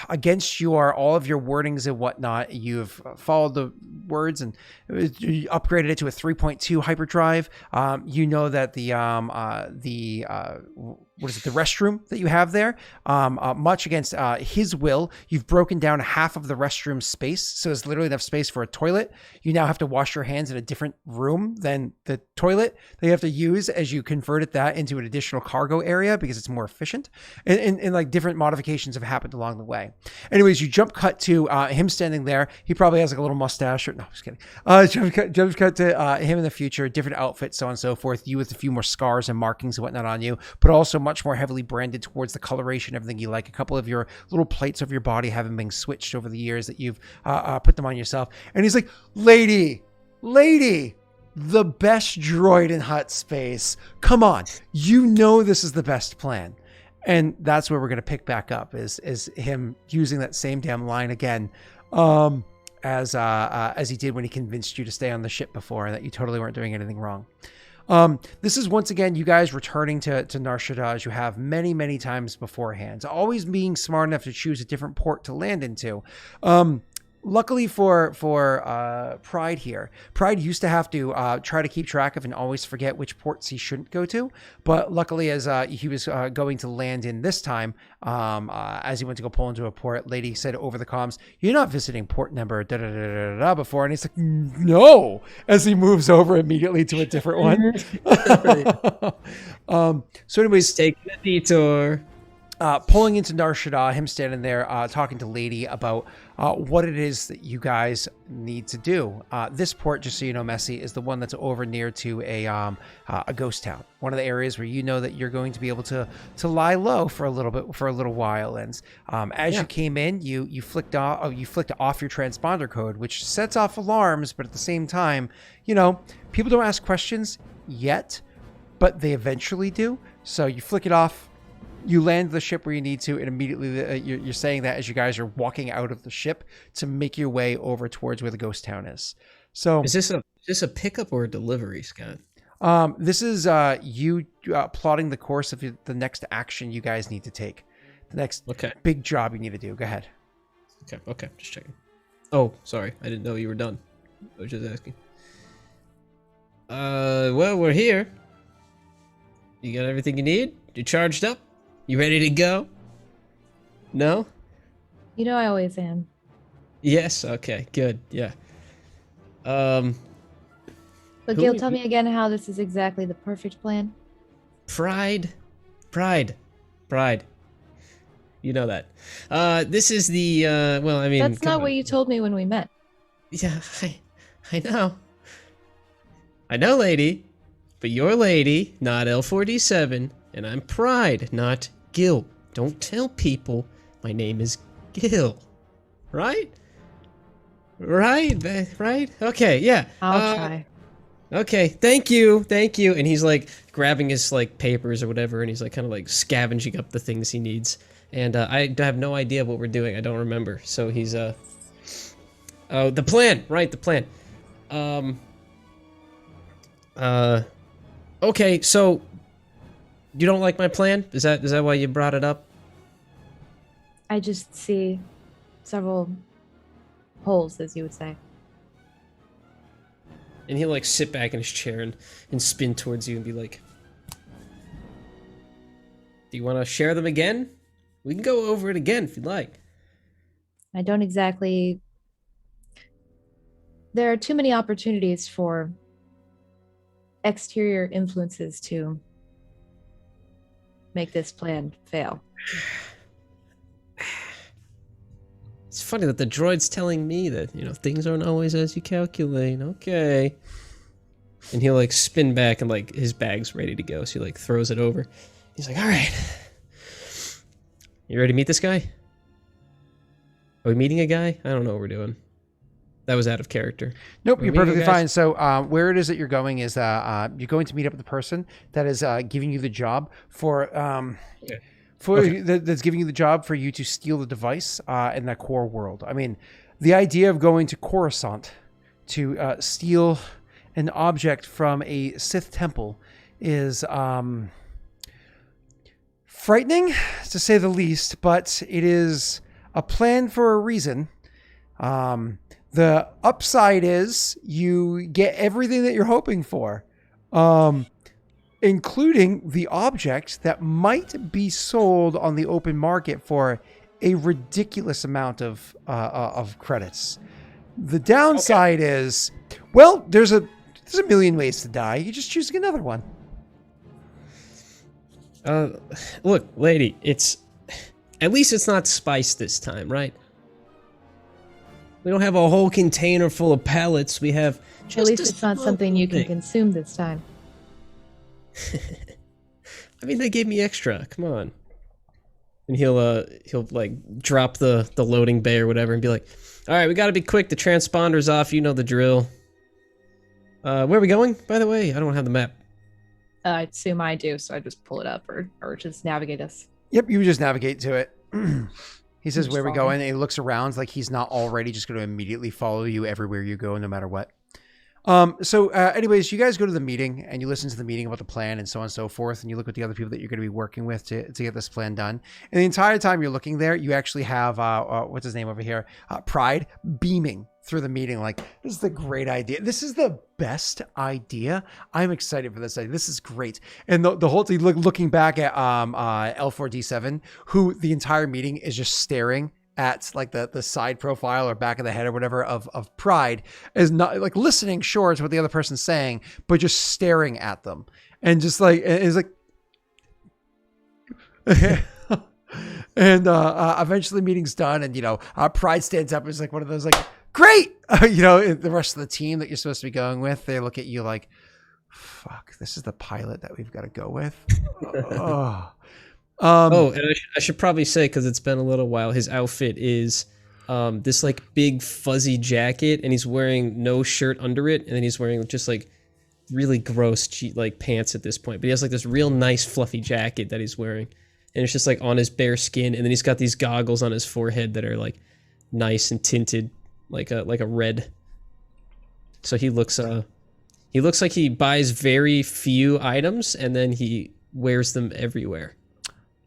against all of your wordings and whatnot. You've followed the words and you upgraded it to a 3.2 hyperdrive. You know that the restroom that you have there, much against his will, you've broken down half of the restroom space, so there's literally enough space for a toilet. You now have to wash your hands in a different room than the toilet that you have to use as you converted that into an additional cargo area because it's more efficient, and like different modifications have happened along the way. Anyways, you jump cut to him standing there. He probably has like a little mustache, or no, just kidding. Jump cut to him in the future, different outfit, so on and so forth. You with a few more scars and markings and whatnot on you, but also much more heavily branded towards the coloration, everything you like. A couple of your little plates of your body having been switched over the years that you've put them on yourself. And he's like, lady, the best droid in Hut space. Come on, you know this is the best plan. And that's where we're going to pick back up is him using that same damn line again, as he did when he convinced you to stay on the ship before and that you totally weren't doing anything wrong. This is once again you guys returning to Nar Shaddaa as you have many, many times beforehand. Always being smart enough to choose a different port to land into. Luckily for Pride here, Pride used to have to try to keep track of and always forget which ports he shouldn't go to. But luckily, as he was going to land in this time, as he went to go pull into a port, lady said over the comms, "You're not visiting port number da da da da da" before, and he's like, "No," as he moves over immediately to a different one. So, anyways, taking a detour. Pulling into Nar Shaddaa, him standing there talking to Lady about what it is that you guys need to do. This port, just so you know, Messi, is the one that's over near to a ghost town. One of the areas where you know that you're going to be able to lie low for a little while. And as you came in, you flicked off your transponder code, which sets off alarms, but at the same time, you know, people don't ask questions yet, but they eventually do. So you flick it off. You land the ship where you need to, and immediately you're saying that as you guys are walking out of the ship to make your way over towards where the ghost town is. So is this a pickup or a delivery, Scott? This is you plotting the course of the next action you guys need to take. The next big job you need to do. Go ahead. Okay, just checking. Oh, sorry, I didn't know you were done. I was just asking. Well, we're here. You got everything you need? You charged up? You ready to go? No? You know I always am. Yes, okay, good, yeah. But Gil, tell me again how this is exactly the perfect plan. Pride. You know that. This is the, well, I mean... That's not what you told me when we met. Yeah, I know. I know, lady. But you're lady, not L4D7, and I'm Pride, not Gil. Don't tell people my name is Gil. Right? Right? Okay, yeah. I'll try. Okay, thank you. And he's like grabbing his like papers or whatever, and he's like kind of like scavenging up the things he needs. And I have no idea what we're doing. I don't remember. So he's oh, the plan, right? The plan. Okay, so you don't like my plan? Is that why you brought it up? I just see several holes, as you would say. And he'll like sit back in his chair and spin towards you and be like, do you want to share them again? We can go over it again if you'd like. I don't exactly... There are too many opportunities for exterior influences to make this plan fail. It's funny that the droid's telling me that, you know, things aren't always as you calculate. Okay. And he'll like spin back and like his bag's ready to go. So he like throws it over. He's like, all right. You ready to meet this guy? Are we meeting a guy? I don't know what we're doing. That was out of character. Nope, you're perfectly fine. So where it is that you're going is you're going to meet up with the person that is giving you the job for that's giving you the job for you to steal the device in that core world. I mean, the idea of going to Coruscant to steal an object from a Sith temple is frightening, to say the least, but it is a plan for a reason. The upside is you get everything that you're hoping for, including the object that might be sold on the open market for a ridiculous amount of credits. The downside is, well, there's a million ways to die. You're just choosing another one. Look, lady, at least it's not spice this time, right? We don't have a whole container full of pellets. We have just at least it's not something you can consume this time. I mean, they gave me extra. Come on. And he'll like drop the loading bay or whatever and be like, all right, we got to be quick. The transponder's off. You know the drill. Where are we going, by the way? I don't have the map. I assume I do, so I just pull it up or just navigate us. Yep, you just navigate to it. He says, where we going? And he looks around like he's not already just going to immediately follow you everywhere you go, no matter what. Anyways, you guys go to the meeting and you listen to the meeting about the plan and so on and so forth. And you look at the other people that you're going to be working with to get this plan done. And the entire time you're looking there, you actually have, what's his name over here? Pride beaming through the meeting. Like, this is a great idea. This is the best idea. I'm excited for this idea. This is great. And the whole thing, looking back at, L4D7, who the entire meeting is just staring at like the side profile or back of the head or whatever of Pride, is not like listening sure to what the other person's saying, but just staring at them and just like, it's like, And eventually meeting's done, and Pride stands up. It's like one of those like, great. The rest of the team that you're supposed to be going with, they look at you like, fuck, this is the pilot that we've got to go with. And I should probably say, because it's been a little while, his outfit is this like big fuzzy jacket, and he's wearing no shirt under it, and then he's wearing just like really gross like pants at this point. But he has like this real nice fluffy jacket that he's wearing, and it's just like on his bare skin, and then he's got these goggles on his forehead that are like nice and tinted like a red. So he looks like he buys very few items and then he wears them everywhere.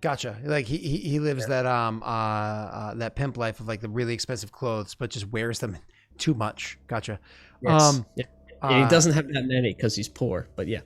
Gotcha. Like he lives that pimp life of like the really expensive clothes, but just wears them too much. Gotcha. Yes. Yeah, he doesn't have that many because he's poor, but yeah.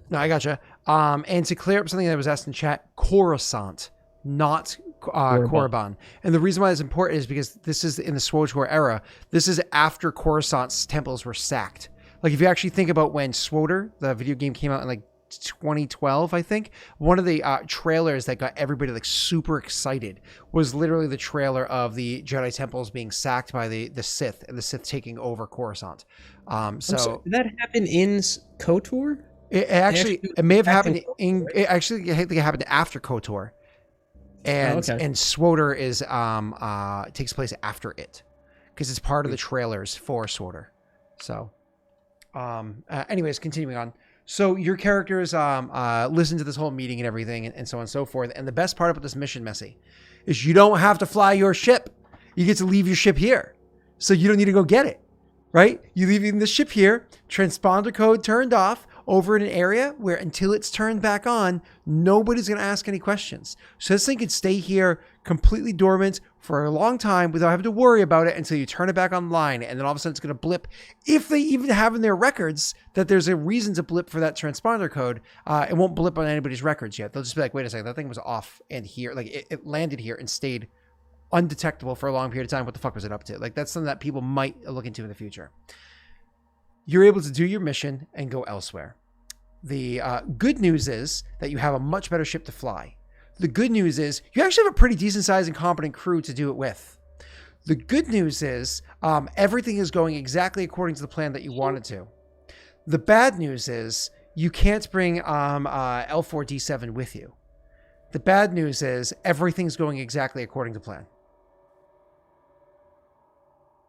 No, I gotcha. And to clear up something that was asked in chat, Coruscant, not Korriban. And the reason why it's important is because this is in the SWTOR era. This is after Coruscant's temples were sacked. Like if you actually think about when SWTOR, the video game, came out in like 2012, I think, one of the trailers that got everybody like super excited was literally the trailer of the Jedi temples being sacked by the Sith, and the Sith taking over Coruscant. So did that happen in KOTOR? It may have happened I think it happened after KOTOR, and and SWTOR is takes place after it because it's part of the trailers for SWTOR. So, anyways, continuing on. So your characters listen to this whole meeting and everything, and so on and so forth. And the best part about this mission, Messy, is you don't have to fly your ship. You get to leave your ship here. So you don't need to go get it, right? You leave the ship here, transponder code turned off, over in an area where until it's turned back on, nobody's going to ask any questions. So this thing could stay here completely dormant for a long time without having to worry about it until you turn it back online. And then all of a sudden it's going to blip. If they even have in their records that there's a reason to blip for that transponder code, it won't blip on anybody's records yet. They'll just be like, wait a second, that thing was off and here, like it landed here and stayed undetectable for a long period of time. What the fuck was it up to? Like that's something that people might look into in the future. You're able to do your mission and go elsewhere. The good news is that you have a much better ship to fly. The good news is you actually have a pretty decent sized and competent crew to do it with. The good news is everything is going exactly according to the plan that you wanted to. The bad news is you can't bring L4D7 with you. The bad news is everything's going exactly according to plan.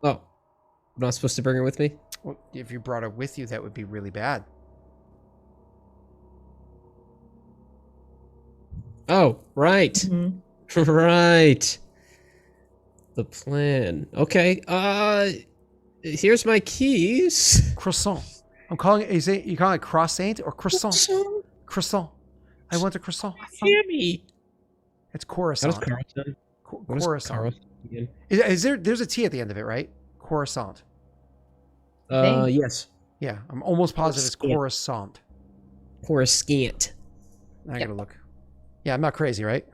Oh, I'm not supposed to bring her with me? Well, if you brought her with you, that would be really bad. Oh, right. Mm-hmm. Right. The plan. Okay. Here's my keys. Croissant. I'm calling it, you calling it croissant or croissant? Croissant. I want a croissant. Sammy. It's Coruscant. That was Coruscant. There's a T at the end of it, right? Coruscant. Yes. Yeah, I'm almost positive it's Coruscant. Coruscant. I gotta look. Yeah, I'm not crazy, right?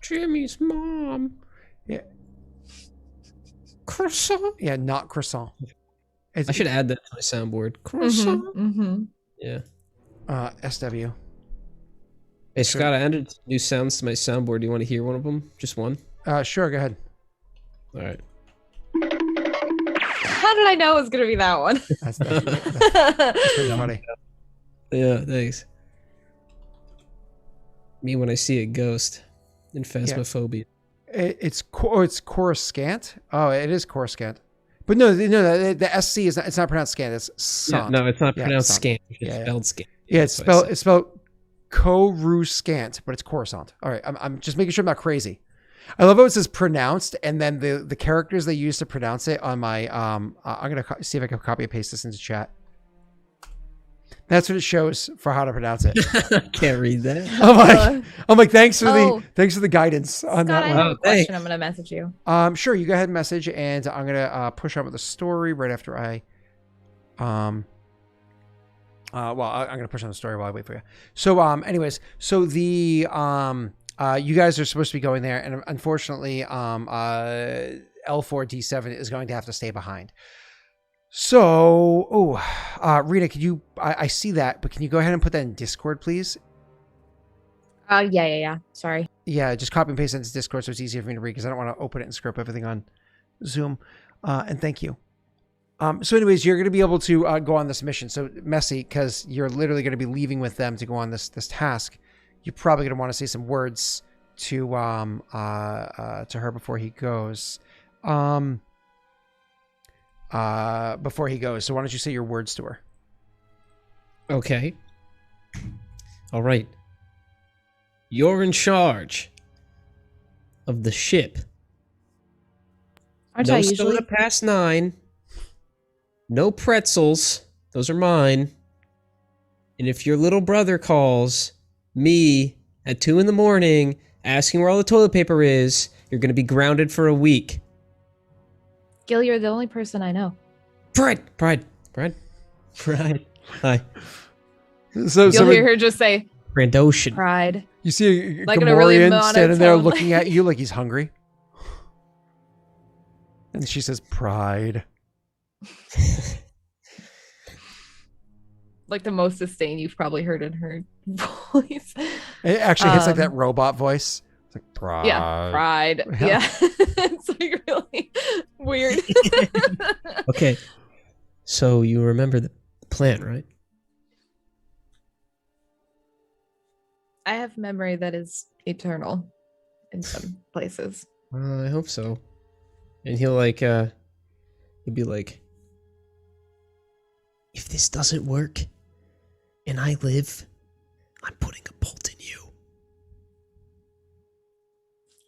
Jimmy's mom. Yeah. Croissant. Yeah, not croissant. I should add that to my soundboard. Croissant. Mm-hmm. Yeah. SW. Hey, Scott, I added new sounds to my soundboard. Do you want to hear one of them? Just one? Sure, go ahead. All right. How did I know it was going to be that one? That's pretty funny. Yeah, thanks. Me when I see a ghost in Phasmophobia. Yeah. It's Coruscant. Oh, it is Coruscant. But no, the SC is not, it's not pronounced scant. It's sant. Yeah, no, it's not pronounced scant. It's spelled scant. Yeah, it's spelled Coruscant, but it's Coruscant. All right, I'm just making sure I'm not crazy. I love how it says pronounced, and then the characters they use to pronounce it on my I'm gonna see if I can copy and paste this into chat. That's what it shows for how to pronounce it. Can't read that. I'm like, thanks for the guidance on that one. I have a question. I'm gonna message you. Sure, you go ahead and message, and I'm gonna push on with the story right after I I'm gonna push on the story while I wait for you. So anyways, so the you guys are supposed to be going there, and unfortunately L4D7 is going to have to stay behind. So, Rita, could you, I see that, but can you go ahead and put that in Discord, please? Yeah. Sorry. Yeah, just copy and paste it into Discord so it's easier for me to read because I don't want to open it and screw up everything on Zoom. And thank you. So anyways, you're going to be able to go on this mission. So Messy, because you're literally going to be leaving with them to go on this task. You're probably going to want to say some words to her before he goes. So why don't you say your words to her? Okay. All right. You're in charge of the ship. Aren't No I usually? soda past 9. No pretzels. Those are mine. And if your little brother calls me at 2 in the morning asking where all the toilet paper is, you're going to be grounded for a week. Gil, you're the only person I know. Pride. Hi. So You'll hear her just say, Brandoshan. pride. you see a Like in a really Gamorrean standing there monotone, looking at you like he's hungry. And she says, pride. Like the most disdain you've probably heard in her voice. It actually hits like that robot voice. It's like, pride. Yeah, pride. Yeah. It's like really weird. Okay. So you remember the plan, right? I have memory that is eternal in some places. I hope so. And he'll be like, if this doesn't work and I live, I'm putting a bolt in you.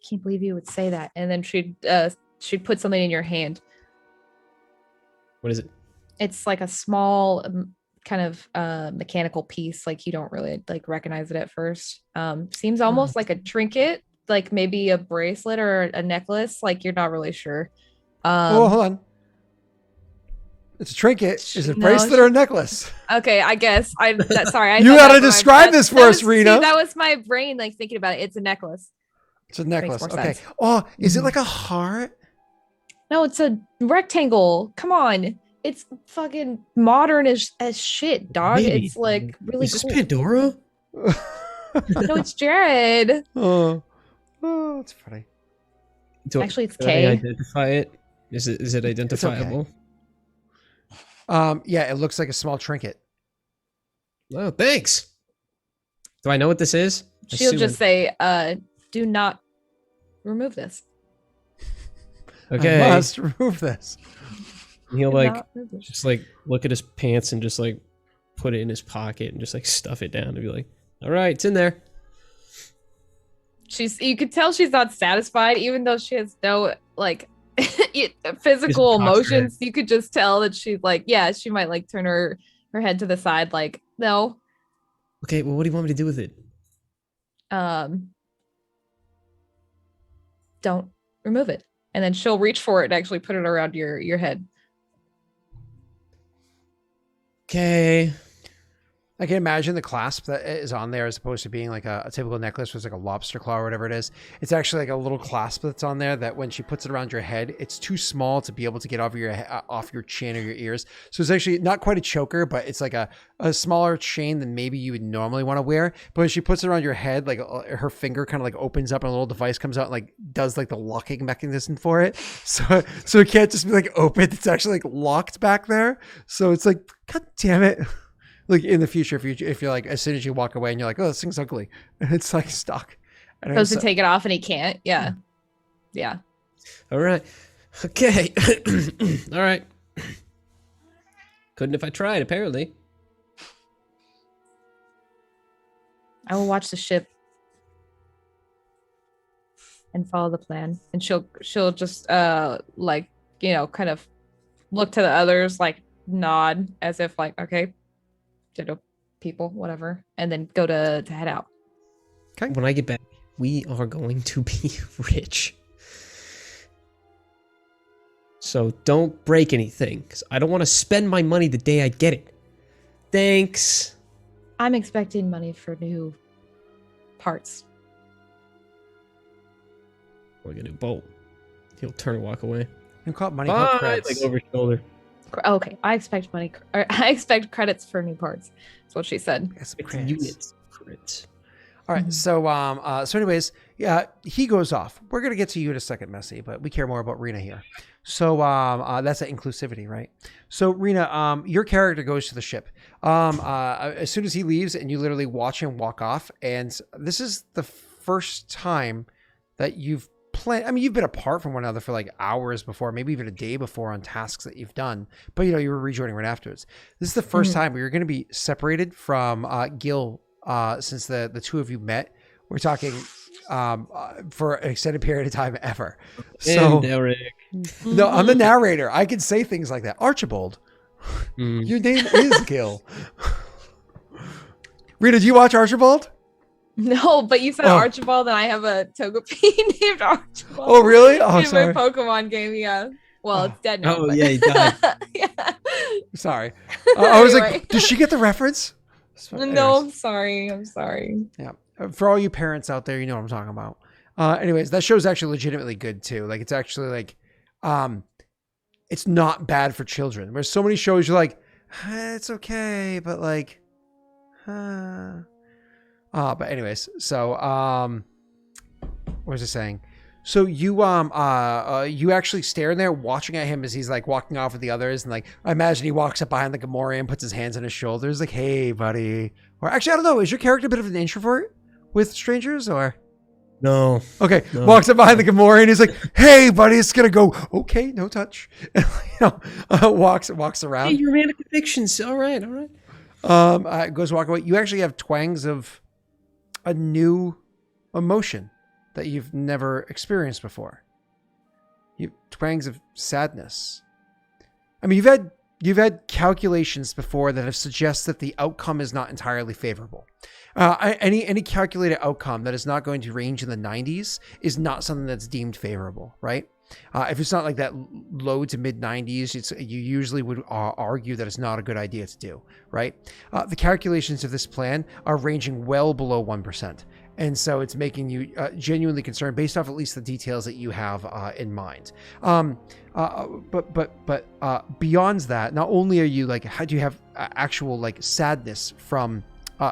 Can't believe you would say that. And then she'd put something in your hand. What is it? It's like a small kind of mechanical piece. Like you don't really like recognize it at first. Seems almost like a trinket, like maybe a bracelet or a necklace. Like you're not really sure. Hold on. It's a trinket. Is it a No, bracelet or a necklace? Okay, I guess. Sorry. You gotta describe this for us, Rena. That was my brain like thinking about it. It's a necklace. It's a necklace. more Okay. sense. Oh, is it like a heart? No, it's a rectangle. Come on. It's fucking modern as shit, dog. Maybe. It's like really Is this cool. Pandora? No, it's Jared. Oh, that's funny. Actually, it's Can Kay. I identify it? Is it identifiable? Yeah, it looks like a small trinket. Oh, thanks. Do I know what this is? She'll just say, do not remove this. Okay. I must remove this. And he'll Do like not remove this. just like look at his pants and just like put it in his pocket and just like stuff it down and be like, all right, it's in there. You could tell she's not satisfied, even though she has no like physical emotions. You could just tell that she's like, yeah, she might like turn her head to the side, like, no. Okay, well, what do you want me to do with it? Don't remove it. And then she'll reach for it and actually put it around your head. Okay. I can imagine the clasp that is on there as opposed to being like a typical necklace with like a lobster claw or whatever it is. It's actually like a little clasp that's on there that when she puts it around your head, it's too small to be able to get off your chin or your ears. So it's actually not quite a choker, but it's like a smaller chain than maybe you would normally want to wear. But when she puts it around your head, like her finger kind of like opens up and a little device comes out and like does like the locking mechanism for it. So it can't just be like open. It's actually like locked back there. So it's like, God damn it. Like in the future, if you're like, as soon as you walk away and you're like, oh, this thing's ugly, and it's like stuck. Supposed to take it off and he can't. Yeah. All right. Okay. All right. Couldn't if I tried, apparently. I will watch the ship and follow the plan. And she'll just like, you know, kind of look to the others, like nod as if like, okay, ditto people, whatever, and then go to head out. Okay. When I get back, we are going to be rich. So don't break anything, because I don't want to spend my money the day I get it. Thanks. I'm expecting money for new parts. We're gonna bolt. He'll turn and walk away. You call it money. Bye, Credits. like over his shoulder. Okay, I expect money. Or I expect credits for new parts. That's what she said. Yes, It's credits. units. Credits. All right. So anyways, yeah, he goes off. We're gonna get to you in a second, Messy, but we care more about Rena here. So that's at inclusivity, right? So Rena, your character goes to the ship. As soon as he leaves, and you literally watch him walk off, and this is the first time that you've I mean, you've been apart from one another for like hours before, maybe even a day before on tasks that you've done, but you were rejoining right afterwards. This is the first time where you're going to be separated from Gil since the two of you met. We're talking for an extended period of time ever. So no, I'm the narrator. I can say things like that. Archibald, your name is Gil. Rita, do you watch Archibald? No, but you said Archibald, and I have a Togepi named Archibald. Oh, really? Oh, in sorry. my Pokemon game, yeah. Well, it's dead now. Oh, yeah, he died. Yeah. Sorry. I was like, did she get the reference? No, I'm sorry. Yeah. For all you parents out there, you know what I'm talking about. Anyways, that show's actually legitimately good too. Like, it's actually like, it's not bad for children. There's so many shows you're like, it's okay, but like, but anyways, so what was I saying? So you you actually stand there watching at him as he's like walking off with the others, and like I imagine he walks up behind the Gamorrean, puts his hands on his shoulders, like, "Hey, buddy." Or actually, I don't know. Is your character a bit of an introvert with strangers, or? No. Okay, no. Walks up behind the Gamorrean, he's like, "Hey, buddy, it's gonna go okay, no touch." Walks around. Hey, your romantic addictions. All right. Goes walk away. You actually have twangs of a new emotion that you've never experienced before. You twangs of sadness. I mean, you've had calculations before that have suggested that the outcome is not entirely favorable. Any calculated outcome that is not going to range in the 90s is not something that's deemed favorable, right? If it's not like that low to mid 90s, you usually would argue that it's not a good idea to do, right? The calculations of this plan are ranging well below 1%. And so it's making you genuinely concerned based off at least the details that you have in mind. But beyond that, not only are you like, how do you have actual like sadness from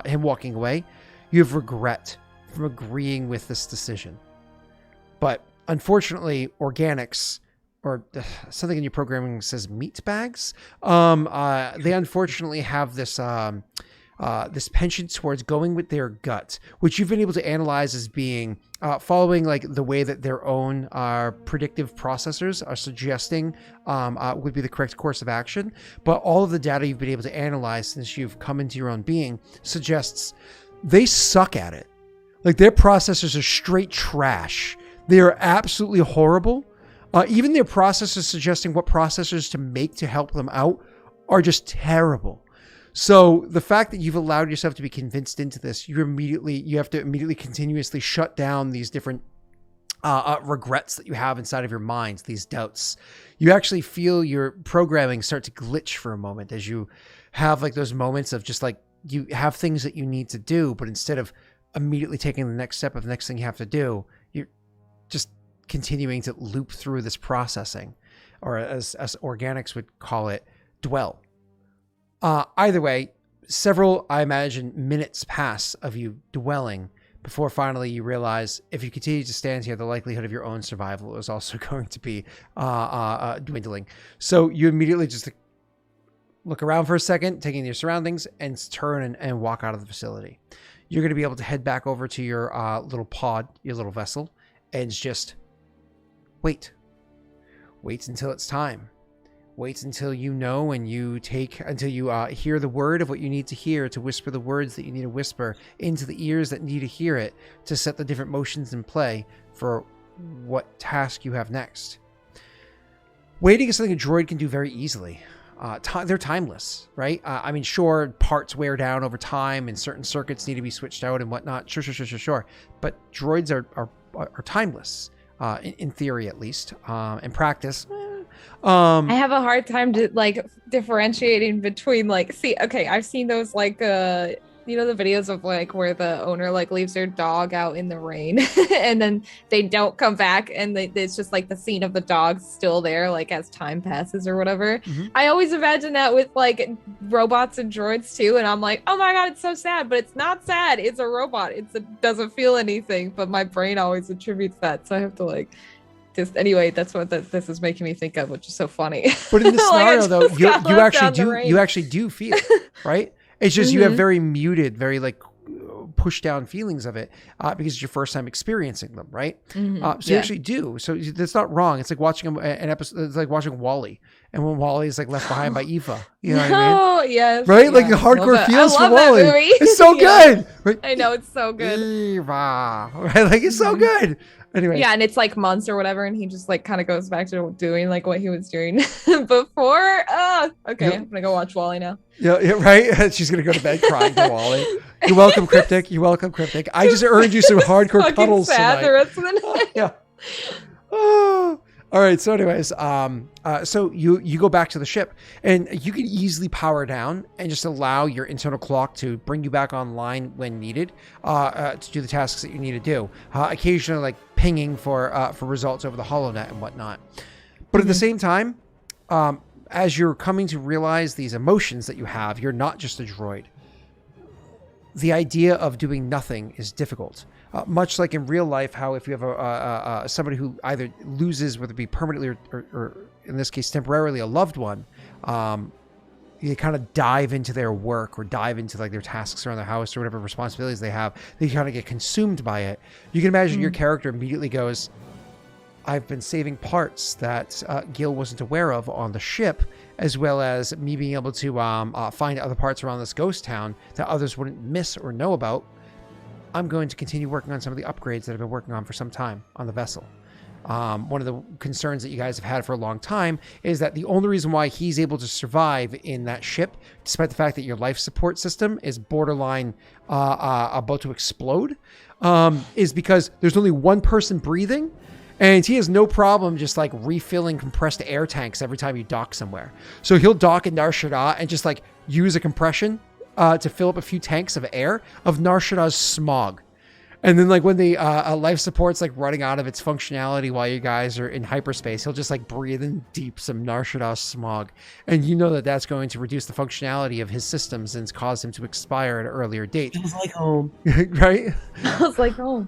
him walking away, you have regret from agreeing with this decision. But unfortunately, organics, or something in your programming says meat bags, they unfortunately have this this penchant towards going with their gut, which you've been able to analyze as being following like the way that their own predictive processors are suggesting would be the correct course of action. But all of the data you've been able to analyze since you've come into your own being suggests they suck at it. Like, their processors are straight trash. They are absolutely horrible. Even their processors suggesting what processors to make to help them out are just terrible. So the fact that you've allowed yourself to be convinced into this, you have to immediately continuously shut down these different regrets that you have inside of your mind, these doubts. You actually feel your programming start to glitch for a moment as you have like those moments of just like, you have things that you need to do, but instead of immediately taking the next step of the next thing you have to do, you're just continuing to loop through this processing, or as organics would call it, dwell. Either way, several, I imagine, minutes pass of you dwelling before finally you realize if you continue to stand here, the likelihood of your own survival is also going to be dwindling. So you immediately just look around for a second, taking your surroundings, and turn and walk out of the facility. You're going to be able to head back over to your little pod, your little vessel, and just wait. Wait until it's time. Wait until you know, and until you hear the word of what you need to hear, to whisper the words that you need to whisper into the ears that need to hear it, to set the different motions in play for what task you have next. Waiting is something a droid can do very easily. They're timeless, right? I mean, sure, parts wear down over time and certain circuits need to be switched out and whatnot. Sure. But droids are timeless, in theory at least. In practice, I have a hard time differentiating between I've seen those you know the videos of like where the owner like leaves their dog out in the rain and then they don't come back and it's just like the scene of the dog still there like as time passes or whatever. Mhm. I always imagine that with like robots and droids too, and I'm like, oh my god, it's so sad, but it's not sad. It's a robot. It doesn't feel anything, but my brain always attributes that, so I have to like just anyway. That's what this is making me think of, which is so funny. But in this Like, scenario, though, you you actually do feel it, right? It's just you have very muted, very like pushed down feelings of it because it's your first time experiencing them, right? So you actually do. So that's not wrong. It's like watching an episode. It's like watching Wall-E, and when Wall-E is like left behind by Eva. You know what I mean? Oh yes, right? Yeah, like the hardcore feels for that Wall-E. movie. It's so good. Right? I know, it's so good. Eva, right? Like it's so good. Anyway. Yeah, and it's like months or whatever, and he just like kind of goes back to doing like what he was doing before. Okay, I'm gonna go watch Wall-E now. Yeah, right. She's gonna go to bed crying to Wall-E. You're welcome, Cryptic. You're welcome, Cryptic. I just earned you some hardcore cuddles sad tonight. the rest of the night. Yeah. Oh. All right. So, anyways, so you go back to the ship, and you can easily power down and just allow your internal clock to bring you back online when needed to do the tasks that you need to do. Occasionally, like pinging for results over the HoloNet and whatnot. But at the same time, as you're coming to realize these emotions that you have, you're not just a droid. The idea of doing nothing is difficult. Much like in real life, how if you have somebody who either loses, whether it be permanently or in this case temporarily, a loved one, you kind of dive into their work or dive into like their tasks around their house or whatever responsibilities they have. They kind of get consumed by it. You can imagine your character immediately goes, I've been saving parts that Gil wasn't aware of on the ship, as well as me being able to find other parts around this ghost town that others wouldn't miss or know about. I'm going to continue working on some of the upgrades that I've been working on for some time on the vessel. One of the concerns that you guys have had for a long time is that the only reason why he's able to survive in that ship, despite the fact that your life support system is borderline about to explode, is because there's only one person breathing. And he has no problem just like refilling compressed air tanks every time you dock somewhere. So he'll dock in Nar Shaddaa and just like use a compression to fill up a few tanks of air of Nar Shaddaa's smog. And then like when the life support's like running out of its functionality while you guys are in hyperspace, he'll just like breathe in deep some Nar Shaddaa smog. And you know that that's going to reduce the functionality of his systems and cause him to expire at an earlier date. Feels like home. Right? I was like, oh.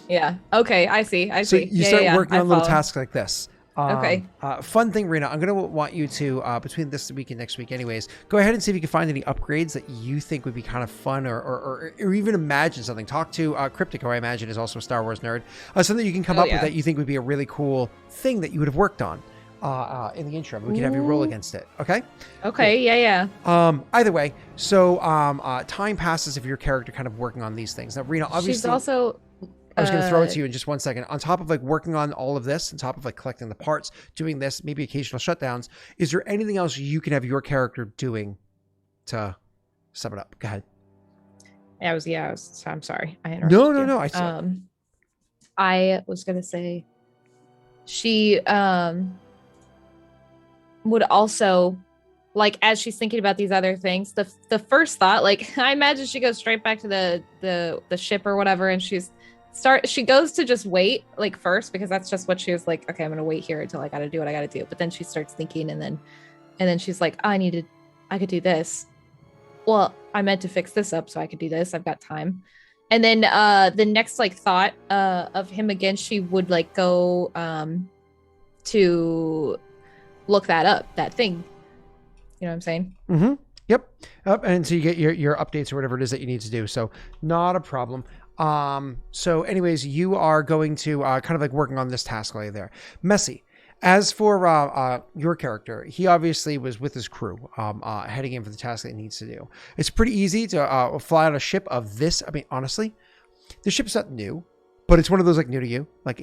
Yeah. Okay. I see. So you start working on little follow. tasks like this. Okay. Fun thing, Rena, I'm going to want you to, between this week and next week anyways, go ahead and see if you can find any upgrades that you think would be kind of fun or even imagine something. Talk to Cryptic, who I imagine is also a Star Wars nerd. Something you can come up with that you think would be a really cool thing that you would have worked on in the intro. We can have you roll against it. Okay? Okay. Cool. Yeah. Either way, so time passes if your character kind of working on these things. Now, Rena, obviously... She's also... I was going to throw it to you in just 1 second. On top of like working on all of this, on top of like collecting the parts, doing this, maybe occasional shutdowns, is there anything else you can have your character doing to sum it up? Go ahead. I'm sorry. I interrupted you. No. I was going to say she would also, like, as she's thinking about these other things, the first thought, like, I imagine she goes straight back to the ship or whatever, and she goes to just wait, like, first, because that's just what she was like, okay, I'm gonna wait here until I gotta do what I gotta do. But then she starts thinking, and then she's like, oh, I could do this. Well, I meant to fix this up so I could do this. I've got time. And then the next like thought of him again, she would like go to look that up, that thing. You know what I'm saying? Mm-hmm. Yep. And so you get your updates or whatever it is that you need to do. So not a problem. So anyways, you are going to kind of like working on this task while you're there. Messy. As for your character, he obviously was with his crew, heading in for the task that he needs to do. It's pretty easy to fly on a ship of this. I mean, honestly, the ship's not new, but it's one of those like new to you. Like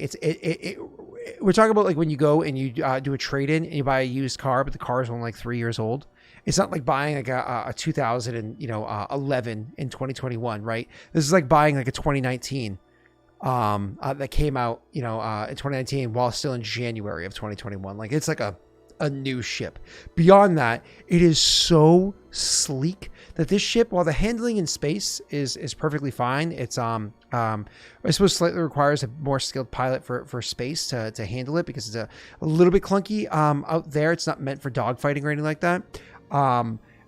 we're talking about like when you go and you do a trade-in and you buy a used car, but the car is only like 3 years old. It's not like buying like a 2011 in 2021, right? This is like buying like a 2019 that came out, in 2019 while still in January of 2021. Like it's like a a new ship. Beyond that, it is so sleek that this ship, while the handling in space is perfectly fine, it's I suppose slightly requires a more skilled pilot for space to handle it, because it's a little bit clunky out there. It's not meant for dogfighting or anything like that.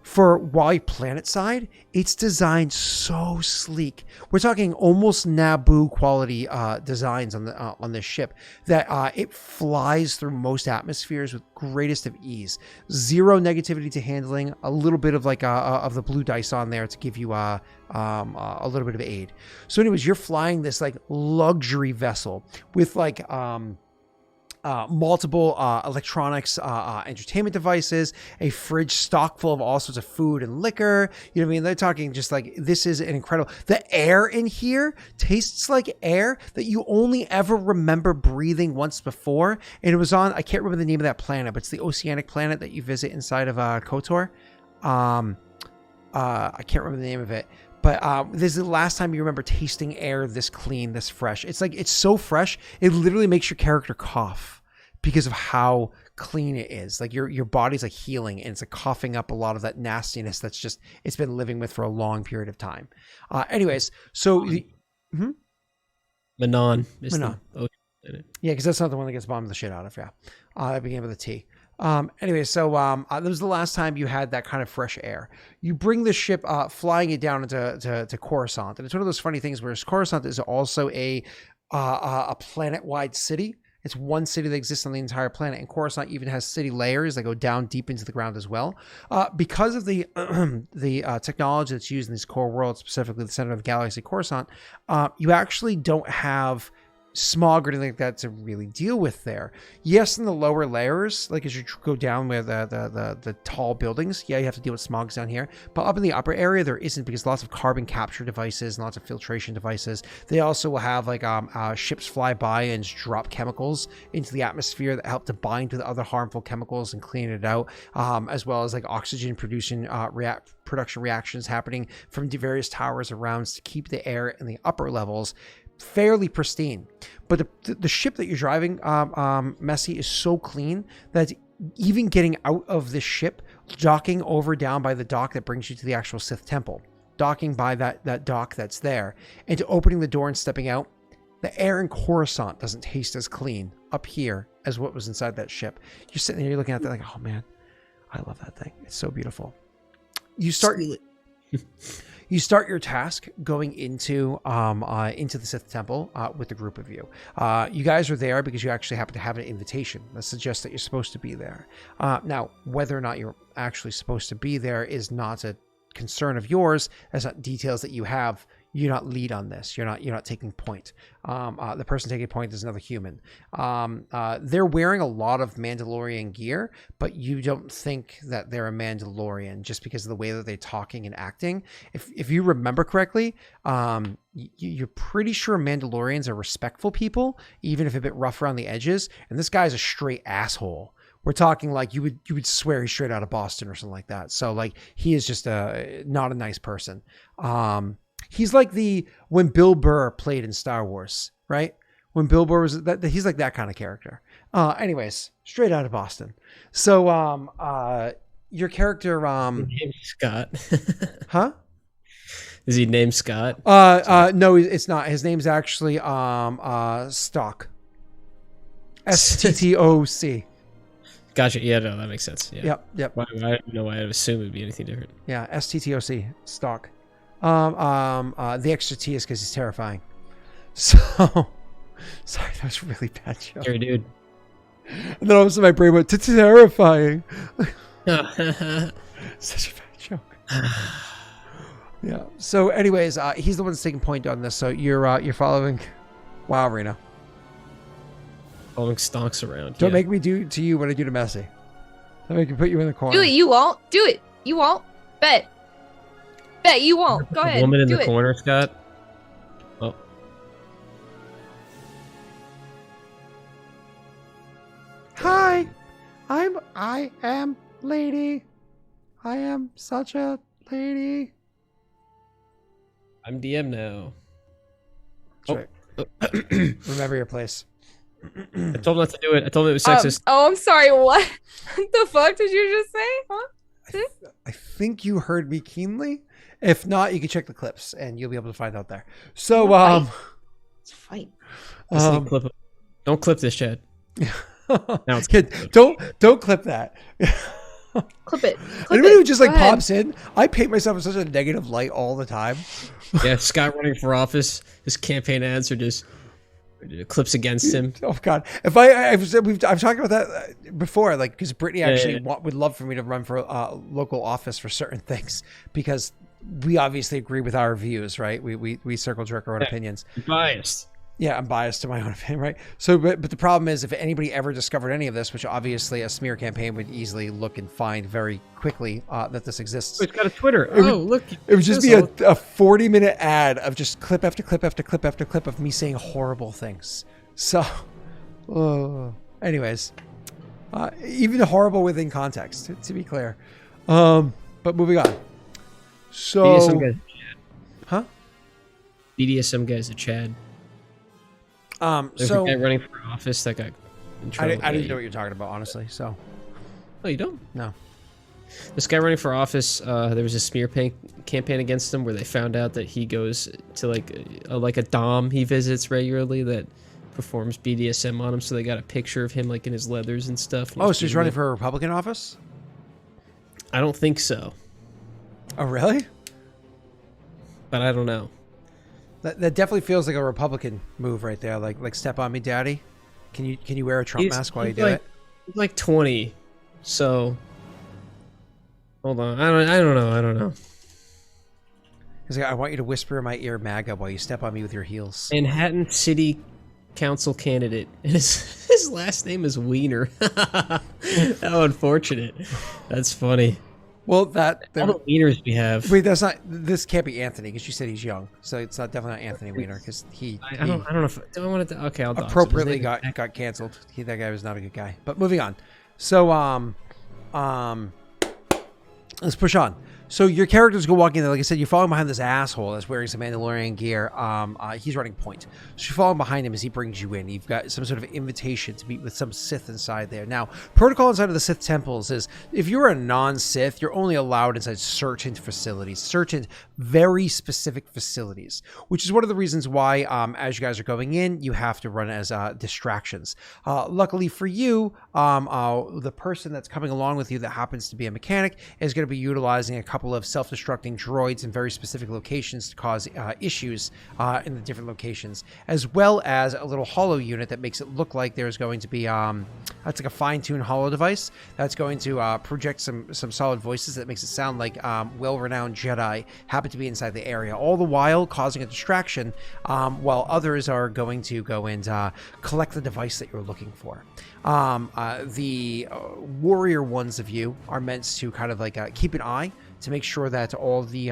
For Wally Planet side, it's designed so sleek. We're talking almost Naboo quality designs on this ship, that it flies through most atmospheres with greatest of ease. Zero negativity to handling. A little bit of like of the blue dice on there to give you a little bit of aid. So, anyways, you're flying this like luxury vessel with like multiple electronics, entertainment devices, a fridge stocked full of all sorts of food and liquor. You know what I mean? They're talking just like, this is an incredible. The air in here tastes like air that you only ever remember breathing once before. And it was on, I can't remember the name of that planet, but it's the oceanic planet that you visit inside of KOTOR. I can't remember the name of it. But this is the last time you remember tasting air this clean, this fresh. It's like, it's so fresh, it literally makes your character cough because of how clean it is. Like your body's like healing, and it's like coughing up a lot of that nastiness that's just, it's been living with for a long period of time. Anyways, so... Manon. Manon. Yeah, because that's not the one that gets bombed the shit out of, yeah. That began with a T. Anyway, so that was the last time you had that kind of fresh air. You bring the ship, flying it down to Coruscant, and it's one of those funny things where Coruscant is also a planet-wide city. It's one city that exists on the entire planet, and Coruscant even has city layers that go down deep into the ground as well. Because of the technology that's used in these core worlds, specifically the center of the galaxy, Coruscant, you actually don't have smog or anything like that to really deal with there. Yes, in the lower layers, like as you go down where the tall buildings, yeah, you have to deal with smogs down here. But up in the upper area, there isn't, because lots of carbon capture devices and lots of filtration devices. They also will have like ships fly by and drop chemicals into the atmosphere that help to bind to the other harmful chemicals and clean it out, as well as like oxygen production reactions happening from the various towers around to keep the air in the upper levels fairly pristine. But the ship that you're driving, Messi, is so clean that even getting out of this ship, docking over down by the dock that brings you to the actual Sith temple, docking by that dock that's there, and to opening the door and stepping out, the air in Coruscant doesn't taste as clean up here as what was inside that ship. You're sitting there, you're looking at that like, oh man, I love that thing. It's so beautiful. You start your task going into the Sith Temple with a group of you. You guys are there because you actually happen to have an invitation that suggests that you're supposed to be there. Now, whether or not you're actually supposed to be there is not a concern of yours. That's not details that you have. You're not lead on this. You're not taking point. The person taking point is another human. They're wearing a lot of Mandalorian gear, but you don't think that they're a Mandalorian just because of the way that they're talking and acting. If you remember correctly, you're pretty sure Mandalorians are respectful people, even if a bit rough around the edges. And this guy's a straight asshole. We're talking like you would swear he's straight out of Boston or something like that. So like he is just not a nice person. He's like when Bill Burr played in Star Wars, right? When Bill Burr was he's like that kind of character. Anyways, straight out of Boston. So your character named Scott. Huh? Is he named Scott? No, it's not. His name's actually Stock. STTOC. Gotcha. Yeah, no, that makes sense. Yeah. Yep. I don't know why I'd assume it'd be anything different. Yeah, STTOC. Stock. The extra T is because he's terrifying. So, sorry, that was a really bad joke. Scary dude. And then all of a sudden my brain went to terrifying. Such a bad joke. Yeah. So, anyways, he's the one that's taking point on this. So you're following. Wow, Rena. Following stonks around. Don't make me do to you what I do to Messi. Don't make me put you in the corner. Do it. You won't. Do it. You won't. Bet you won't. Go ahead. Woman in the corner, Scott. Oh. Hi, I am lady. I am such a lady. I'm DM now. That's right. Remember your place. I told him not to do it. I told him it was sexist. Oh, I'm sorry. What the fuck did you just say? Huh? I think you heard me keenly. If not, you can check the clips and you'll be able to find out there. So, Let's fight. Don't clip this, Chad. Now it's good. Don't clip that. Clip it. Anybody who just like pops in, I paint myself in such a negative light all the time. Yeah, Scott running for office. His campaign ads are just clips against him. Oh God! If I've talked about that before, like because Brittany actually would love for me to run for local office for certain things because we obviously agree with our views, right? We circle jerk our own opinions. Biased. Yeah, I'm biased to my own opinion, right? So, but the problem is, if anybody ever discovered any of this, which obviously a smear campaign would easily look and find very quickly that this exists. It's got a Twitter. Look. It would just be a 40-minute ad of just clip after clip after clip after clip of me saying horrible things. So, anyways, even horrible within context, to be clear. But moving on. So, BDSM guy's a Chad. Huh? BDSM guy's a Chad. There's a guy running for office that got in trouble. I didn't know what you're talking about, honestly. So, oh, you don't? No. This guy running for office, there was a smear campaign against him where they found out that he goes to like a dom he visits regularly that performs BDSM on him. So they got a picture of him like in his leathers and stuff. Oh, so he's running for a Republican office? I don't think so. Oh, really? But I don't know. That definitely feels like a Republican move right there. Like step on me, daddy. Can you wear a Trump mask while you do it? He's like 20. So hold on. I don't know. He's like, I want you to whisper in my ear MAGA while you step on me with your heels. Manhattan City Council candidate. And his last name is Wiener. How unfortunate. That's funny. Well, all the wieners we have. Wait, that's not. This can't be Anthony because you said he's young, so it's not definitely not Anthony Weiner because I don't know. Do I want to? Okay, I'll appropriately got canceled. That guy was not a good guy. But moving on. So let's push on. So your characters go walking there. Like I said, you're following behind this asshole that's wearing some Mandalorian gear. He's running point. So you're following behind him as he brings you in. You've got some sort of invitation to meet with some Sith inside there. Now, protocol inside of the Sith temples is if you're a non-Sith, you're only allowed inside certain facilities, certain very specific facilities, which is one of the reasons why, as you guys are going in, you have to run as distractions. Luckily for you, the person that's coming along with you that happens to be a mechanic is going to be utilizing a couple of self-destructing droids in very specific locations to cause issues in the different locations, as well as a little holo unit that makes it look like there's going to be that's like a fine-tuned holo device that's going to project some solid voices that makes it sound like well-renowned Jedi happen to be inside the area, all the while causing a distraction while others are going to go and collect the device that you're looking for. The warrior ones of you are meant to kind of like keep an eye to make sure that all the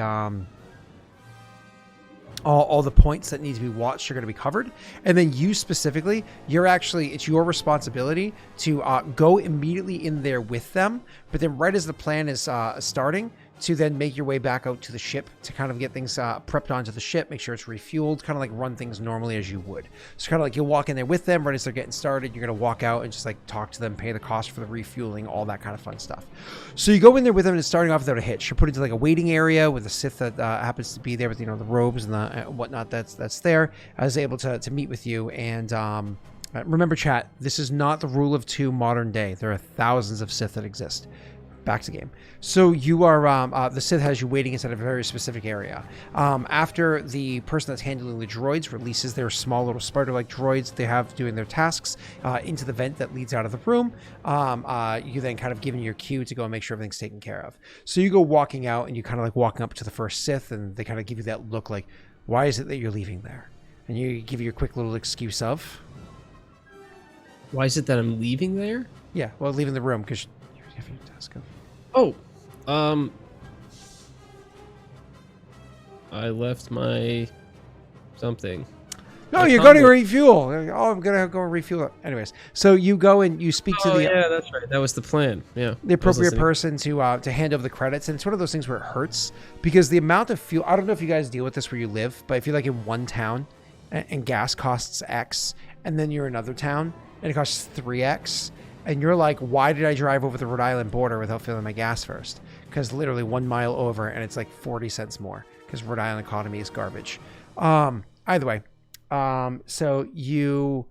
points that need to be watched are going to be covered. And then you specifically, it's your responsibility to go immediately in there with them. But then right as the plan is starting, to then make your way back out to the ship to kind of get things prepped onto the ship, make sure it's refueled, kind of like run things normally as you would. So kind of like you'll walk in there with them right as they're getting started. You're going to walk out and just like talk to them, pay the cost for the refueling, all that kind of fun stuff. So you go in there with them and it's starting off without a hitch. You're put into like a waiting area with a Sith that happens to be there with, the robes and the whatnot that's there, is able to meet with you. And remember, chat, this is not the rule of two modern day. There are thousands of Sith that exist. Back to game. So you are the Sith has you waiting inside a very specific area. After the person that's handling the droids releases their small little spider-like droids they have doing their tasks into the vent that leads out of the room, you then kind of given your cue to go and make sure everything's taken care of. So you go walking out and you kind of like walking up to the first Sith and they kind of give you that look like, why is it that you're leaving there? And you give your quick little excuse of, why is it that I'm leaving there? Yeah, well, leaving the room because you have your task of. Oh, I left my something. No, you're going to refuel. Oh, I'm going to go refuel it. Anyways, so you go and you speak to the... yeah, that's right. That was the plan. Yeah. The appropriate person to hand over the credits. And it's one of those things where it hurts because the amount of fuel... I don't know if you guys deal with this where you live, but if you're like in one town and gas costs X and then you're in another town, and it costs 3x. And you're like, why did I drive over the Rhode Island border without filling my gas first? Because literally 1 mile over, and it's like 40 cents more, because Rhode Island economy is garbage. Either way, so you're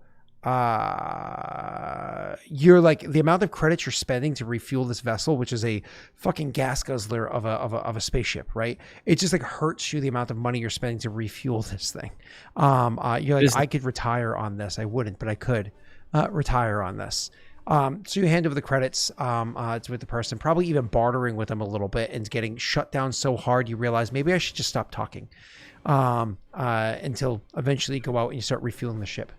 like, the amount of credits you're spending to refuel this vessel, which is a fucking gas guzzler of a spaceship, right? It just like hurts you, the amount of money you're spending to refuel this thing. You're like, I could retire on this. I wouldn't, but I could retire on this. So you hand over the credits with the person, probably even bartering with them a little bit, and getting shut down so hard you realize maybe I should just stop talking until eventually you go out and you start refueling the ship.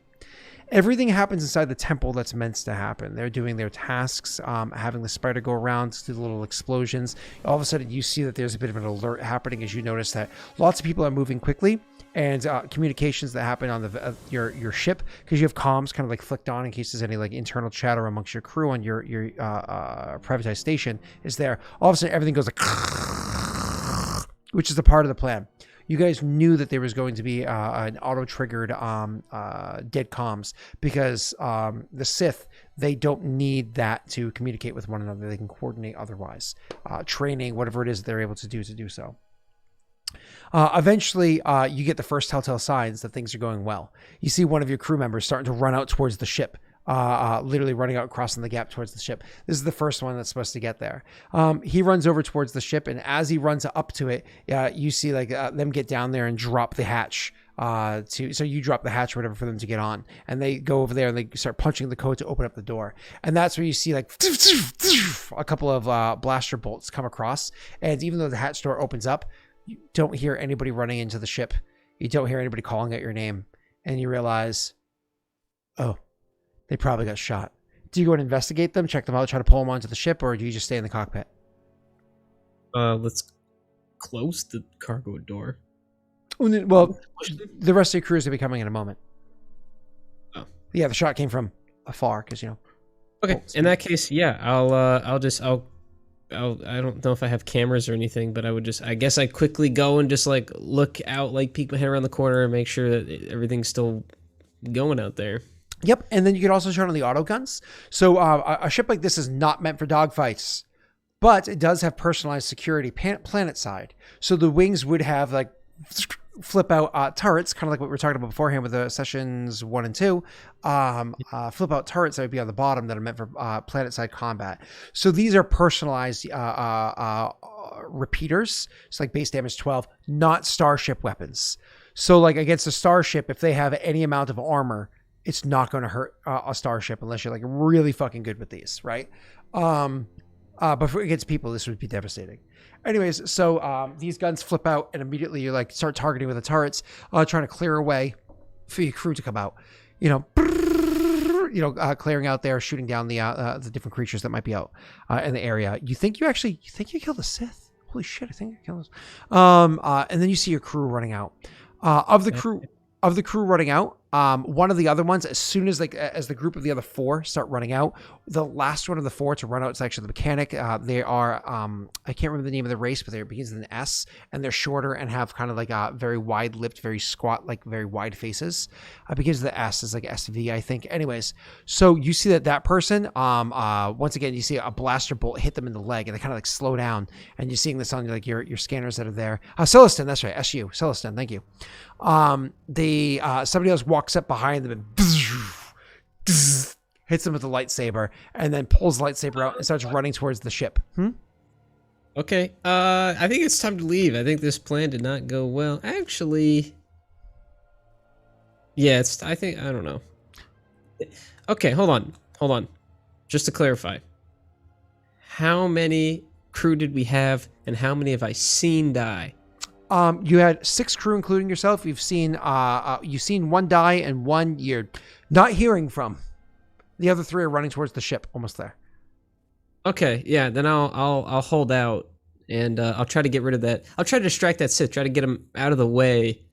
Everything happens inside the temple that's meant to happen. They're doing their tasks, having the spider go around, do the little explosions. All of a sudden, you see that there's a bit of an alert happening as you notice that lots of people are moving quickly, and communications that happen on the your ship, because you have comms kind of like flicked on in case there's any like internal chatter amongst your crew on your privatized station is there. All of a sudden, everything goes like, which is a part of the plan. You guys knew that there was going to be an auto-triggered dead comms, because the Sith, they don't need that to communicate with one another. They can coordinate otherwise. Training, whatever it is that they're able to do so. Eventually, you get the first telltale signs that things are going well. You see one of your crew members starting to run out towards the ship. Literally running out, crossing the gap towards the ship. This is the first one that's supposed to get there. He runs over towards the ship, and as he runs up to it, you see like them get down there and drop the hatch. So you drop the hatch or whatever for them to get on, and they go over there and they start punching the code to open up the door. And that's where you see like a couple of blaster bolts come across. And even though the hatch door opens up, you don't hear anybody running into the ship. You don't hear anybody calling out your name, and you realize, oh, they probably got shot. Do you go and investigate them, check them out, try to pull them onto the ship, or do you just stay in the cockpit? Let's close the cargo door. Well, the rest of your crew is going to be coming in a moment. Oh. Yeah, the shot came from afar, because, you know. Okay, in that case, yeah, I don't know if I have cameras or anything, but I guess I quickly go and just like look out, like peek my head around the corner and make sure that everything's still going out there. Yep, and then you can also turn on the auto guns. So a ship like this is not meant for dogfights, but it does have personalized security planet side. So the wings would have like flip out turrets, kind of like what we were talking about beforehand with the sessions 1 and 2. Flip out turrets that would be on the bottom that are meant for planet side combat. So these are personalized repeaters. It's like base damage 12, not starship weapons. So like against a starship, if they have any amount of armor, it's not going to hurt a starship unless you're like really fucking good with these, right? But for against people, this would be devastating. Anyways, so these guns flip out, and immediately you like start targeting with the turrets, trying to clear a way for your crew to come out. Clearing out there, shooting down the different creatures that might be out in the area. You think you killed a Sith? Holy shit! I think you killed us. And then you see your crew running out. Of the crew running out, one of the other ones, as soon as as the group of the other 4 start running out, the last one of the 4 to run out is actually the mechanic. They are I can't remember the name of the race, but they begins with an S, and they're shorter and have kind of like a very wide lipped, very squat, like very wide faces. Begins with the S, is like SV, I think. Anyways, so you see that person, once again, you see a blaster bolt hit them in the leg, and they kind of like slow down, and you're seeing this on like your scanners that are there. Celestin, that's right, SU, Celestin, thank you. Somebody else walks up behind them and hits them with the lightsaber, and then pulls the lightsaber out and starts running towards the ship. Okay, I think it's time to leave. I think this plan did not go well. Actually, yeah, I don't know. Okay, hold on. Just to clarify, how many crew did we have, and how many have I seen die? You had 6 crew, including yourself. You've seen 1 die and 1 you're not hearing from. The other 3 are running towards the ship, almost there. Okay, yeah. Then I'll hold out, and I'll try to get rid of that. I'll try to distract that Sith. Try to get him out of the way,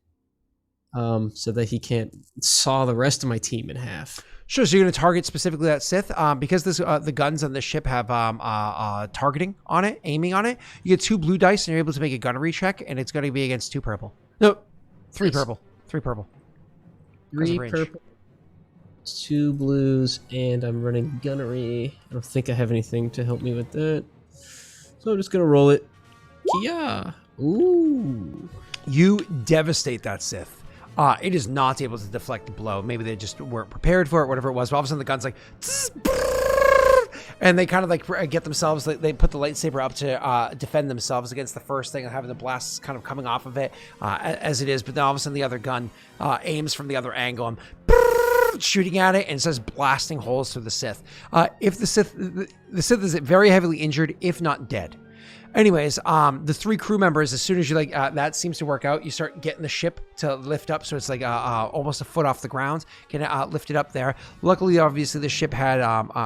so that he can't saw the rest of my team in half. Sure. So you're going to target specifically that Sith, because the guns on the ship have targeting on it, aiming on it. You get 2 blue dice, and you're able to make a gunnery check, and it's going to be against 2 purple. No, 3 purple. 3 purple. 3 purple. 2 blues, and I'm running gunnery. I don't think I have anything to help me with that. So I'm just gonna roll it. Kia! Ooh. You devastate that Sith. It is not able to deflect the blow. Maybe they just weren't prepared for it, whatever it was. But all of a sudden the gun's like, and they kind of like get themselves, they put the lightsaber up to defend themselves against the first thing and having the blasts kind of coming off of it as it is. But then all of a sudden the other gun aims from the other angle and shooting at it and starts blasting holes through the Sith. If the Sith is very heavily injured, if not dead. Anyways, the 3 crew members, as soon as you that seems to work out, you start getting the ship to lift up. So it's like almost a foot off the ground, getting it lifted up there. Luckily, obviously, the ship had,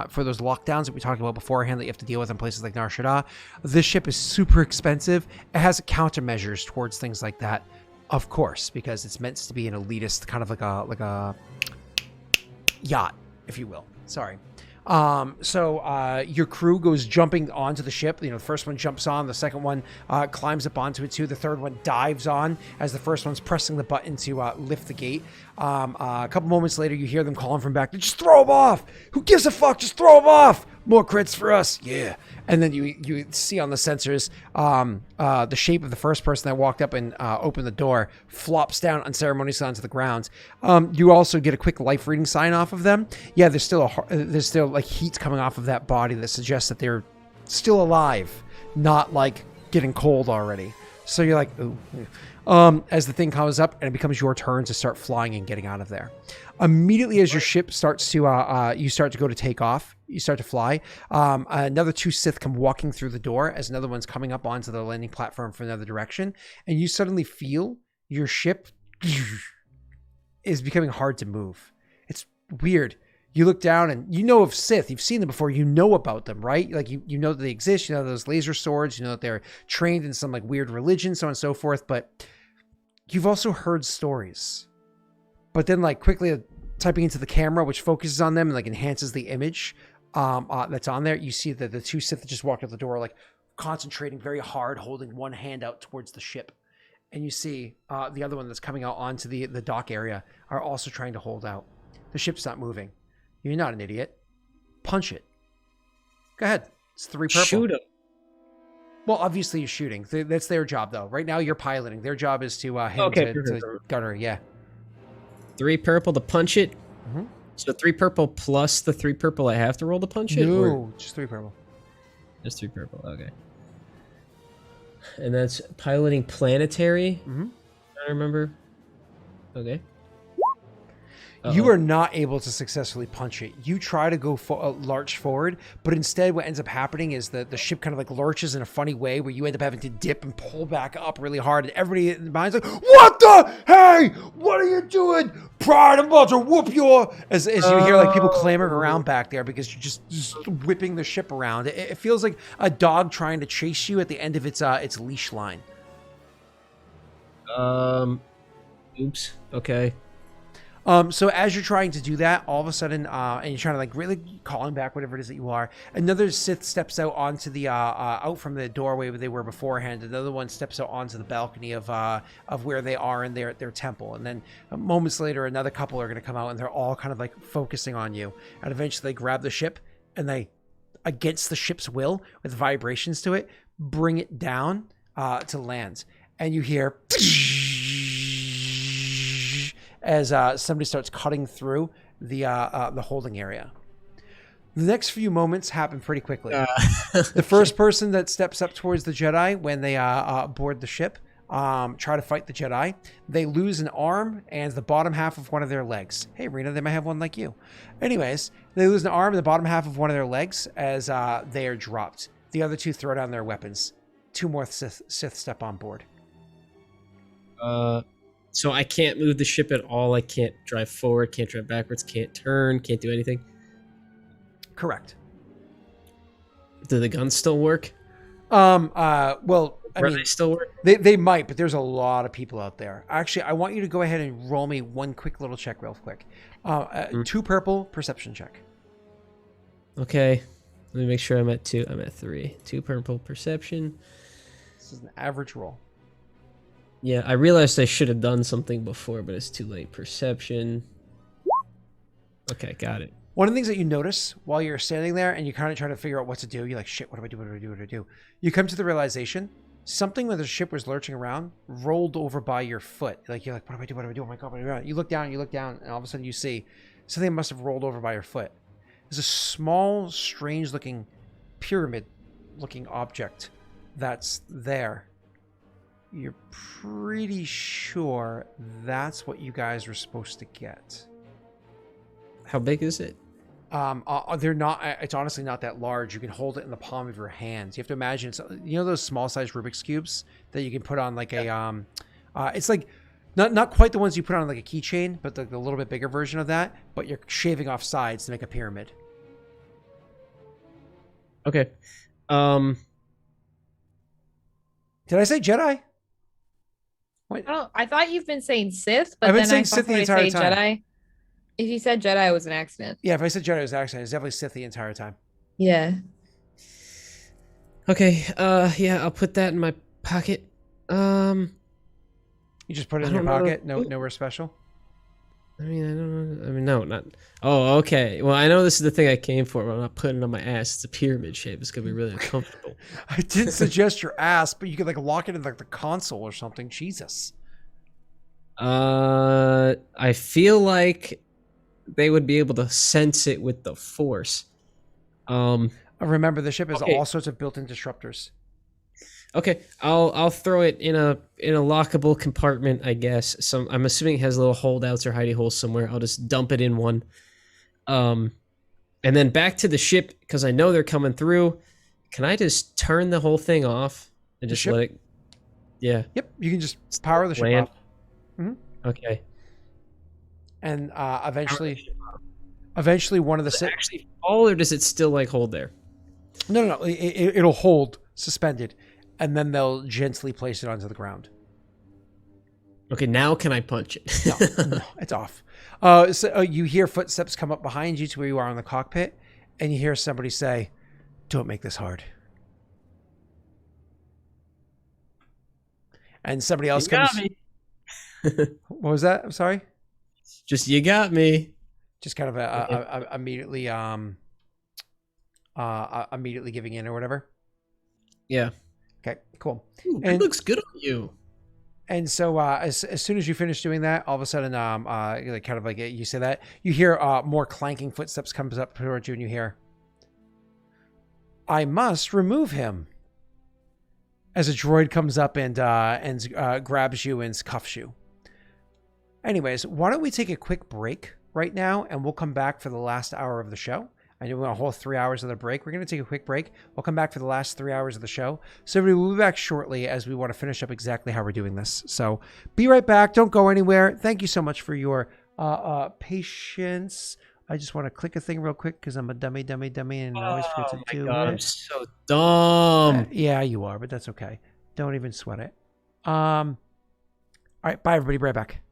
for those lockdowns that we talked about beforehand that you have to deal with in places like Nar Shaddaa, this ship is super expensive. It has countermeasures towards things like that, of course, because it's meant to be an elitist, kind of like a yacht, if you will. Sorry. So your crew goes jumping onto the ship. You know, the first one jumps on, the second one climbs up onto it too. The third one dives on as the first one's pressing the button to lift the gate. A couple moments later, you hear them calling from back. Just throw them off. Who gives a fuck? Just throw them off. More crits for us. Yeah. And then you see on the sensors the shape of the first person that walked up and opened the door flops down unceremoniously onto the ground. You also get a quick life reading sign off of them. Yeah, there's still like heat coming off of that body that suggests that they're still alive, not like getting cold already. So you're like, ooh. As the thing comes up and it becomes your turn to start flying and getting out of there. Immediately as your ship starts to, you start to go to take off, you start to fly. Another 2 Sith come walking through the door as another one's coming up onto the landing platform from another direction. And you suddenly feel your ship is becoming hard to move. It's weird. You look down and you know of Sith. You've seen them before. You know about them, right? Like you know that they exist. You know those laser swords. You know that they're trained in some like weird religion, so on and so forth. But you've also heard stories. But then like quickly typing into the camera, which focuses on them and like enhances the image that's on there, you see that the 2 Sith that just walked out the door, like concentrating very hard, holding one hand out towards the ship. And you see the other one that's coming out onto the dock area are also trying to hold out. The ship's not moving. You're not an idiot. Punch it. Go ahead. It's 3 purple. Shoot him. Well, obviously you're shooting. That's their job, though. Right now you're piloting. Their job is to hit to gunner. Yeah. 3 purple to punch it. Mm-hmm. So 3 purple plus the 3 purple I have to roll to punch it? No, or? just 3 purple. Just 3 purple. Okay. And that's piloting planetary. Mm-hmm. I remember. Okay. You are not able to successfully punch it. You try to go lurch forward, but instead what ends up happening is that the ship kind of like lurches in a funny way where you end up having to dip and pull back up really hard. And everybody in the mind's like, what the? Hey, what are you doing? Pride, I'm about to whoop your... As you hear like people clamoring around back there because you're just whipping the ship around. It feels like a dog trying to chase you at the end of its leash line. Oops. Okay. So as you're trying to do that, all of a sudden, and you're trying to like really calling back whatever it is that you are, another Sith steps out onto the out from the doorway where they were beforehand. Another one steps out onto the balcony of where they are in their temple, and then moments later, another couple are going to come out, and they're all kind of like focusing on you. And eventually, they grab the ship, and they, against the ship's will, with vibrations to it, bring it down to land, and you hear. As somebody starts cutting through the holding area. The next few moments happen pretty quickly. The first person that steps up towards the Jedi when they board the ship, try to fight the Jedi, they lose an arm and the bottom half of one of their legs. Hey, Rena, they might have one like you. Anyways, they lose an arm and the bottom half of one of their legs as they are dropped. The other 2 throw down their weapons. 2 more Sith step on board. So I can't move the ship at all. I can't drive forward, can't drive backwards, can't turn, can't do anything. Correct. Do the guns still work? Well, I mean, they still work? They might, but there's a lot of people out there. Actually, I want you to go ahead and roll me one quick little check real quick. 2 purple perception check. Okay. Let me make sure I'm at 2. I'm at 3. 2 purple perception. This is an average roll. Yeah, I realized I should have done something before, but it's too late. Perception. Okay, got it. One of the things that you notice while you're standing there and you kind of try to figure out what to do, you're like, shit, what do I do? What do I do? What do I do? You come to the realization something when the ship was lurching around rolled over by your foot. Like, you're like, what do I do? What do I do? Oh my God, what do I do? You look down, and all of a sudden you see something must have rolled over by your foot. There's a small, strange looking pyramid looking object that's there. You're pretty sure that's what you guys were supposed to get. How big is it? They're not. It's honestly not that large. You can hold it in the palm of your hands. You have to imagine. It's, you know those small size Rubik's cubes that you can put on like a. It's like not quite the ones you put on like a keychain, but the little bit bigger version of that. But you're shaving off sides to make a pyramid. Okay. Did I say Jedi? What? I thought you've been saying Sith, but I've been then saying I saw Sith the somebody entire say time. Jedi. If you said Jedi, it was an accident. Yeah, if I said Jedi, it was an accident. It's definitely Sith the entire time. Yeah. Okay. Yeah, I'll put that in my pocket. You just put it in your pocket. know. Nowhere special. I mean, I don't know. I mean, no, not. Oh, okay. Well, I know this is the thing I came for, but I'm not putting it on my ass. It's a pyramid shape. It's gonna be really uncomfortable. I didn't suggest your ass, but you could like lock it in like the console or something. Jesus. I feel like they would be able to sense it with the Force. Remember, the ship has Okay. all sorts of built-in disruptors. Okay, I'll throw it in a lockable compartment, I guess. I'm assuming it has little holdouts or hidey holes somewhere. I'll just dump it in one. And then back to the ship because I know they're coming through. Can I just turn the whole thing off and just ship? let it? Yeah. Yep, you can just power the ship Land. off. Mm-hmm. Okay. And eventually one of the Does it actually fall, or does it still like hold there? No. It'll hold suspended, and then they'll gently place it onto the ground. Okay, now can I punch it? No, it's off. So you hear footsteps come up behind you to where you are in the cockpit, and you hear somebody say, "Don't make this hard." And somebody else comes. Me. What was that? I'm sorry. Just you got me. Just kind of immediately immediately giving in or whatever. Yeah. Okay, cool. Ooh, And- it looks good on you. And so as soon as you finish doing that, all of a sudden, like kind of like you say that, you hear more clanking footsteps comes up towards you, and you hear, "I must remove him." As a droid comes up and grabs you and cuffs you. Anyways, why don't we take a quick break right now, and we'll come back for the last hour of the show. I know we want a whole 3 hours of the break. We're going to take a quick break. We'll come back for the last 3 hours of the show. So everybody, we'll be back shortly as we want to finish up exactly how we're doing this. So be right back. Don't go anywhere. Thank you so much for your patience. I just want to click a thing real quick because I'm a dummy, and I always forget to do God, I'm it. so dumb. Yeah, you are, but that's okay. Don't even sweat it. All right, bye everybody. Be right back.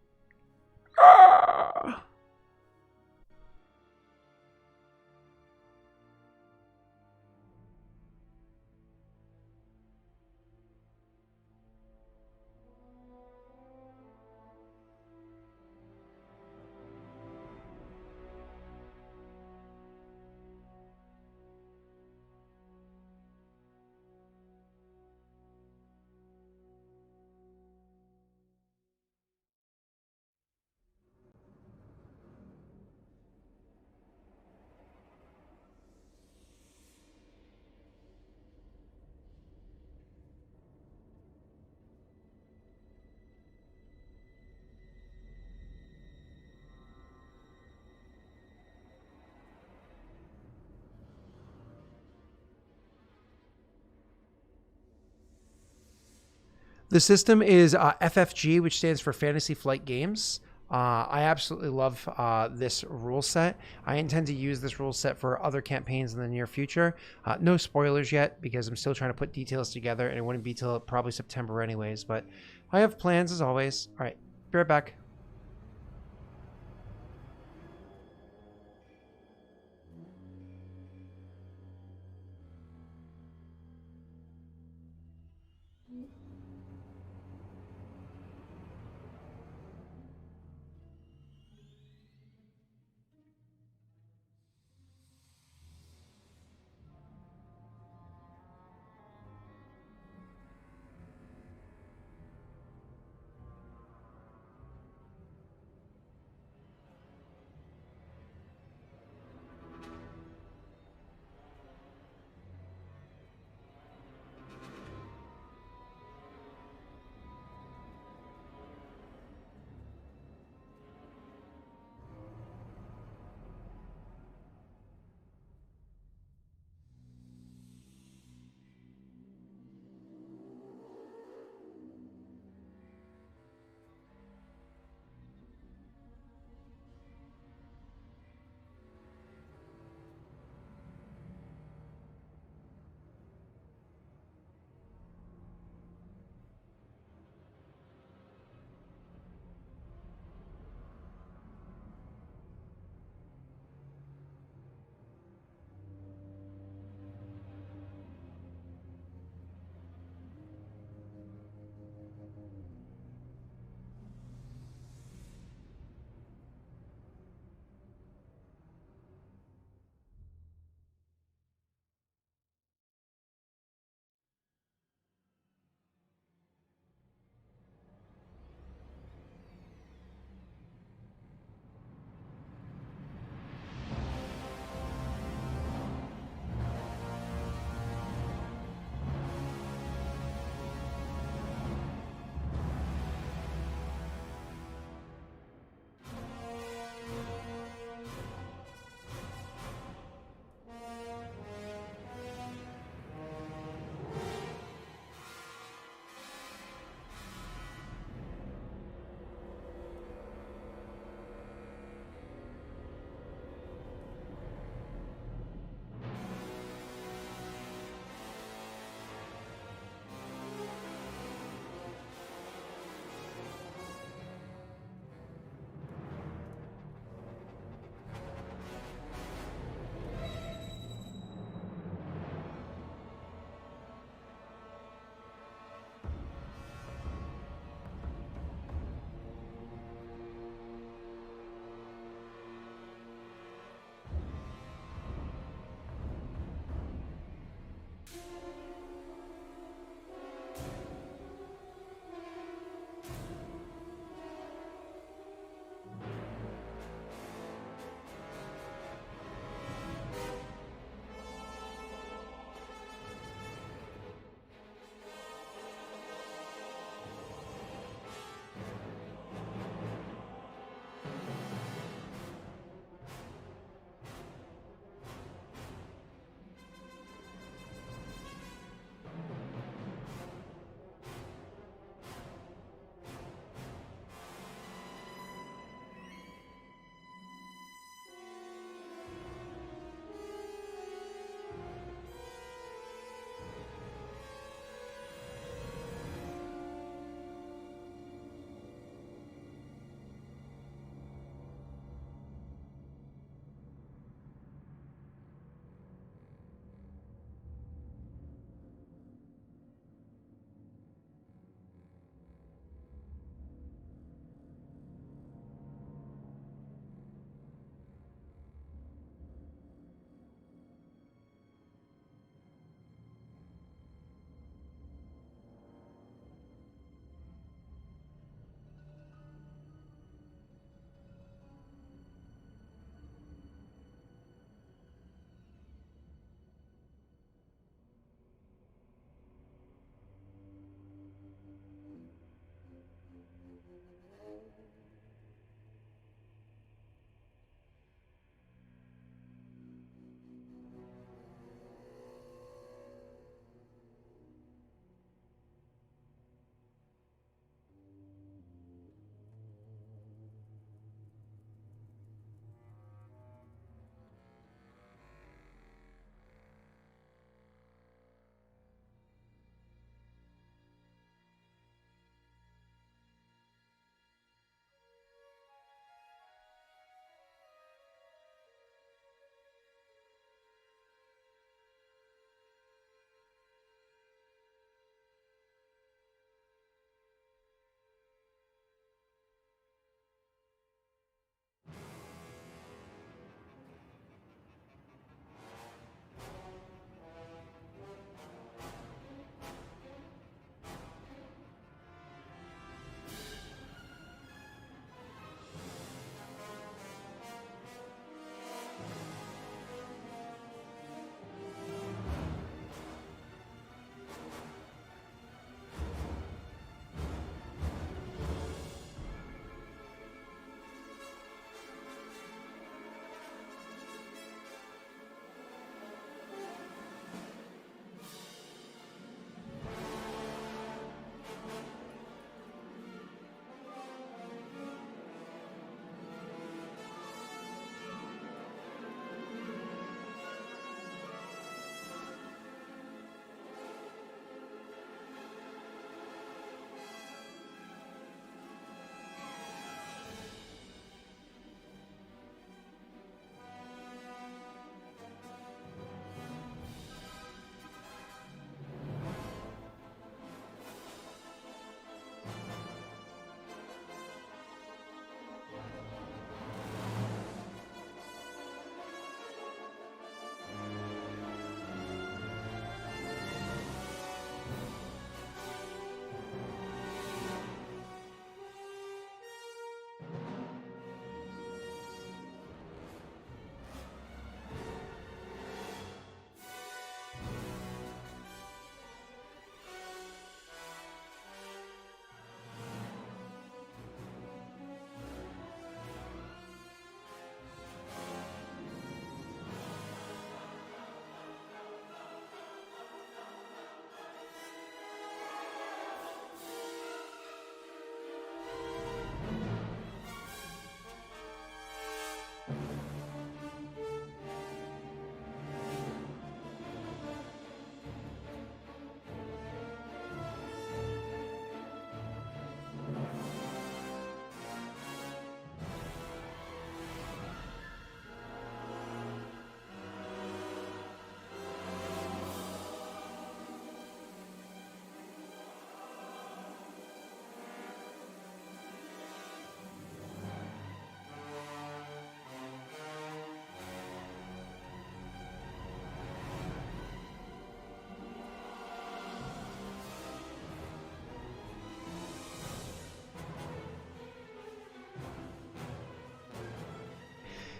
The system is FFG, which stands for Fantasy Flight Games. I absolutely love this rule set. I intend to use this rule set for other campaigns in the near future. No spoilers yet because I'm still trying to put details together, and it wouldn't be till probably September anyways. But I have plans as always. All right, be right back.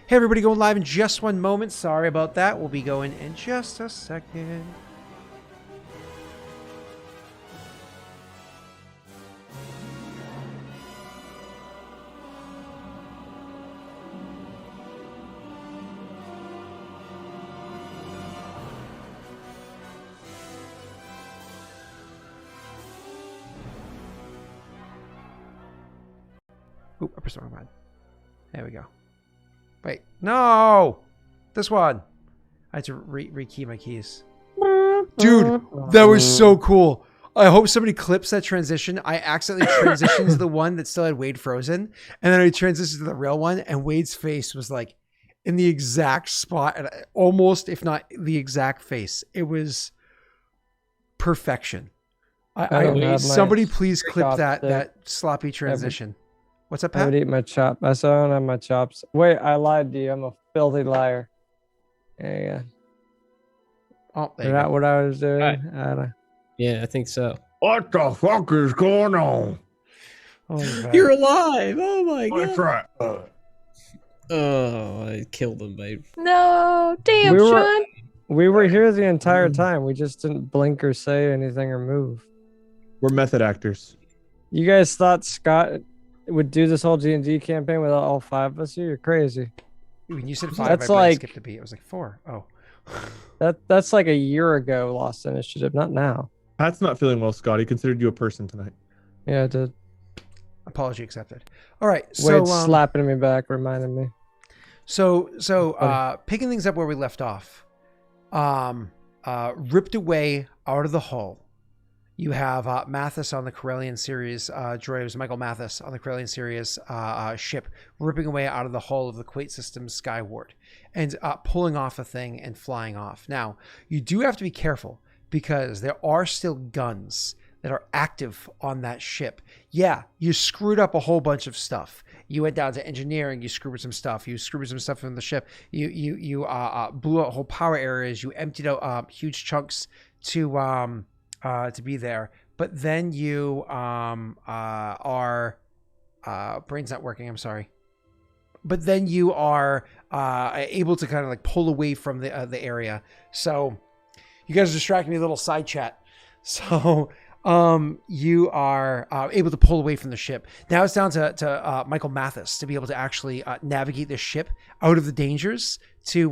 Hey, everybody, going live in just one moment. Sorry about that. We'll be going in just a second. Oop, I pressed the wrong button. There we go. Wait, no! This one. I had to rekey my keys. Dude, that was so cool. I hope somebody clips that transition. I accidentally transitioned to the one that still had Wade frozen. And then I transitioned to the real one, and Wade's face was like in the exact spot, and almost, if not the exact face. It was perfection. Somebody please clip that sloppy transition. What's up, Pat? I would eat my chop. I still don't have my chops. Wait, I lied to you. I'm a filthy liar. There you go. Oh, Is that what I was doing? Right. Yeah, I think so. What the fuck is going on? Oh, You're alive! Oh my That's god! right. Oh, I killed him, babe. No, damn, We were- Sean. We were here the entire time. We just didn't blink or say anything or move. We're method actors. You guys thought Scott would do this whole D&D campaign without all 5 of us here? You're crazy. When you said 5, That's I like- skipped a beat. It was like 4. Oh. That's like a year ago lost initiative, not now. Pat's not feeling well, Scott. He considered you a person tonight. Yeah, I did. Apology accepted. All right. So, Wade's slapping me back, reminding me. Picking things up where we left off. Ripped away out of the hull. You have Mathis on the Corellian series, droid. It was Michael Mathis on the Corellian series ship, ripping away out of the hull of the Quate Systems Skyward and pulling off a thing and flying off. Now, you do have to be careful because there are still guns that are active on that ship. Yeah, you screwed up a whole bunch of stuff. You went down to engineering, you screwed some stuff. You screwed some stuff from the ship. You blew out whole power areas. You emptied out huge chunks to be there, but then you are brain's not working. I'm sorry, but then you are able to kind of like pull away from the area. So you guys are distracting me with a little side chat. So you are able to pull away from the ship. Now it's down to Michael Mathis to be able to actually navigate the ship out of the dangers to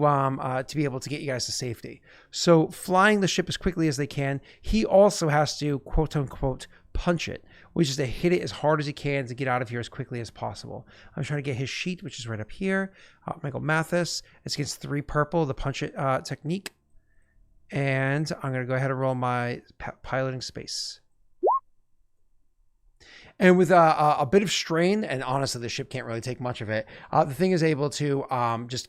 be able to get you guys to safety. So flying the ship as quickly as they can. He also has to quote unquote punch it, which is to hit it as hard as he can to get out of here as quickly as possible. I'm trying to get his sheet, which is right up here. Michael Mathis. It's against 3 purple, the punch it technique. And I'm going to go ahead and roll my piloting space. And with a bit of strain, and honestly, the ship can't really take much of it, the thing is able to just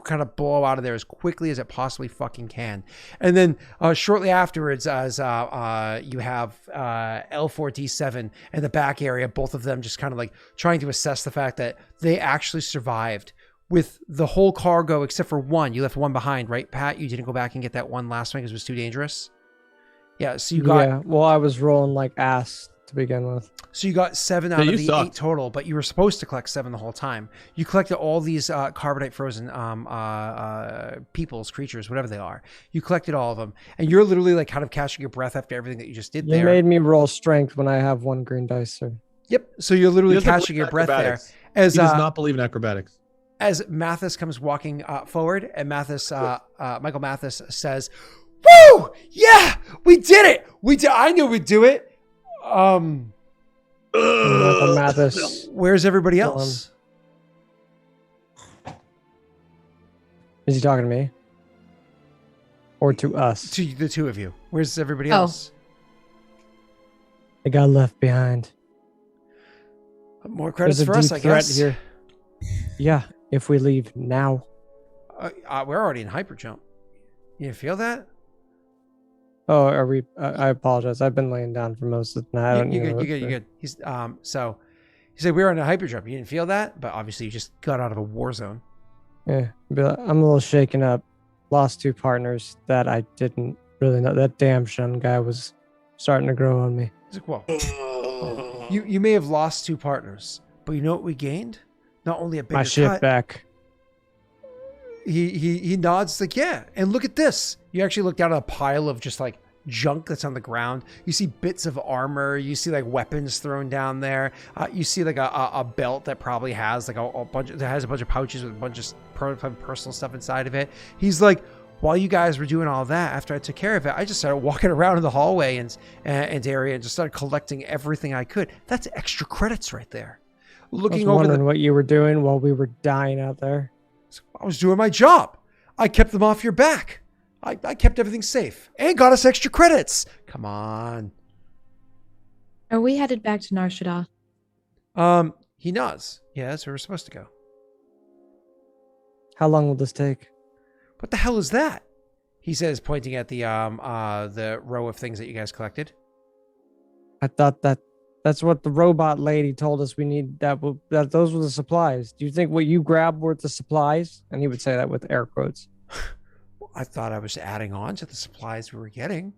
kind of blow out of there as quickly as it possibly fucking can. And then shortly afterwards, as you have L4D7 in the back area, both of them just kind of like trying to assess the fact that they actually survived with the whole cargo except for one. You left one behind, right, Pat? You didn't go back and get that one last one because it was too dangerous? Yeah, so you got... Yeah, well, I was rolling like ass to begin with. So you got 7 out of the 8 total, but you were supposed to collect 7 the whole time. You collected all these carbonite frozen peoples, creatures, whatever they are. You collected all of them, and you're literally like kind of catching your breath after everything that you just did there. You made me roll strength when I have 1 green dice, sir. Yep. So you're literally catching your breath there. As he does not believe in acrobatics. As Mathis comes walking forward, and Michael Mathis says, "Woo! Yeah, we did it. We did. I knew we'd do it." Michael Mathis. Where's everybody else? Is he talking to me? Or to us? To the 2 of you. Where's everybody else? They got left behind. More credits There's a for us, deep I threat guess. here. Yeah, if we leave now. We're already in hyperjump. You feel that? Oh, are we? I apologize. I've been laying down for most of the night. You're good. He's so he said we were on a hyperdrive. You didn't feel that, but obviously you just got out of a war zone. Yeah, but I'm a little shaken up. Lost 2 partners that I didn't really know. That damn Shun guy was starting to grow on me. He's like, whoa. You may have lost 2 partners, but you know what we gained? Not only a bigger My ship cut, back. he nods like, yeah. And look at this. You actually look down at a pile of just like junk that's on the ground. You see bits of armor. You see like weapons thrown down there. You see like a belt that probably has like a bunch of pouches with a bunch of personal stuff inside of it. He's like, while you guys were doing all that, after I took care of it, I just started walking around in the hallway and area and just started collecting everything I could. That's extra credits right there. Looking I was over wondering what you were doing while we were dying out there. I was doing my job. I kept them off your back. I kept everything safe and got us extra credits. Come on. Are we headed back to Nar Shaddaa? He nods. Yeah, that's where we're supposed to go. How long will this take? What the hell is that? He says, pointing at the row of things that you guys collected. I thought that's what the robot lady told us we need. That those were the supplies. Do you think what you grabbed were the supplies? And he would say that with air quotes. I thought I was adding on to the supplies we were getting.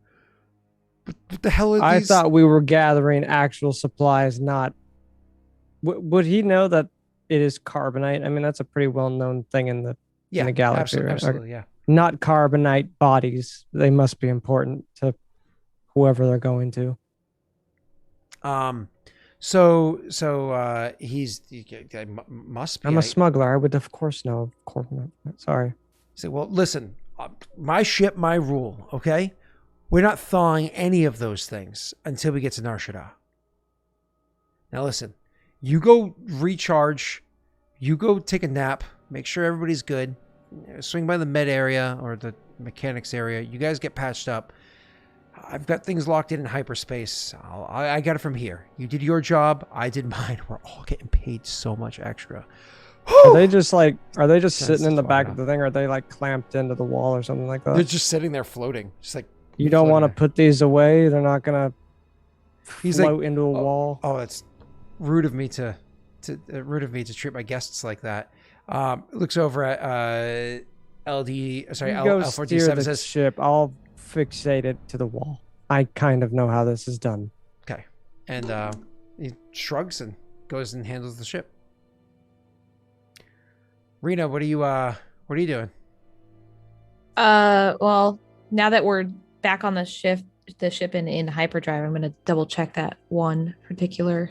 What the hell are I these? thought we were gathering actual supplies, not. Would he know that it is carbonite? I mean, that's a pretty well-known thing in the galaxy. Absolutely, Right? absolutely, yeah. Not carbonite bodies. They must be important to whoever they're going to. So he's must be. I'm a smuggler. I would, of course, know carbonite. Sorry. So, well, listen, my ship, my rule, okay? We're not thawing any of those things until we get to Nar Shaddaa. Now, listen, you go recharge, you go take a nap, make sure everybody's good, swing by the med area or the mechanics area. You guys get patched up. I've got things locked in hyperspace. I got it from here. You did your job. I did mine. We're all getting paid so much extra. Are they just sitting in the back of the thing? Or are they like clamped into the wall or something like that? They're just sitting there floating. Just like you don't want to put these away. They're not gonna He's float like, into a wall. Oh, it's rude of me to treat my guests like that. Looks over at L14 says, ship. I'll fixate it to the wall. I kind of know how this is done. Okay. And he shrugs and goes and handles the ship. Rena, what are you doing? Well, now that we're back on the ship in hyperdrive, I'm gonna double check that one particular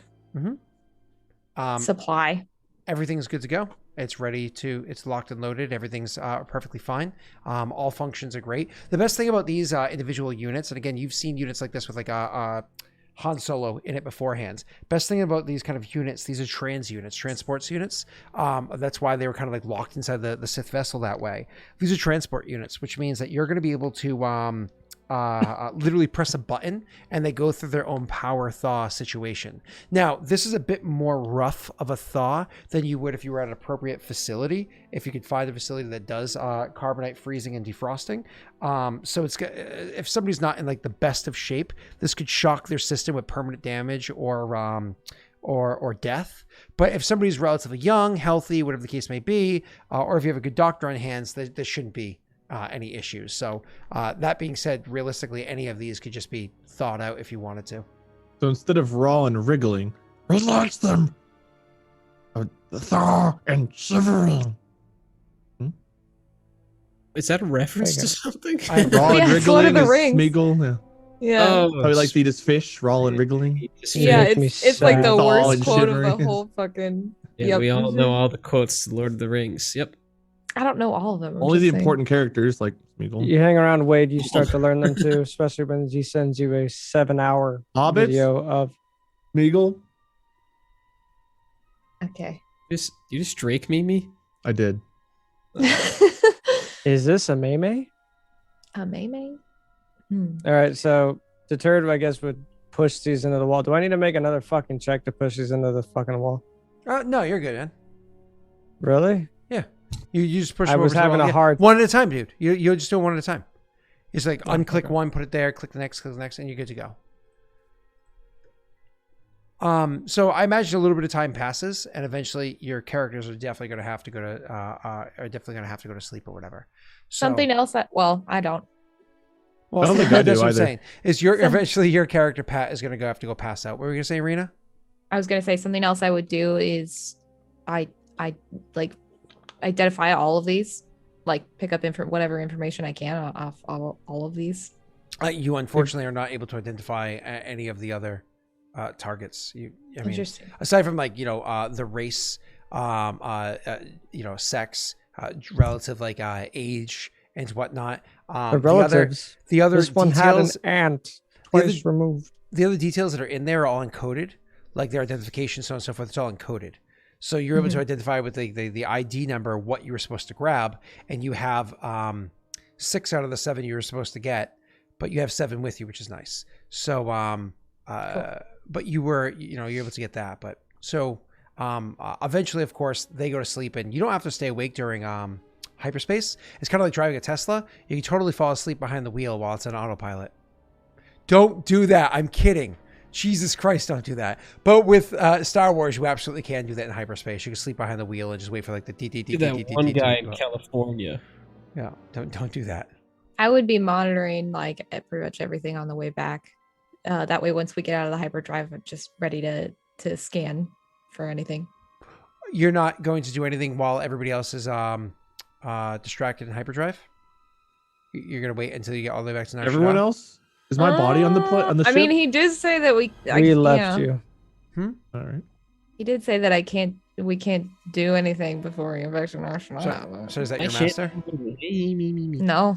supply. Everything's good to go. It's it's locked and loaded. Everything's perfectly fine. All functions are great. The best thing about these individual units, and again, you've seen units like this with like Han Solo in it beforehand. Best thing about these kind of units, these are transports units. That's why they were kind of like locked inside the Sith vessel that way. These are transport units, which means that you're going to be able to literally press a button and they go through their own power thaw situation. Now, this is a bit more rough of a thaw than you would if you were at an appropriate facility, if you could find a facility that does carbonite freezing and defrosting. So it's if somebody's not in like the best of shape, this could shock their system with permanent damage or death. But if somebody's relatively young, healthy, whatever the case may be, or if you have a good doctor on hands, there shouldn't be any issues. So that being said, realistically, any of these could just be thawed out if you wanted to. So instead of raw and wriggling, relax them. Thaw and shivering. Is that a reference to something? Raw and it's Lord of wriggling the is Rings. Smeagol. Yeah. Oh, How he likes to eat his fish, raw and wriggling. Yeah, Make me it's like the sad. Thaw worst and quote of shivering. the whole fucking. Yeah, Yep. we all know all the quotes to Lord of the Rings. Yep. I don't know all of them. I'm Only just the saying. important characters like Smeagol. You hang around Wade, you start to learn them too, especially when he sends you a 7-hour Hobbits? video of. Smeagol? Okay. You just Drake me? I did. Is this a meme? A meme? All right, so deterred, I guess, would push these into the wall. Do I need to make another fucking check to push these into the fucking wall? No, you're good, man. Really? You just push I them was over to the having wall. a hard- one at a time, dude. You'll just do it one at a time. It's like unclick one, put it there, click the next, and you're good to go. So I imagine a little bit of time passes, and eventually your characters are definitely going to have to go to sleep or whatever. So, Something else that I don't. Well, I don't think I that's do what I'm either. saying. Is eventually your character Pat is going to have to go pass out. What were you going to say, Rena? I was gonna say something else I would do is I like identify all of these like pick up whatever information I can off all of these. You unfortunately are not able to identify any of the other targets. I mean, Interesting. aside from like the race, sex, relative like age and whatnot. The relatives. The other This one details, had an aunt twice removed. the other details that are in there are all encoded, like their identification, so on and so forth. It's all encoded. So you're able to identify with the ID number what you were supposed to grab, and you have 6 out of the 7 you were supposed to get, but you have 7 with you, which is nice. So cool. But you're able to get that. But so eventually, of course, they go to sleep, and you don't have to stay awake during hyperspace. It's kind of like driving a Tesla. You can totally fall asleep behind the wheel while it's on autopilot. Don't do that. I'm kidding. Jesus Christ, don't do that. But with Star Wars, you absolutely can do that in hyperspace. You can sleep behind the wheel and just wait for like the that one guy in California. Yeah, don't do that. I would be monitoring like pretty much everything on the way back. That way, once we get out of the hyperdrive, I'm just ready to scan for anything. You're not going to do anything while everybody else is distracted in hyperdrive? You're going to wait until you get all the way back to Nar Shaddaa? Everyone else? Is my body on the ship? I mean, he did say that we left you. All right. He did say that we can't do anything before we get back to Nar Shaddaa. So is that your master? No.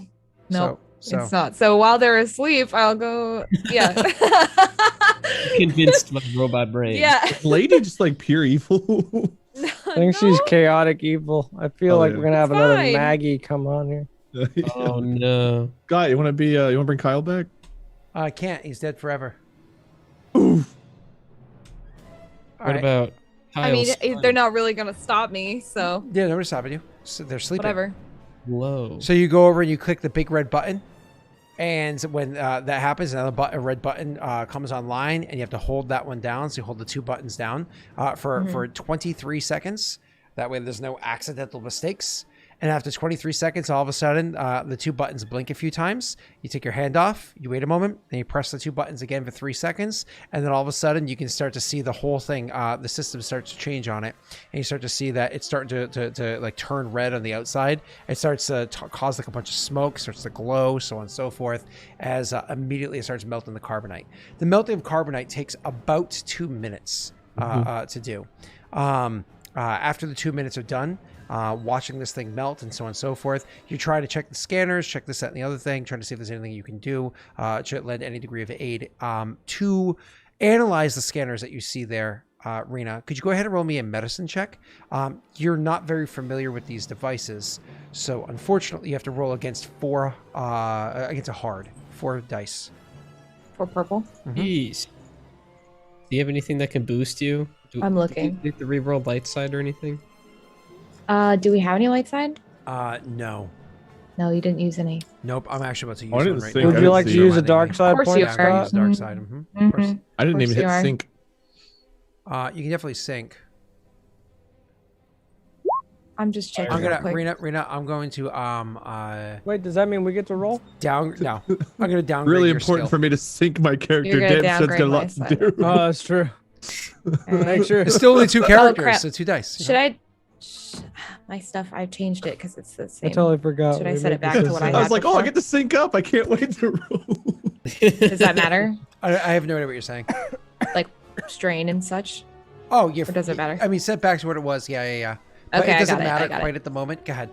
So It's not. So while they're asleep, I'll go. Yeah. Convinced my robot brain. Yeah. Is Lady just like pure evil? I think she's chaotic evil. I feel like we're gonna have another fine. Maggie come on here. Oh no. Guy, you want to bring Kyle back? I can't. He's dead forever. Oof. What about I mean, Kyle's they're not really gonna stop me, so Yeah, nobody's stopping you. So they're sleeping. whatever. Whoa. So you go over and you click the big red button. And when that happens, another red button comes online, and you have to hold that one down. So you hold the 2 buttons down for 23 seconds. That way there's no accidental mistakes. And after 23 seconds, all of a sudden, the 2 buttons blink a few times. You take your hand off, you wait a moment, then you press the 2 buttons again for 3 seconds. And then all of a sudden, you can start to see the whole thing. The system starts to change on it. And you start to see that it's starting to like turn red on the outside. It starts to cause like a bunch of smoke, starts to glow, so on and so forth, as immediately it starts melting the carbonite. The melting of carbonite takes about 2 minutes to do. After the 2 minutes are done, watching this thing melt and so on and so forth, you try to check the scanners, check this, that, and the other thing, trying to see if there's anything you can do to lend any degree of aid to analyze the scanners that you see there. Rena, could you go ahead and roll me a medicine check? You're not very familiar with these devices, so unfortunately you have to roll against against a hard 4 dice. 4 purple. Jeez. Do you have anything that can boost you? I'm looking. Do you have to reroll light side or anything? Do we have any light side? No. No, you didn't use any. Nope, I'm actually about to use I one didn't right think now. I Would you like to see use a it. dark side Of course point, you are. Yeah, I can use Scott? dark side. Of course. I didn't even you hit are. sync. You can definitely sync. I'm just checking. I'm real gonna quick. Rena, I'm going to Wait, does that mean we get to roll? I'm gonna downgrade Really your important skill. for me to sync my character. You're gonna Damn, shit's got a downgrade lot my to side. do. Oh, that's true. Make sure. It's still only 2 characters, crap. so 2 dice. Should I? My stuff. I've changed it because it's the I same. totally forgot. Should I We set it made back this to what I decision. I had was like, oh, I before? get to sync up. I can't wait to roll. Does that matter? I have no idea what you're saying. Like strain and such. Oh, yeah. Or does it matter? I mean, set back to what it was. Yeah. But Okay, it I doesn't got it. matter I got quite it. at the moment. Go ahead.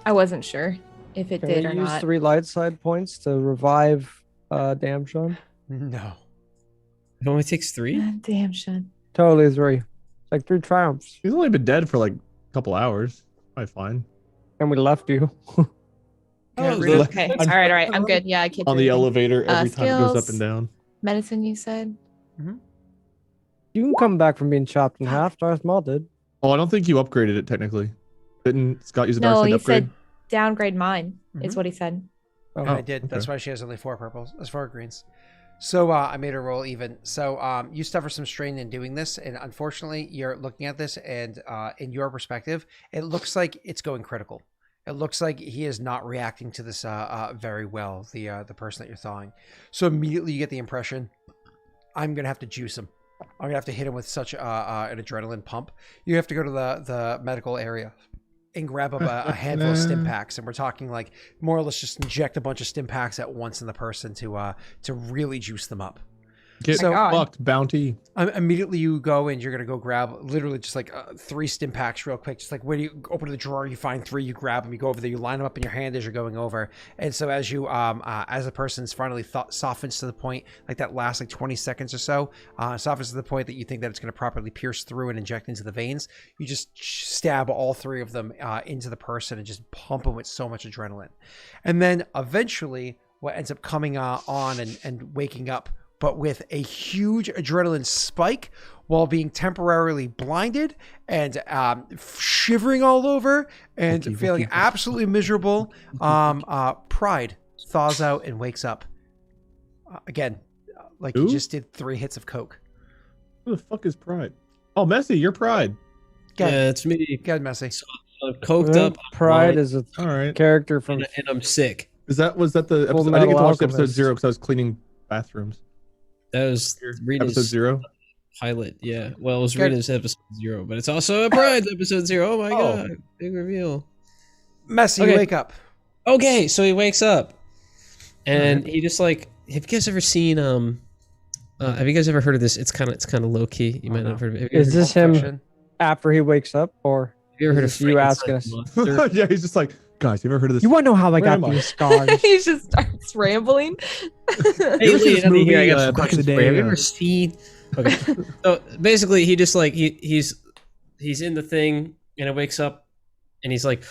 I wasn't sure if it Can did we or use not. 3 light side points to revive Damn Sean? No. It only takes 3? Damn, Sean. Totally 3. It's like 3 triumphs. He's only been dead for like a couple hours. I fine. And we left you. Yeah, Oh, Rena, Okay. All right. I'm good. Yeah, I can't On do the anything. elevator every time it goes up skills. and down. Medicine, you said. You can come back from being chopped in half. Darth Maul did. Oh, I don't think you upgraded it technically. Didn't Scott use a dark No, side he upgrade? said downgrade mine. Is Mhm. what he said. Oh, I did. That's okay. why she has only 4 purples. That's 4 greens. So I made her roll even. So you suffer some strain in doing this, and unfortunately, you're looking at this, and in your perspective, it looks like it's going critical. It looks like he is not reacting to this very well. The person that you're thawing. So immediately you get the impression, I'm gonna have to juice him. I'm gonna have to hit him with such an adrenaline pump. You have to go to the medical area. and grab up a handful of stim packs, and we're talking like more or less just inject a bunch of stim packs at once in the person to really juice them up. Get fucked, Bounty. Immediately you go and you're going to go grab literally just like 3 stim packs real quick. Just like where you open the drawer, you find 3, you grab them, you go over there, you line them up in your hand as you're going over. And so as you, as the person's finally softens to the point, like that last like 20 seconds or so, softens to the point that you think that it's going to properly pierce through and inject into the veins, you just stab all 3 of them into the person and just pump them with so much adrenaline. And then eventually what ends up coming on and waking up, but with a huge adrenaline spike while being temporarily blinded and shivering all over and feeling absolutely miserable. Pride thaws out and wakes up. Again, like you just did 3 hits of coke. Who the fuck is Pride? Oh, Messy, you're Pride. Yeah, it's me. Get Messy. So I'm coked up. Pride is a character from... And I'm sick. Was that the episode? I didn't get to watch episode 0 because I was cleaning bathrooms. That was Rita's episode 0 pilot. Yeah. Well, it was Rita's episode 0, but it's also a Pride's episode 0. Oh my god. Big reveal. Messy, wake up. Okay, so he wakes up. And he just like, have you guys ever seen have you guys ever heard of this? It's kind of low key. You might not have heard of it. Is this him after he wakes up, or have you ever heard of you asking us? Yeah, he's just like, guys, you ever heard of this? You want to know how I got these scars? He just starts rambling. Hey, this movie, I got some back in the questions for you. day, Have you ever seen? Okay, so basically, he just like he's in the thing, and it wakes up, and he's like,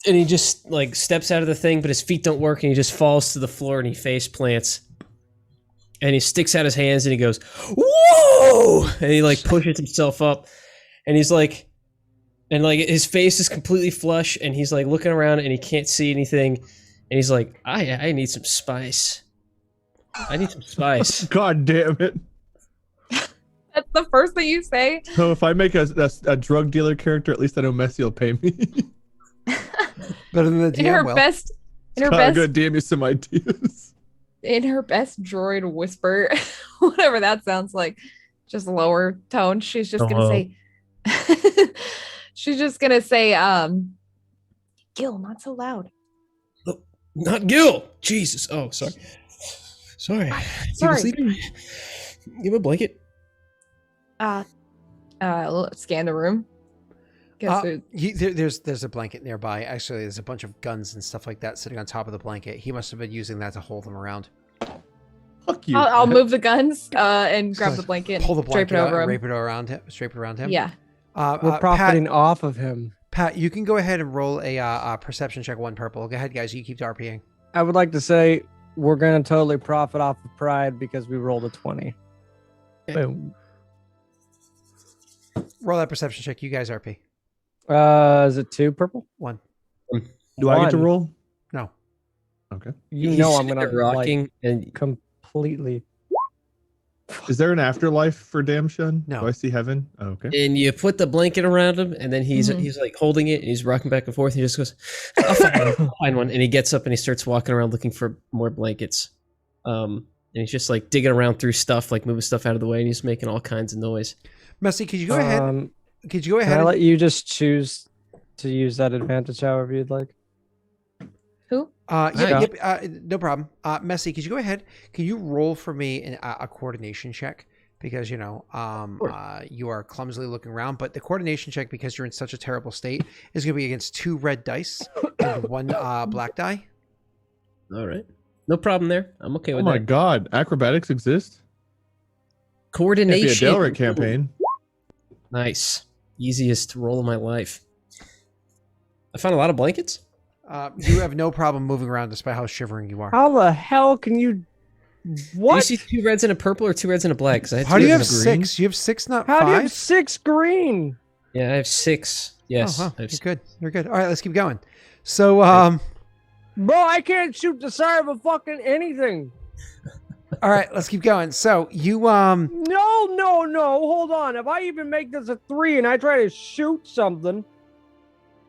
and he just like steps out of the thing, but his feet don't work, and he just falls to the floor, and he face plants, and he sticks out his hands, and he goes, "Whoa!" and he like pushes himself up, and he's like. And like his face is completely flush, and he's like looking around, and he can't see anything, and he's like, "I need some spice. I need some spice." God damn it! That's the first thing you say. So if I make a drug dealer character, at least I know Messi will pay me. Better than the DM In her will. best, I'm gonna DM you some ideas. in her best droid whisper, whatever that sounds like, just lower tone. She's just gonna say. She's just gonna say, Gil, not so loud. Not Gil. Jesus. Oh, sorry. Sorry. Sorry. You have a blanket? Scan the room. There's a blanket nearby. Actually, there's a bunch of guns and stuff like that sitting on top of the blanket. He must have been using that to hold them around. Fuck you. I'll move the guns and grab the blanket, pull the blanket drape it over out, him. drape it around him. Yeah. We're profiting off of him. Pat, you can go ahead and roll a perception check, 1 purple. Go ahead, guys. You keep RPing. I would like to say we're going to totally profit off of Pride because we rolled a 20. Okay. Boom. Roll that perception check. You guys RP. Is it 2 purple? 1. Do I get to roll? No. Okay. You know I'm going to rocking and completely. Is there an afterlife for Damshun? No. Do I see heaven? Oh, okay. and you put the blanket around him, and then he's like holding it, and he's rocking back and forth. And he just goes, I'll find one. And he gets up and he starts walking around looking for more blankets. And he's just like digging around through stuff, like moving stuff out of the way, and he's making all kinds of noise. Messy, could you go ahead? Could you go ahead? Can I let you just choose to use that advantage however you'd like? Who? No problem. Messy, could you go ahead? Can you roll for me a coordination check? Because, you know, you are clumsily looking around, but the coordination check, because you're in such a terrible state, is going to be against 2 red dice and 1 black die. All right. No problem there. I'm okay with that. Oh my that. god, acrobatics exist? Coordination. Can't be a Delric campaign. Nice. Easiest roll of my life. I found a lot of blankets. You have no problem moving around despite how shivering you are. How the hell can you... What? Do you see 2 reds and a purple or 2 reds and a black? How do you have 6? You have 6, not 5? How do you have 6 green? Yeah, I have 6. Yes. Oh, wow. I have You're good. You're good. All right, let's keep going. So, Bro, I can't shoot the side of a fucking anything. all right, let's keep going. So, you, No, hold on. If I even make this a 3 and I try to shoot something...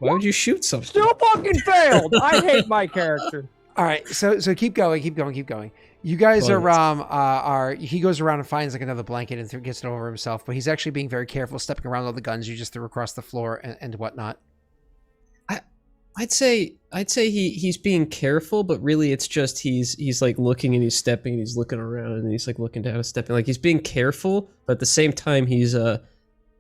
Why would you shoot something? Still fucking failed. I hate my character. All right, so keep going. You guys are he goes around and finds like another blanket and gets it over himself, but he's actually being very careful, stepping around all the guns you just threw across the floor and whatnot. I'd say he's being careful, but really it's just he's like looking and he's stepping and he's looking around and he's like looking down and stepping. Like he's being careful, but at the same time he's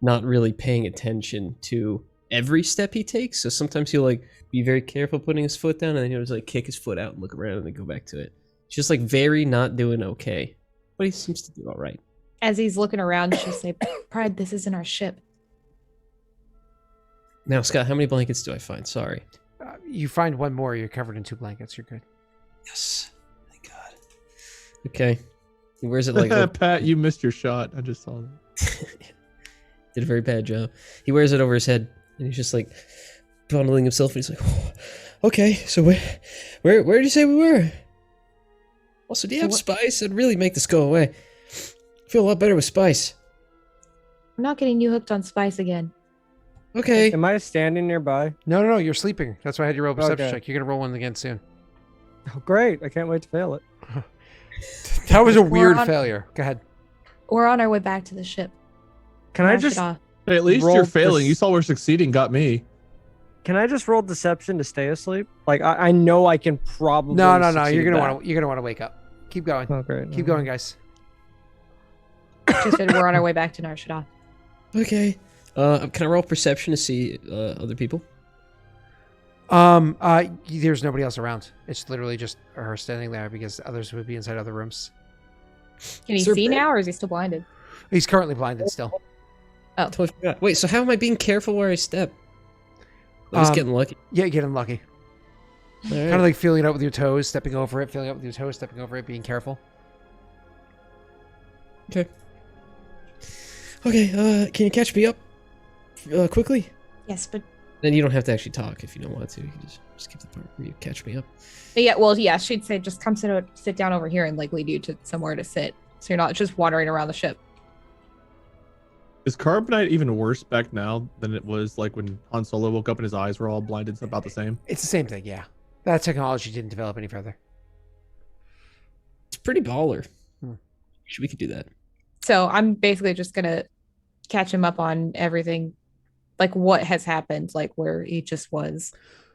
not really paying attention to every step he takes. So sometimes he'll like be very careful putting his foot down and then he'll just like kick his foot out and look around and then go back to it. It's just like very not doing okay. But he seems to do all right. As he's looking around, she'll say, Pride, this isn't our ship. Now, Scott, how many blankets do I find? Sorry. You find one more. You're covered in 2 blankets. You're good. Yes. Thank God. Okay. He wears it like... Pat, you missed your shot. I just saw that. Did a very bad job. He wears it over his head, and he's just like bundling himself, and he's like, oh, okay, so where did you say we were? Also, do you have spice? It'd really make this go away. I feel a lot better with spice. I'm not getting you hooked on spice again. Okay. Am I standing nearby? No, you're sleeping. That's why I had you roll a perception Okay. check. You're going to roll one again soon. Oh, great. I can't wait to fail it. That was a We're weird on- failure. Go ahead. We're on our way back to the ship. Can I Nar just Shaddaa. Hey, at least Roll you're failing. this- You saw we're succeeding. Got me. roll deception to stay asleep? Like I know I can probably. No. succeed You're that. going to want to wake up. Keep going. Oh, great. Keep going, guys. She said we're on our way back to Nar Shaddaa. Okay. Can I roll perception to see other people? There's nobody else around. It's literally just her standing there because others would be inside other rooms. Can he Is there see bed? now, or is he still blinded? He's currently blinded still. Totally forgot. Wait, so how am I being careful where I step? I'm just getting lucky. Yeah, getting lucky. All right. Kind of like feeling it out with your toes, stepping over it, feeling it out with your toes, stepping over it, being careful. Okay. Can you catch me up quickly? Yes, but Then you don't have to actually talk if you don't want to. You can just skip the part where you catch me up. yeah, she'd say just come sit down over here and like lead you to somewhere to sit, so you're not just wandering around the ship. Is carbonite even worse back now than it was like when Han Solo woke up and his eyes were all blinded? It's about the same. It's the same thing, yeah. That technology didn't develop any further. It's pretty baller. Hmm. We could do that. So I'm basically just gonna catch him up on everything, like what has happened, like where he just was.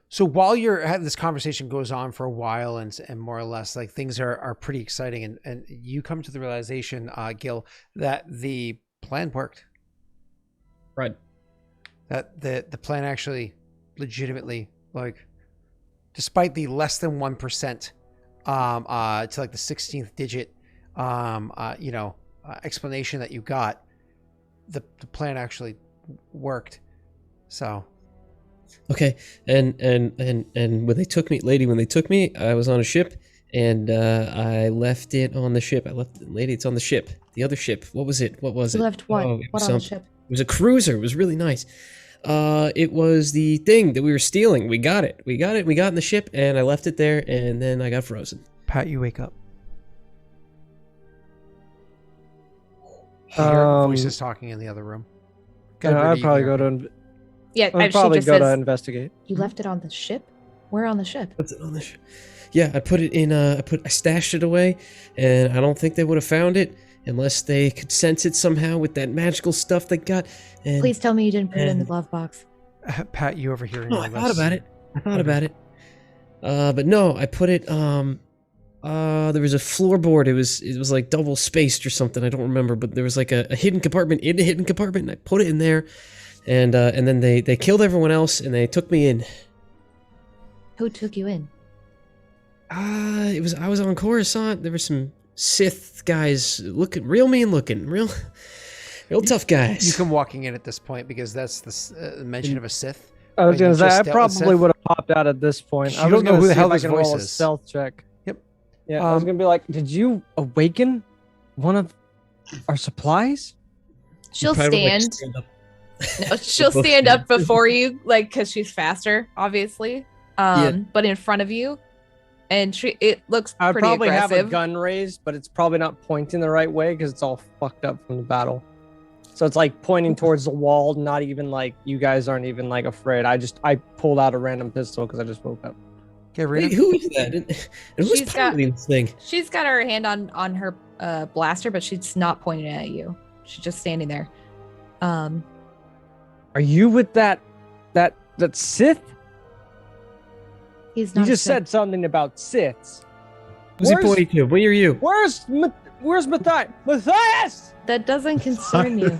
So while you're having this conversation goes on for a while and more or less like things are pretty exciting and you come to the realization, Gil, that the plan worked. Right. That the plan actually legitimately, like, despite the less than 1% to like the 16th digit explanation that you got, the plan actually worked. So Okay. And when they took me, I was on a ship and I left it on the ship. Lady, it's on the ship. The other ship. What was it? You left what? Oh, it What was on the something. ship? It was a cruiser. It was really nice. It was the thing that we were stealing. We got it. We got in the ship, and I left it there, and then I got frozen. Pat, you wake up. You hear voices talking in the other room. I'd probably go to. Yeah, I'd she probably just go to says, investigate. you left it on the ship? Where on the ship? Left it on the Yeah, I put it in. I stashed it away, and I don't think they would have found it unless they could sense it somehow with that magical stuff they got. And Please tell me you didn't put it in the glove box. Pat, you overhearing No, all I this. thought about it. But no, I put it. There was a floorboard. It was like double spaced or something. I don't remember, but there was like a hidden compartment in a hidden compartment, and I put it in there. And then they killed everyone else, and they took me in. Who took you in? I was on Coruscant. There were some Sith guys looking real mean looking, real tough guys. You come walking in at this point because that's the mention of a Sith. I was You gonna say just I dealt with probably Sith. would have popped out at this point. You I was don't know gonna who the see hell if I this can roll voice a is. stealth check. Yep. Yeah, I was gonna be like, did you awaken one of our supplies? She'll Probably, like, stand. up. No, she'll both stand stand. up before you, like, because she's faster, obviously. But in front of you, and it looks I'd pretty probably have a aggressive. gun raised, but it's probably not pointing the right way because it's all fucked up from the battle. So it's like pointing towards the wall, not even like you guys aren't even like afraid. I pulled out a random pistol because I just woke up. Okay, Rena. Wait, who is that? And who's She's got- piloting this thing? She's got her hand on her blaster, but she's not pointing it at you. She's just standing there. Are you with that Sith? He's He not. just a Sith. said something about Siths. Who's he pointing to? Me or you? Where's Matthias? Matthias! That doesn't concern you,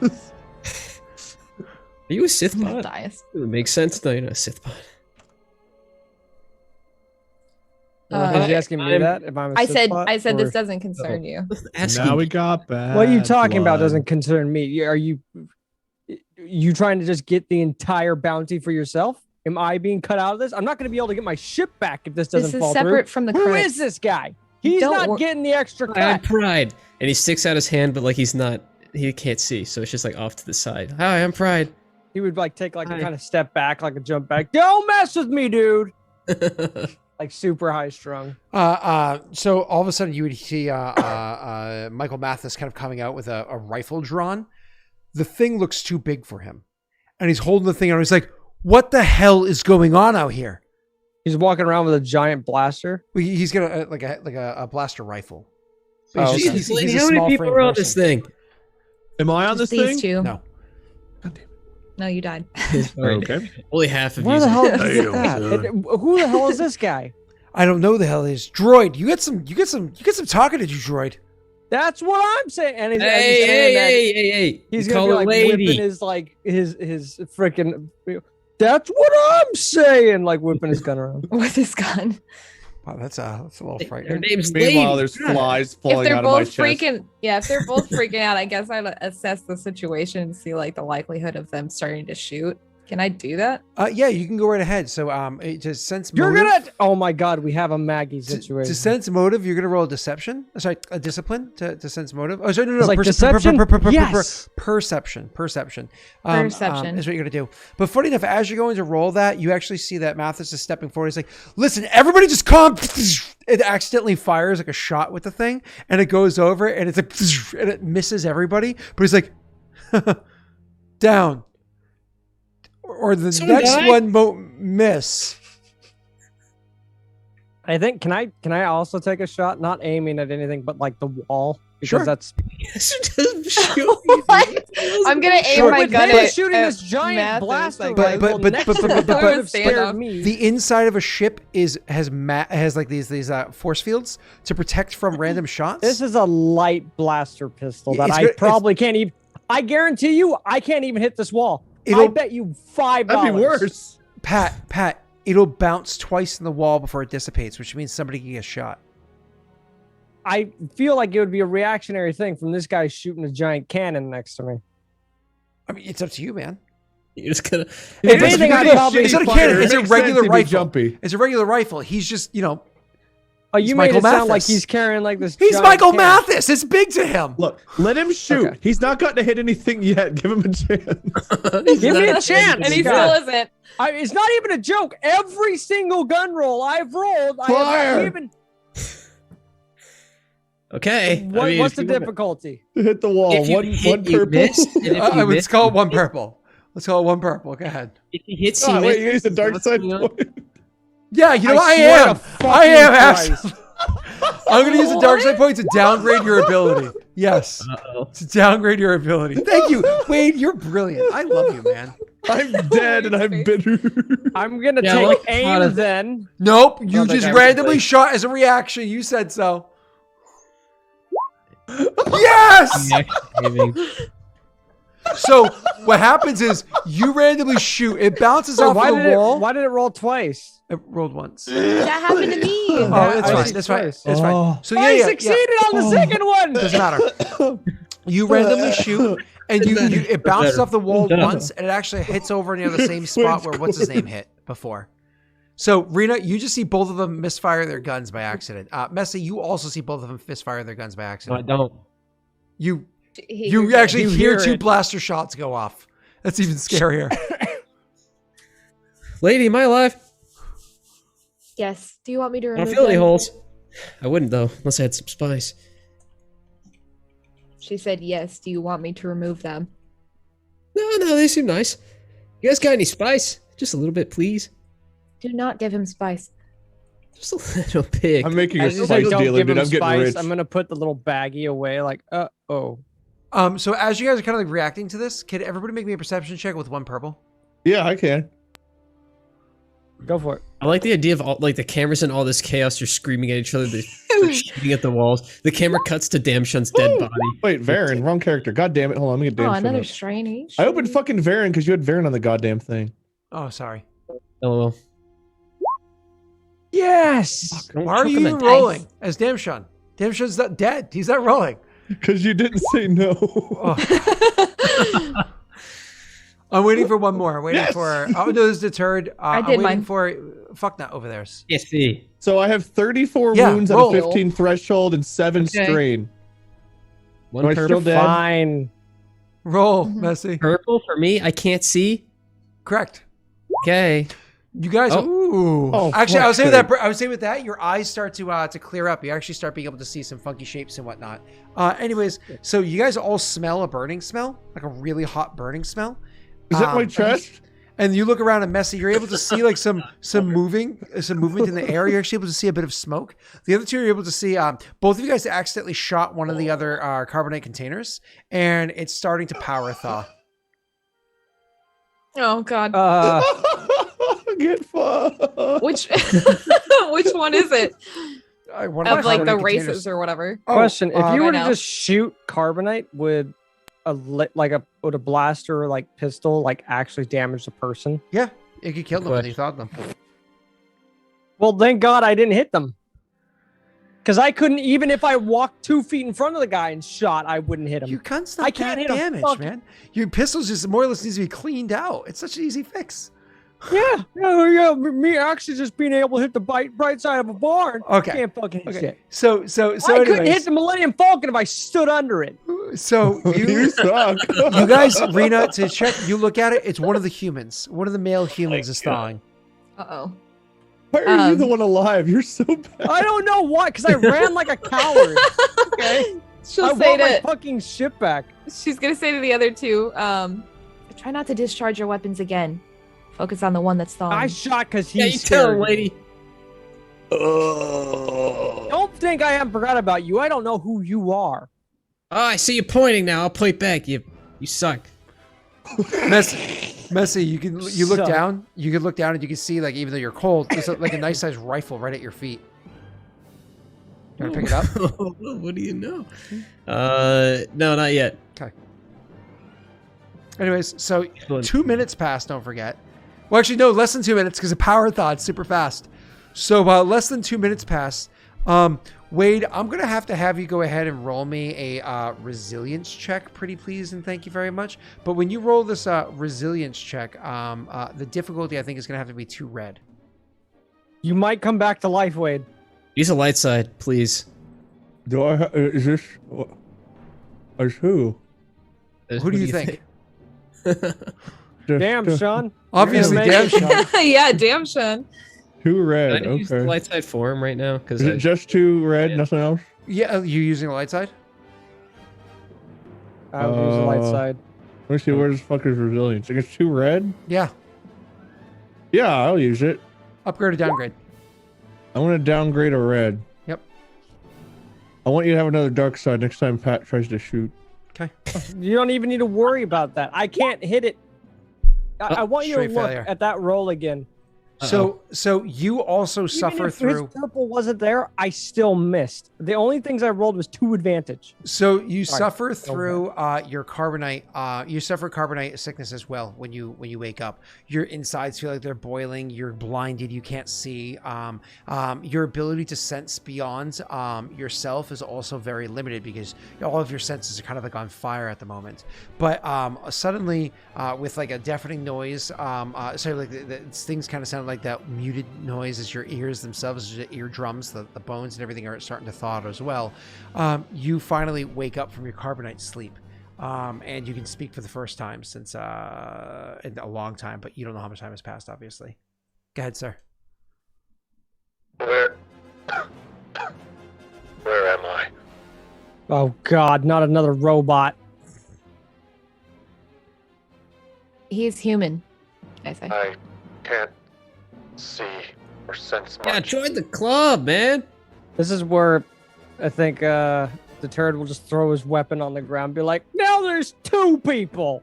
Are you a Sith bot? Matthias. It would make sense. No, you're not a Sith bot. Is he asking me I'm- that? If I'm a I Sith said. bot, I said or- this doesn't concern you. Asking Now me. we got bad. What are you talking about? blood. Doesn't concern me. Are you trying to just get the entire bounty for yourself? Am I being cut out of this? I'm not going to be able to get my ship back if this doesn't This is fall separate through. from the Who credits. is this guy? He's Don't not wor- getting the extra I had cut. pride, and he sticks out his hand, but like he's not. He can't see, so it's just like off to the side. Hi, I'm Pride. He would like take like Hi. a kind of step back, like a jump back. Don't mess with me, dude. Like super high strung. So all of a sudden you would see Michael Mathis kind of coming out with a rifle drawn. The thing looks too big for him, and he's holding the thing out. He's like, "What the hell is going on out here?" He's walking around with a giant blaster. Well, he's got a blaster rifle. Oh, okay. He's Jesus, lady, a how many small people frame are on person. this thing? Am I on Just this these thing? two. No. No, you died. Okay. Only half of Where you. the hell is Damn, that? dude. Who the hell is this guy? I don't know the hell it is. Droid, you get some talking to do, Droid. That's what I'm saying. And he's, Hey, he's saying that hey! he's You gonna call be her like lady. whipping his freaking. That's what I'm saying. Like whipping his gun around. With his gun. Wow, that's a little Her frightening. name's Meanwhile, Lady. there's God. flies If falling they're out of my both chest. freaking, if they're both freaking out, I guess I'd assess the situation and see like the likelihood of them starting to shoot. Can I do that? Yeah, you can go right ahead. So to sense You're motive, gonna. Oh my God, we have a Maggie situation. to sense motive, you're gonna roll a deception. Sorry, a discipline to sense motive. Oh, sorry, no, It's like deception? Yes. Perception. Perception. Is what you're gonna do. But funny enough, as you're going to roll that, you actually see that Mathis is stepping forward. He's like, "Listen, everybody, just calm." It accidentally fires like a shot with the thing, and it goes over, and it's like, and it misses everybody. But he's like, down. Or the Someone next died? one won't miss. I think. Can I also take a shot? Not aiming at anything, but like the wall. Because Sure. that's. What? I'm gonna aim Sure. my With gun him at shooting this giant Mathis, blaster like, But- rifle but- next but- to but- me but- would but- have standoff. scared me. The inside of a ship has like these force fields to protect from random shots. This is a light blaster pistol that It's I good- probably can't even. I guarantee you, I can't even hit this wall. I It'll- bet you $5. That'd be worse. Pat. It'll bounce twice in the wall before it dissipates, which means somebody can get shot. I feel like it would be a reactionary thing from this guy shooting a giant cannon next to me. I mean, it's up to you, man. You're just gonna. If It's anything, I'd not probably. a cannon. Fire. It's It a makes regular sense he'd be rifle. jumpy. It's a regular rifle. He's just, Oh, you He's made Michael it sound like Mathis. he's carrying like this. he's giant Michael cannon. Mathis. It's big to him. Look, let him shoot. Okay. He's not gotten to hit anything yet. Give him a chance. Give me a chance. and he God. still isn't. It's not even a joke. Every single gun roll I've rolled, I have Fire. not even. Okay. What's the difficulty? Hit the wall. If you One hit, you purple. miss, and if you Let's miss, call it one purple. Let's call it one purple. Go ahead. if he hits, he Oh, wait, you misses. used the dark What's side going on? point. Yeah, you know I swear am. to fucking I am Christ. actually. I'm going to use the dark side point to downgrade your ability. Yes. Uh-oh. To downgrade your ability. Thank you. Wade, you're brilliant. I love you, man. I'm dead and I'm bitter. I'm gonna Yeah, take like, aim then. Nope. You No, that just guy was randomly like- shot as a reaction. You said so. Yes. Aiming. So what happens is you randomly shoot. It bounces off Why the did wall. why did it roll twice? It rolled once. That happened to me. Oh, that's I fine. see That's fine. twice. That's fine. So yeah, I yeah, succeeded yeah. on the second one. Doesn't matter. You randomly shoot, and it bounces off the wall once, and it actually hits over near the same spot where what's his name hit before. So Rena, you just see both of them misfire their guns by accident. Messi, you also see both of them misfire their guns by No, I accident. don't. You He- actually You hear hear two it. blaster shots go off. That's even scarier. Lady, am I alive? Yes. Do you want me to I remove don't feel any them? holes. I wouldn't though, unless I had some spice. She said yes. Do you want me to remove them? No, they seem nice. You guys got any spice? Just a little bit, please. Do not give him spice. Just a little bit. I'm making I a just spice like, don't dealer, give dude. him I'm getting spice. rich. I'm gonna put the little baggie away. Like, oh. So as you guys are kind of like reacting to this, can everybody make me a perception check with one purple? Yeah, I can. Go for it. I like the idea of all, like the cameras and all this chaos. They're screaming at each other. They're shooting at the walls. The camera cuts to Damshun's dead body. Wait, Varen, wrong character. God damn it. Hold on, let me get Oh, Damshun another up. strain. I opened fucking Varen because you had Varen on the goddamn thing. Oh, sorry. LOL. Yes. Don't Why are choke you on the rolling as Damshun? Damshun's not dead. He's not rolling. Because you didn't say no. Oh. I'm waiting for one more. I'm waiting Yes! for. Oh no, this is deterred. I did I'm waiting mine. for. Fuck that over there. Yes, see. So I have 34 Yeah, wounds roll. at a 15 threshold and 7 Okay. strain. One Am I still purple. dead? Fine. Roll, Mhm. Messi. Purple for me. I can't see. Correct. Okay. You guys. Oh. Ooh. Oh, Actually, I was saying fuck. that. I would say with that, your eyes start to clear up. You actually start being able to see some funky shapes and whatnot. Anyways, so you guys all smell a burning smell, like a really hot burning smell. Is that my chest? And you look around and Messi, you're able to see like some movement in the air. You're actually able to see a bit of smoke. The other two are able to see. Both of you guys accidentally shot one of the other carbonite containers, and it's starting to power thaw. Oh God. Get fucked. Which which one is it? One Of like the carbonite races containers. or whatever. Oh, Question: If you I were to know. just shoot carbonite, would a blaster or like pistol like actually damage the person? yeah, it could kill them when you thought them. Well, thank God I didn't hit them. Because I couldn't, even if I walked 2 feet in front of the guy and shot, I wouldn't hit him. Your gun's not I can't that hit a damage, fucking- man. Your pistol's just more or less needs to be cleaned out. It's such an easy fix. Yeah. Me actually just being able to hit the bright side of a barn. Okay. Can't fucking hit Okay. shit. So I couldn't anyways, hit the Millennium Falcon if I stood under it. so You you suck. you guys, Rena, to check. You look at it. It's one of the humans. One of the male humans is thawing. Uh-oh. Why are you the Um, one alive? You're so bad. I don't know why, because I ran like a coward. Okay. She'll I say want my to fucking shit back. she's gonna say to the other two, try not to discharge your weapons again. Focus on the one that's thawing. I shot because Yeah, he's you tell scared. him, lady. Don't think I haven't forgot about you. I don't know who you are. Oh, I see you pointing now. I'll point back. You suck. Messi, you look So- down. You can look down and you can see, like, even though you're cold, there's like a nice sized rifle right at your feet. You want to pick it up? What do you know? No, not yet. Anyways, so 2 minutes passed. Don't forget. Well, actually, no, less than 2 minutes because the power thawed super fast. So less than 2 minutes passed. Wade, I'm gonna have you go ahead and roll me a resilience check, pretty please, and thank you very much. But when you roll this resilience check, the difficulty I think is gonna have to be 2 red. You might come back to life, Wade. Use a light side, please. Do I? Is this? Is who? Who do you think? Damn, Sean. Obviously, You're damn gonna make Sean. yeah, damn Sean. 2 Can I red. just use the Okay. light side for him right now? Because Is it just 2 red? Yeah. Nothing else? Yeah, you using the light side? I would use the light Uh, side. Let me see. Where the fuck is resilience? I guess 2 red. Yeah. Yeah, I'll use it. Upgrade or downgrade? I want to downgrade a red. Yep. I want you to have another dark side next time Pat tries to shoot. Okay. You don't even need to worry about that. I can't hit it. I want you to straight look failure. at that roll again. So you also suffer Even if through. his purple wasn't there, I still missed. The only things I rolled was 2 advantage. So you Sorry. suffer through your carbonite. You suffer carbonite sickness as well when you wake up. Your insides feel like they're boiling. You're blinded. You can't see. Your ability to sense beyond yourself is also very limited because all of your senses are kind of like on fire at the moment. But suddenly, with like a deafening noise, so like things kind of sound like that muted noise as your ears themselves, your eardrums, the bones and everything are starting to thaw as well. You finally wake up from your carbonite sleep, and you can speak for the first time since in a long time, but you don't know how much time has passed, obviously. Go ahead, sir. Where am I? Oh God, not another robot. He's human, I say. I can't see or sense much. yeah, join the club, man. This is where I think the turd will just throw his weapon on the ground and be like, now there's 2 people.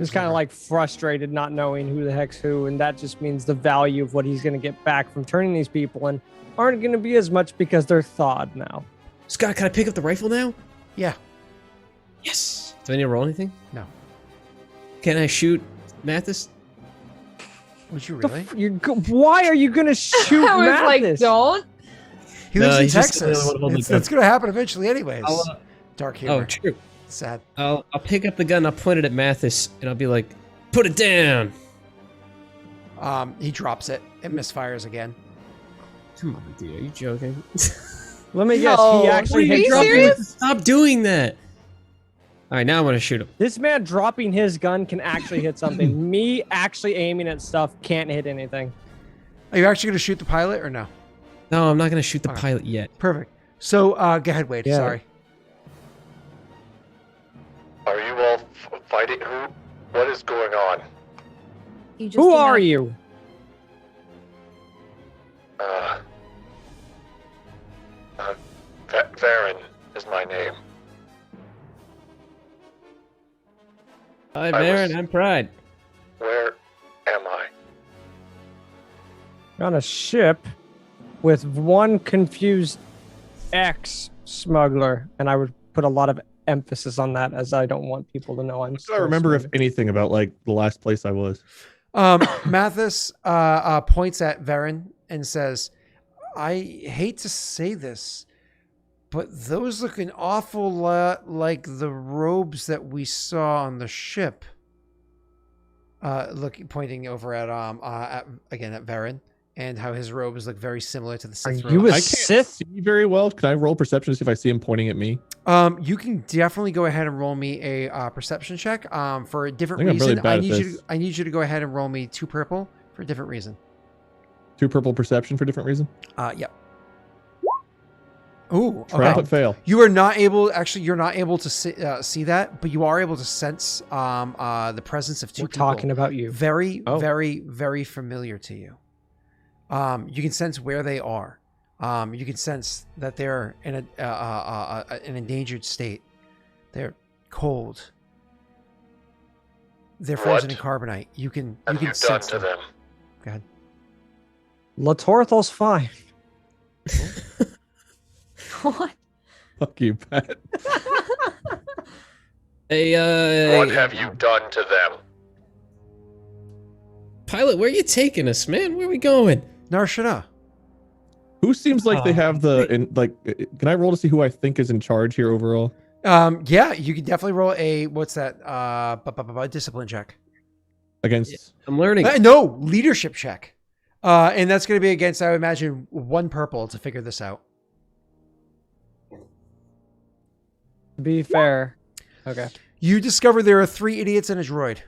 Just kind of like frustrated, not knowing who the heck's who, and that just means the value of what he's going to get back from turning these people in aren't going to be as much because they're thawed now. Scott, can I pick up the rifle now? Yeah. Yes. Do I need to roll anything? No. Can I shoot Mathis? Would you really? Why are you going to shoot I was like, Mathis? don't. He lives in he's just Texas. the only one holding It's going to happen eventually, anyways. I'll, Dark humor. Oh, true. Sad. I'll pick up the gun. I'll point it at Mathis, and I'll be like, "Put it down." He drops it. It misfires again. Come on, dude. Are you joking? Let me guess. No. He actually Are you hit serious? something. Stop doing that. All right, now I'm gonna shoot him. This man dropping his gun can actually hit something. Me actually aiming at stuff can't hit anything. Are you actually going to shoot the pilot or no? No, I'm not gonna shoot the Okay. pilot yet. Perfect. So, go ahead, Wade. Yeah. Sorry. Are you all fighting? What is going on? You just Who do are not- you? Varen is my name. Hi, I Baron. was- I'm Pride. Where am I? You're on a ship with one confused ex-smuggler, and I would put a lot of emphasis on that as I don't want people to know I'm I remember if anything about like the last place I was. Mathis points at Varen and says, I hate to say this, but those look an awful lot like the robes that we saw on the ship. Pointing over at Varen, and how his robes look very similar to the Are Sith you robes. a I can't Sith? see very well. Can I roll perception to see if I see him pointing at me? You can definitely go ahead and roll me a perception check. For a different I think I'm really reason, bad I at need you. this. I need you to go ahead and roll me 2 purple for a different reason. 2 purple perception for different reason. Yep. Ooh, Try okay. but fail. You are not able. Actually, you're not able to see that, but you are able to sense the presence of 2 We're people. talking about you. Very, Oh. very, very familiar to you. You can sense where they are. You can sense that they're in an endangered state. They're cold. They're frozen in What carbonite. You can Have you done sense to them? Go ahead. Latorthal's fine. What? Fuck you, Pat. Hey, What have you done to them? pilot, where are you taking us, man? Where are we going? Nar Shaddaa. Who seems like they have can I roll to see who I think is in charge here overall? Yeah, you can definitely roll a what's that? Discipline check. Against I'm learning. No, leadership check. And that's going to be against, I would imagine, 1 purple to figure this out. To be fair. Okay. You discover there are 3 idiots and a droid.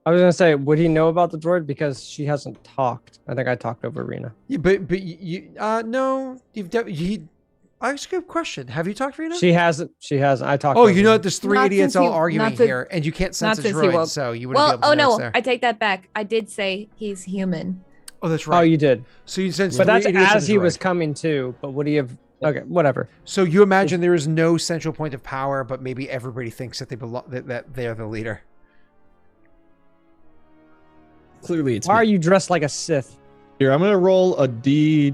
I was gonna say, would he know about the droid because she hasn't talked? I think I talked over Rena. Yeah, but you no, that's a good question. Have you talked to Rena? She hasn't. She hasn't. I talked. Oh, over you know her. that there's 3 Not idiots since all he- arguing not to- here, and you can't sense not a since he droid, woke. so you wouldn't Well, be able to know it's no, there. I take that back. I did say he's human. Oh, that's Oh, right. you did. So you sense But 3 that's idiots and as a he was droid. coming to. But would he have? Okay, whatever. So you imagine there is no central point of power, but maybe everybody thinks that they belong, that they're the leader. Clearly, it's Why me. are you dressed like a Sith? here, I'm gonna roll a D.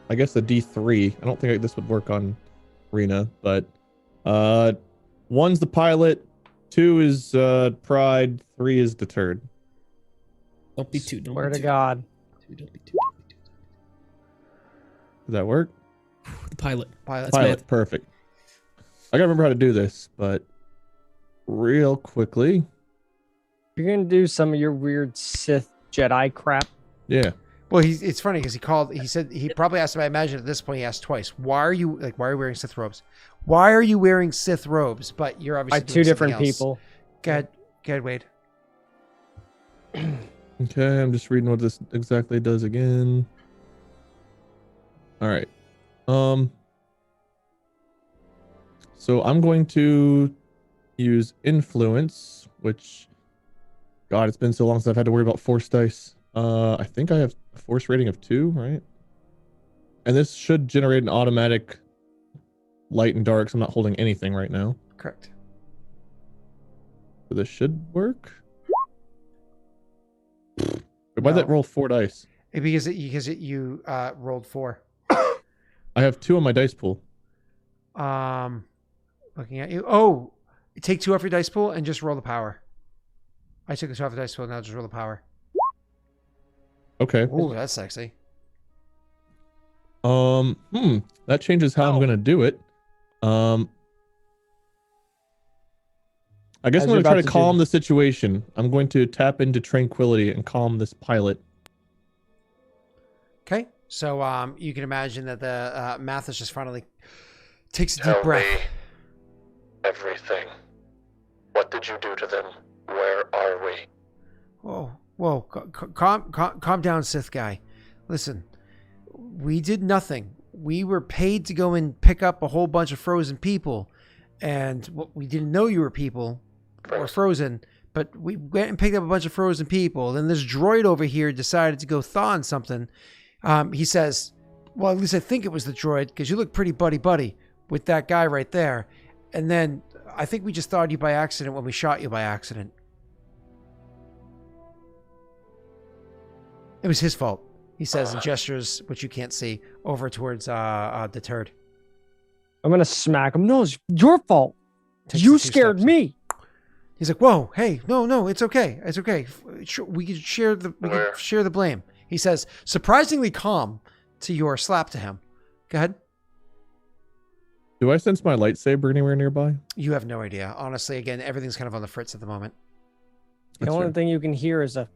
I guess a D3. I don't think this would work on Rena, but 1's the pilot, 2 is pride, 3 is deterred. Don't be too. Don't Swear be to too. God. Don't be too. Does that work? The pilot. Pilot. That's Pilot, math. perfect. I gotta remember how to do this, but real quickly, You're gonna do some of your weird Sith Jedi crap. yeah. Well, it's funny because he said he probably asked him. I imagine at this point he asked twice. Why are you wearing Sith robes? Why are you wearing Sith robes? But you're obviously By doing 2 something different else. people. Go ahead, Wade. Okay, I'm just reading what this exactly does again. All right. So I'm going to use influence, which, God, it's been so long since I've had to worry about force dice. I think I have a force rating of 2, right? And this should generate an automatic light and dark, so I'm not holding anything right now. Correct. So this should work. Why'd that roll 4 dice? Because you rolled 4. I have 2 on my dice pool. Looking at you. Oh, take 2 off your dice pool and just roll the power. I took the 2 off the dice pool, now just roll the power. Okay. Ooh, that's sexy. That changes how I'm gonna do it. I guess I'm going to try to calm the situation. I'm going to tap into tranquility and calm this pilot. Okay, so you can imagine that the Mathis just finally takes a Tell deep breath. me everything. What did you do to them? Where are we? Whoa, calm down, Sith guy. Listen, we did nothing. We were paid to go and pick up a whole bunch of frozen people, and we didn't know you were people or frozen, but we went and picked up a bunch of frozen people. Then this droid over here decided to go thaw on something. He says, well, at least I think it was the droid, because you look pretty buddy with that guy right there. And then I think we just thawed you by accident when we shot you by accident. It was his fault, he says, and gestures, which you can't see, over towards the turd. I'm gonna smack him. No, it's your fault. Takes You the 2 scared steps. me. He's like, whoa, hey, no, it's okay. It's okay. We could share the blame. He says, surprisingly calm to your slap to him. Go ahead. Do I sense my lightsaber anywhere nearby? You have no idea. Honestly, again, everything's kind of on the fritz at the moment. The only thing you can hear is a.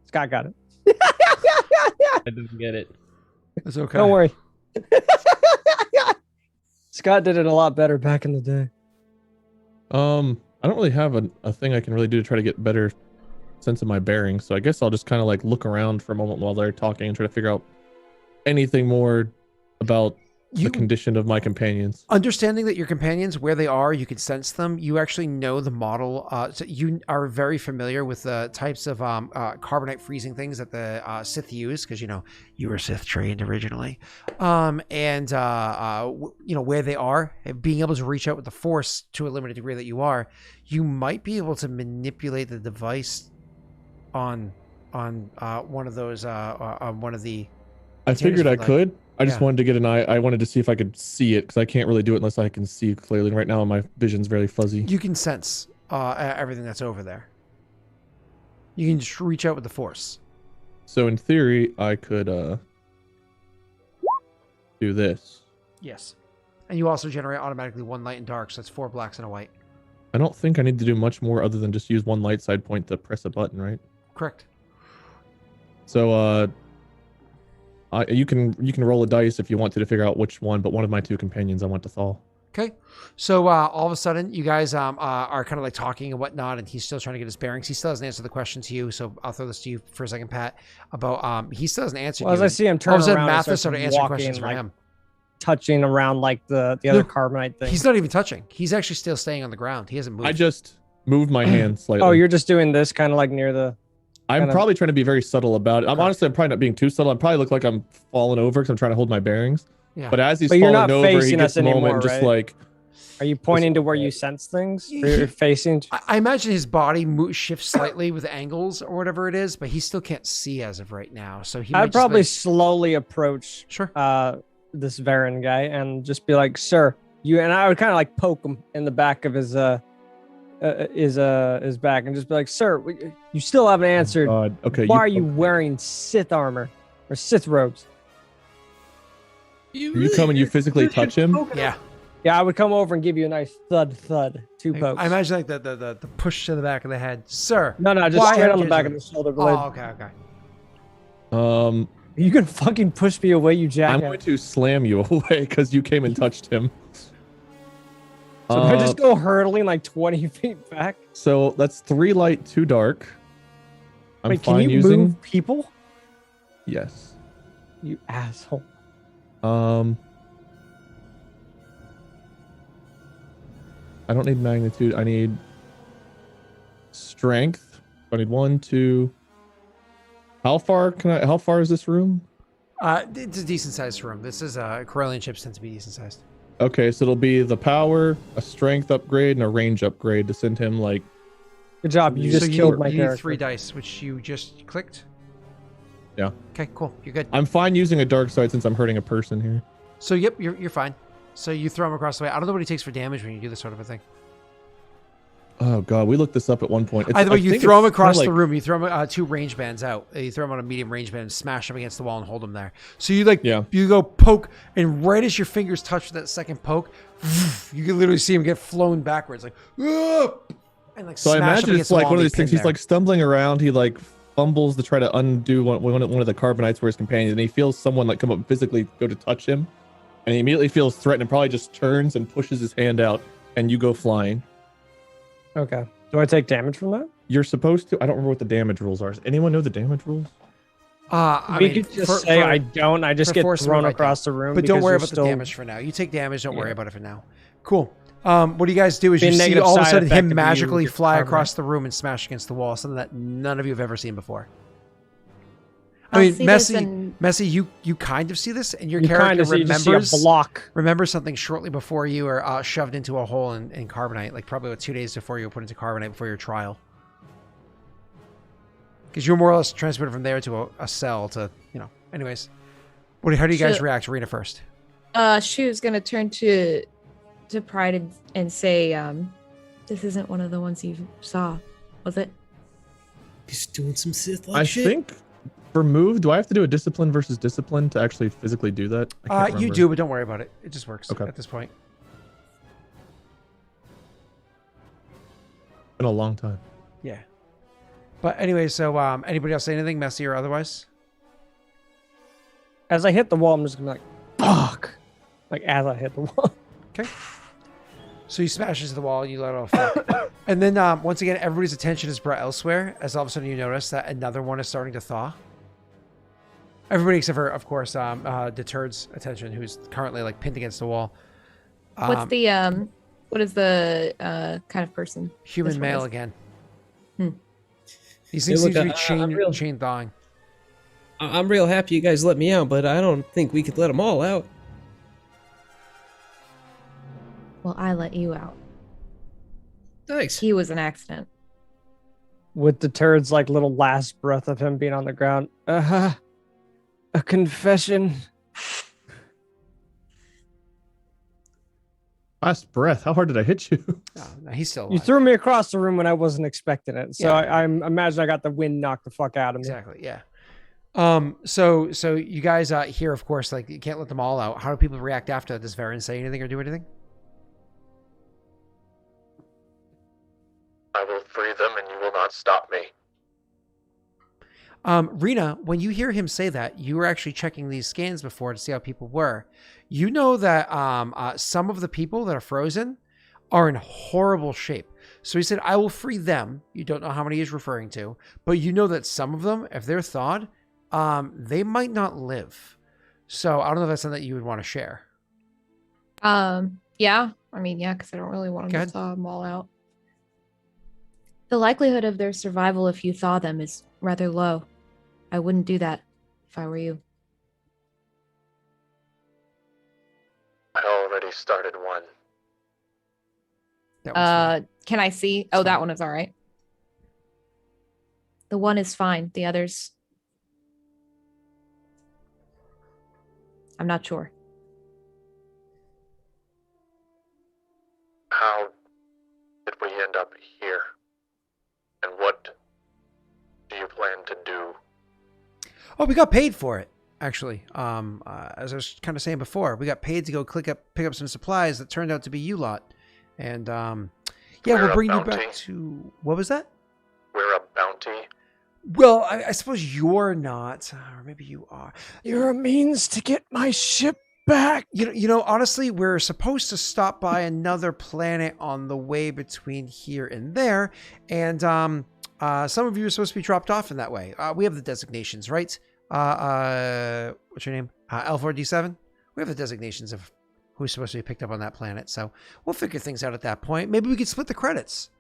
Scott got it. I didn't get it. It's okay. Don't worry. Scott did it a lot better back in the day. I don't really have a thing I can really do to try to get better sense of my bearings. So I guess I'll just kind of like look around for a moment while they're talking and try to figure out anything more about the condition of my companions. Understanding that your companions, where they are, you can sense them. You actually know the model. So you are very familiar with the types of carbonite freezing things that the Sith use, because you were Sith trained originally, and where they are, and being able to reach out with the Force to a limited degree that you are, you might be able to manipulate the device on one of those on one of the. I figured I could. I just wanted to get an eye. I wanted to see if I could see it, because I can't really do it unless I can see clearly. Right now, my vision's very fuzzy. You can sense everything that's over there. You can just reach out with the Force. So in theory, I could do this. Yes. And you also generate automatically 1 light and dark, so that's 4 blacks and a white. I don't think I need to do much more other than just use 1 light side point to press a button, right? Correct. So you can roll a dice if you want to figure out which one, but one of my 2 companions I want to thaw. Okay. So all of a sudden, you guys are kind of like talking and whatnot, and he's still trying to get his bearings. He still hasn't answered the question to you, so I'll throw this to you for a second, Pat. About he still hasn't answered. Well, you. as I see him turn around, Mathis started answering questions for like, him, touching around like the other carbonite thing. He's not even touching. He's actually still staying on the ground. He hasn't moved. I just moved my hand slightly. Oh, you're just doing this kind of like near the. I'm probably trying to be very subtle about it. I'm probably not being too subtle. I probably look like I'm falling over because I'm trying to hold my bearings. Yeah. But as he's falling over, he gets a moment right? just like. Are you pointing to where you sense things? Or you're facing? I imagine his body shifts slightly with angles or whatever it is, but he still can't see as of right now. So I'd probably slowly approach sure this Varen guy and just be like, "Sir, you," and I would kind of like poke him in the back of his back and just be like, "Sir, you still haven't answered. Okay, why are you wearing Sith armor or Sith robes?" You come and you physically touch him? Yeah. Yeah, I would come over and give you a nice thud, 2 pokes. I imagine like the push to the back of the head, sir. No, just straight on the back of the shoulder blade. Oh, okay. Are you gonna fucking push me away, you jackass? I'm going to slam you away because you came and touched him. So I just go hurtling like 20 feet back. So that's 3 light, 2 dark. I'm Wait, fine can you using move people? Yes. You asshole. I don't need magnitude. I need strength. I need 1, 2. How far is this room? It's a decent sized room. This is Corellian ships tend to be decent sized. Okay, so it'll be the power, a strength upgrade, and a range upgrade to send him like. Good job. You just so killed my you need character. 3 dice, which you just clicked. Yeah. Okay, cool. You're good. I'm fine using a dark side since I'm hurting a person here. So yep, you're fine. So you throw him across the way. I don't know what he takes for damage when you do this sort of a thing. Oh god, we looked this up at one point. Either way, you throw him across like, the room. You throw him 2 range bands out. You throw him on a medium range band and smash him against the wall and hold him there. So you you go poke, and right as your fingers touch that second poke, you can literally see him get flown backwards, like, and like. So I imagine it's like one of these things. He's like stumbling around. He like fumbles to try to undo one of the carbonites for his companions, and he feels someone like come up physically go to touch him, and he immediately feels threatened and probably just turns and pushes his hand out, and you go flying. Okay. Do I take damage from that? You're supposed to. I don't remember what the damage rules are. Does anyone know the damage rules? I we mean, could just say I don't. I just get thrown across the room. But don't worry about the damage for now. You take damage. Don't worry about it for now. Cool. What do you guys do is you see all of a sudden him magically fly across the room and smash against the wall, something that none of you have ever seen before. I mean, Messy, you kind of see this, and your character remembers something shortly before you are shoved into a hole in carbonite, like probably 2 days before you were put into carbonite before your trial. Because you're more or less transported from there to a cell to, anyways. How do you guys react? Rena first. She was going to turn to Pride and say, this isn't one of the ones you saw, was it? He's doing some Sith-like shit. I think... For move, do I have to do a discipline versus discipline to actually physically do that? You do, but don't worry about it. It just works at this point. Been a long time. Yeah. But anyway, so anybody else say anything, messy or otherwise? As I hit the wall, I'm just gonna be like, fuck. Like as I hit the wall. Okay. So he smashes the wall, you let off. And then once again, everybody's attention is brought elsewhere, as all of a sudden you notice that another one is starting to thaw. Everybody except for, of course, Deterred's attention, who's currently like pinned against the wall. What is the kind of person? Human male again. These things seem to be chain thawing. I'm real happy you guys let me out, but I don't think we could let them all out. Well, I let you out. Thanks. He was an accident. With Deterred's like little last breath of him being on the ground. A confession. Last breath. How hard did I hit you? No, he's still alive. You threw me across the room when I wasn't expecting it. So I imagine I got the wind knocked the fuck out of me. Exactly. Yeah. So you guys here, of course, like you can't let them all out. How do people react after that? Does Varen say anything or do anything? I will free them and you will not stop me. Rena, when you hear him say that, you were actually checking these scans before to see how people were. You know that some of the people that are frozen are in horrible shape. So he said, I will free them. You don't know how many he's referring to, but you know that some of them, if they're thawed, they might not live. So I don't know if that's something that you would want to share. Yeah. I mean, yeah, because I don't really want to thaw them all out. The likelihood of their survival if you thaw them is rather low. I wouldn't do that if I were you. I already started one. Can I see? Oh, that one is all right. The one is fine. The others, I'm not sure. How did we end up here? And what do you plan to do? Oh, we got paid for it, actually. As I was kind of saying before, we got paid to go pick up some supplies that turned out to be you lot. And we'll bring you back to... What was that? We're a bounty. Well, I suppose you're not, or maybe you are. You're a means to get my ship back. You know, honestly, we're supposed to stop by another planet on the way between here and there, and some of you are supposed to be dropped off in that way. We have the designations, right? What's your name? L4D7? We have the designations of who's supposed to be picked up on that planet, so we'll figure things out at that point. Maybe we could split the credits.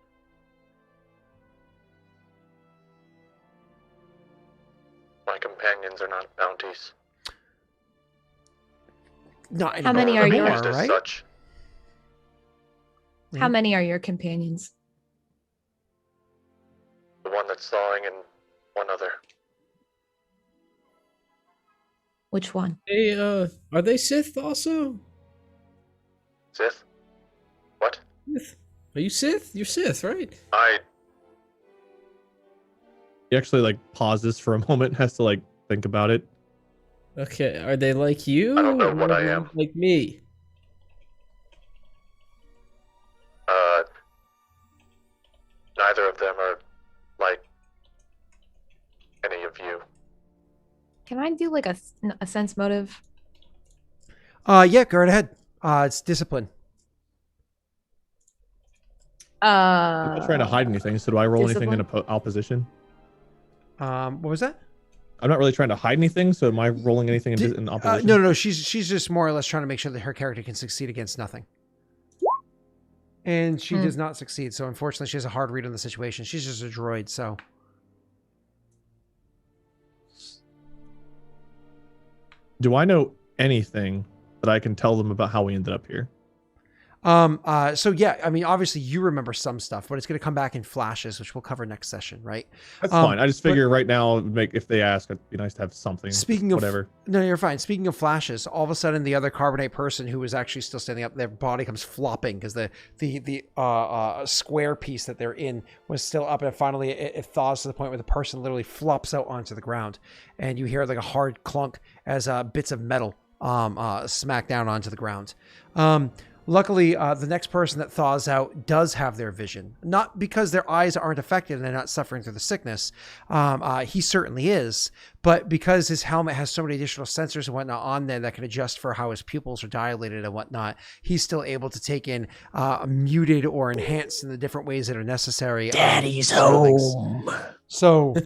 My companions are not bounties. Not How many are yours? As right? such. How many are your companions? The one that's thawing and one other. Which one? Hey, are they Sith also? Sith? What? Sith? Are you Sith? You're Sith, right? He actually like pauses for a moment, has to like think about it. Okay, are they like you? I don't know or what are I they am. Like me? Neither of them are like any of you. Can I do like a sense motive? Yeah, go right ahead. It's discipline. I'm not trying to hide anything, so do I roll anything in Discipline? opposition? What was that? I'm not really trying to hide anything, so am I rolling anything in opposition? No. She's just more or less trying to make sure that her character can succeed against nothing. And she does not succeed, so unfortunately she has a hard read on the situation. She's just a droid, so... Do I know anything that I can tell them about how we ended up here? So yeah, I mean, obviously you remember some stuff, but it's going to come back in flashes, which we'll cover next session, right? That's fine. I just figure right now, if they ask, it'd be nice to have something. Speaking of whatever. No, you're fine. Speaking of flashes, all of a sudden the other carbonate person who was actually still standing up, their body comes flopping because the square piece that they're in was still up, and finally it thaws to the point where the person literally flops out onto the ground, and you hear like a hard clunk as bits of metal smack down onto the ground. Luckily, the next person that thaws out does have their vision. Not because their eyes aren't affected and they're not suffering through the sickness. He certainly is. But because his helmet has so many additional sensors and whatnot on there that can adjust for how his pupils are dilated and whatnot, he's still able to take in muted or enhanced in the different ways that are necessary. Daddy's home. So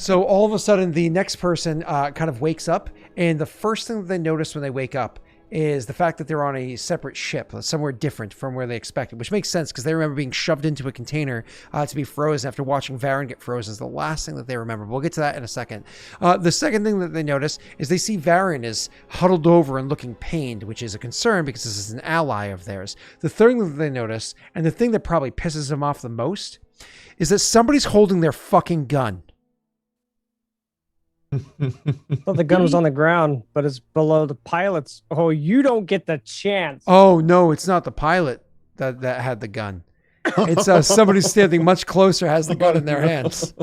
all of a sudden, the next person kind of wakes up, and the first thing that they notice when they wake up is the fact that they're on a separate ship, somewhere different from where they expected, which makes sense because they remember being shoved into a container to be frozen after watching Varen get frozen is the last thing that they remember. We'll get to that in a second. The second thing that they notice is they see Varen is huddled over and looking pained, which is a concern because this is an ally of theirs. The third thing that they notice, and the thing that probably pisses them off the most, is that somebody's holding their fucking gun. Thought the gun was on the ground, but it's below the pilot's. Oh, you don't get the chance. Oh, no, it's not the pilot that had the gun. It's somebody standing much closer has the gun in their hands.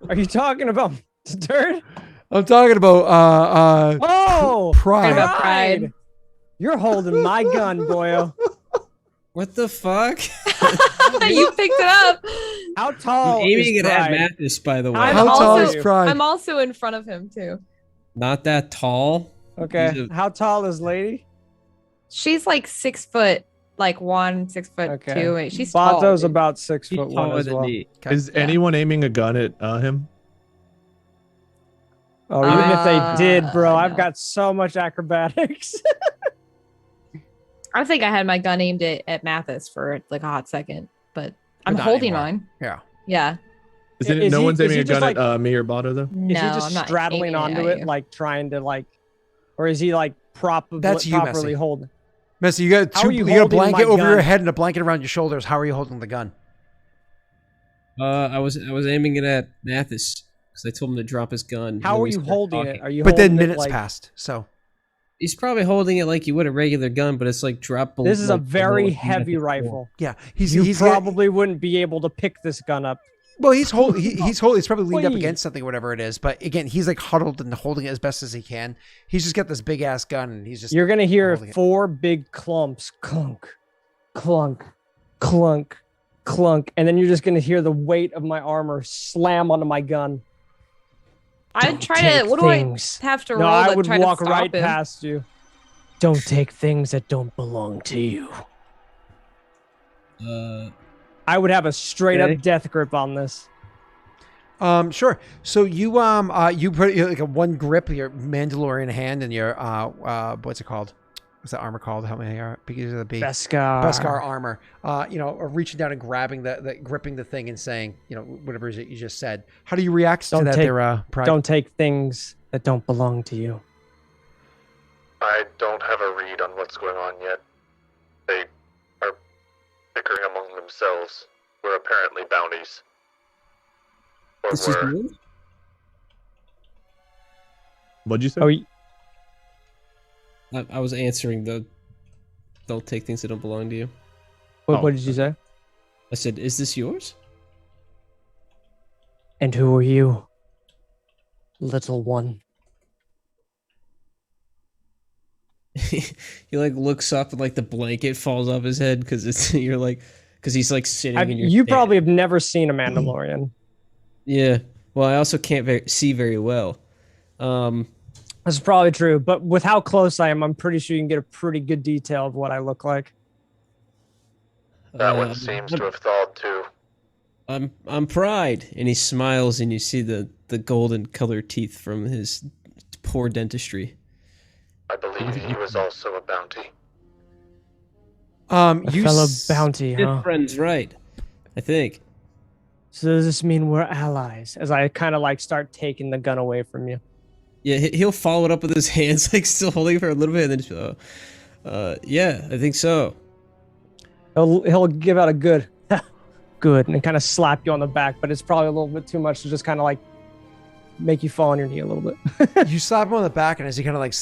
Are you talking about Dirt? I'm talking about Pride. Pride. You're holding my gun, boyo. What the fuck? You picked it up. How tall I'm aiming is it at Pride? Mathis, by the way. How tall is Pride? I'm also in front of him too. Not that tall. Okay. He's How tall is Lady? She's like 6 foot, like 6 foot Okay. 2. Wait, she's tall. Bato's dude. about 6 He's foot 1 taller as than well. me. Is Yeah. anyone aiming a gun at him? Oh, even if they did, bro, I've no. got so much acrobatics. I think I had my gun aimed at Mathis for like a hot second, but I'm not holding anymore. mine. Yeah. Yeah. No one's is aiming he a gun just, at me or Bato though? No, Is he just I'm not straddling aiming onto at it, you. like trying to like, or is he like That's you, properly Messi. holding? Messi, you got How are you you got a holding my blanket over your gun? head and a blanket around your shoulders. How are you holding the gun? I was aiming it at Mathis because I told him to drop his gun. How when are we you started holding talking. it? Are you? But then holding it minutes like, passed, so He's probably holding it like you would a regular gun, but it's like drop. This is a like, very below the heavy Mathis rifle. yeah, You he's probably wouldn't be able to pick this gun up. well, he's holding. He's probably leaned up Wait. against something, or whatever it is. But again, he's like huddled and holding it as best as he can. He's just got this big ass gun, and he's just. You're gonna hear holding it. 4 big clumps, clunk, clunk, clunk, clunk, and then you're just gonna hear the weight of my armor slam onto my gun. I'd try to. What do I have to roll? No, I to would try walk to stop right him? past you. Don't take things that don't belong to you. I would have a straight Okay. up death grip on this. Sure. So you you put like a one grip your Mandalorian hand and your what's it called? What's that armor called? Help me here. Because of the B. Beskar armor. Reaching down and grabbing the gripping the thing and saying, whatever it is that you just said. How do you react to Don't that? take- There, Pride? Don't take things that don't belong to you. I don't have a read on what's going on yet. They are bickering among themselves were apparently bounties. Or This is were yours? What'd you say? Oh, I was answering the don't take things that don't belong to you. what did you say? I said, is this yours? And who are you, little one? He like looks up and like the blanket falls off his head because it's because he's like sitting in your You stand. probably have never seen a Mandalorian. Yeah. Well, I also can't see very well. That's probably true, but with how close I am, I'm pretty sure you can get a pretty good detail of what I look like. that one seems to have thawed too. I'm Pride, and he smiles, and you see the golden colored teeth from his poor dentistry. I believe he was also a bounty. A fellow bounty, Good huh? friends, right? I think. So does this mean we're allies? As I kind of like start taking the gun away from you. Yeah, he'll follow it up with his hands, like still holding it for a little bit, and then just, yeah, I think so. He'll give out a good, good, and kind of slap you on the back, but it's probably a little bit too much to just kind of like make you fall on your knee a little bit. You slap him on the back, and as he kind of like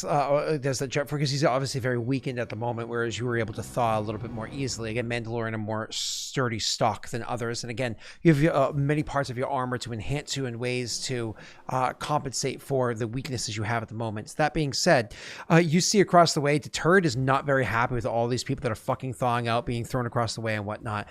does that jump, because he's obviously very weakened at the moment, whereas you were able to thaw a little bit more easily. Again, Mandalorian are more sturdy stock than others, and again, you have many parts of your armor to enhance you in ways to compensate for the weaknesses you have at the moment. So that being said, you see across the way, Deterred is not very happy with all these people that are fucking thawing out, being thrown across the way and whatnot.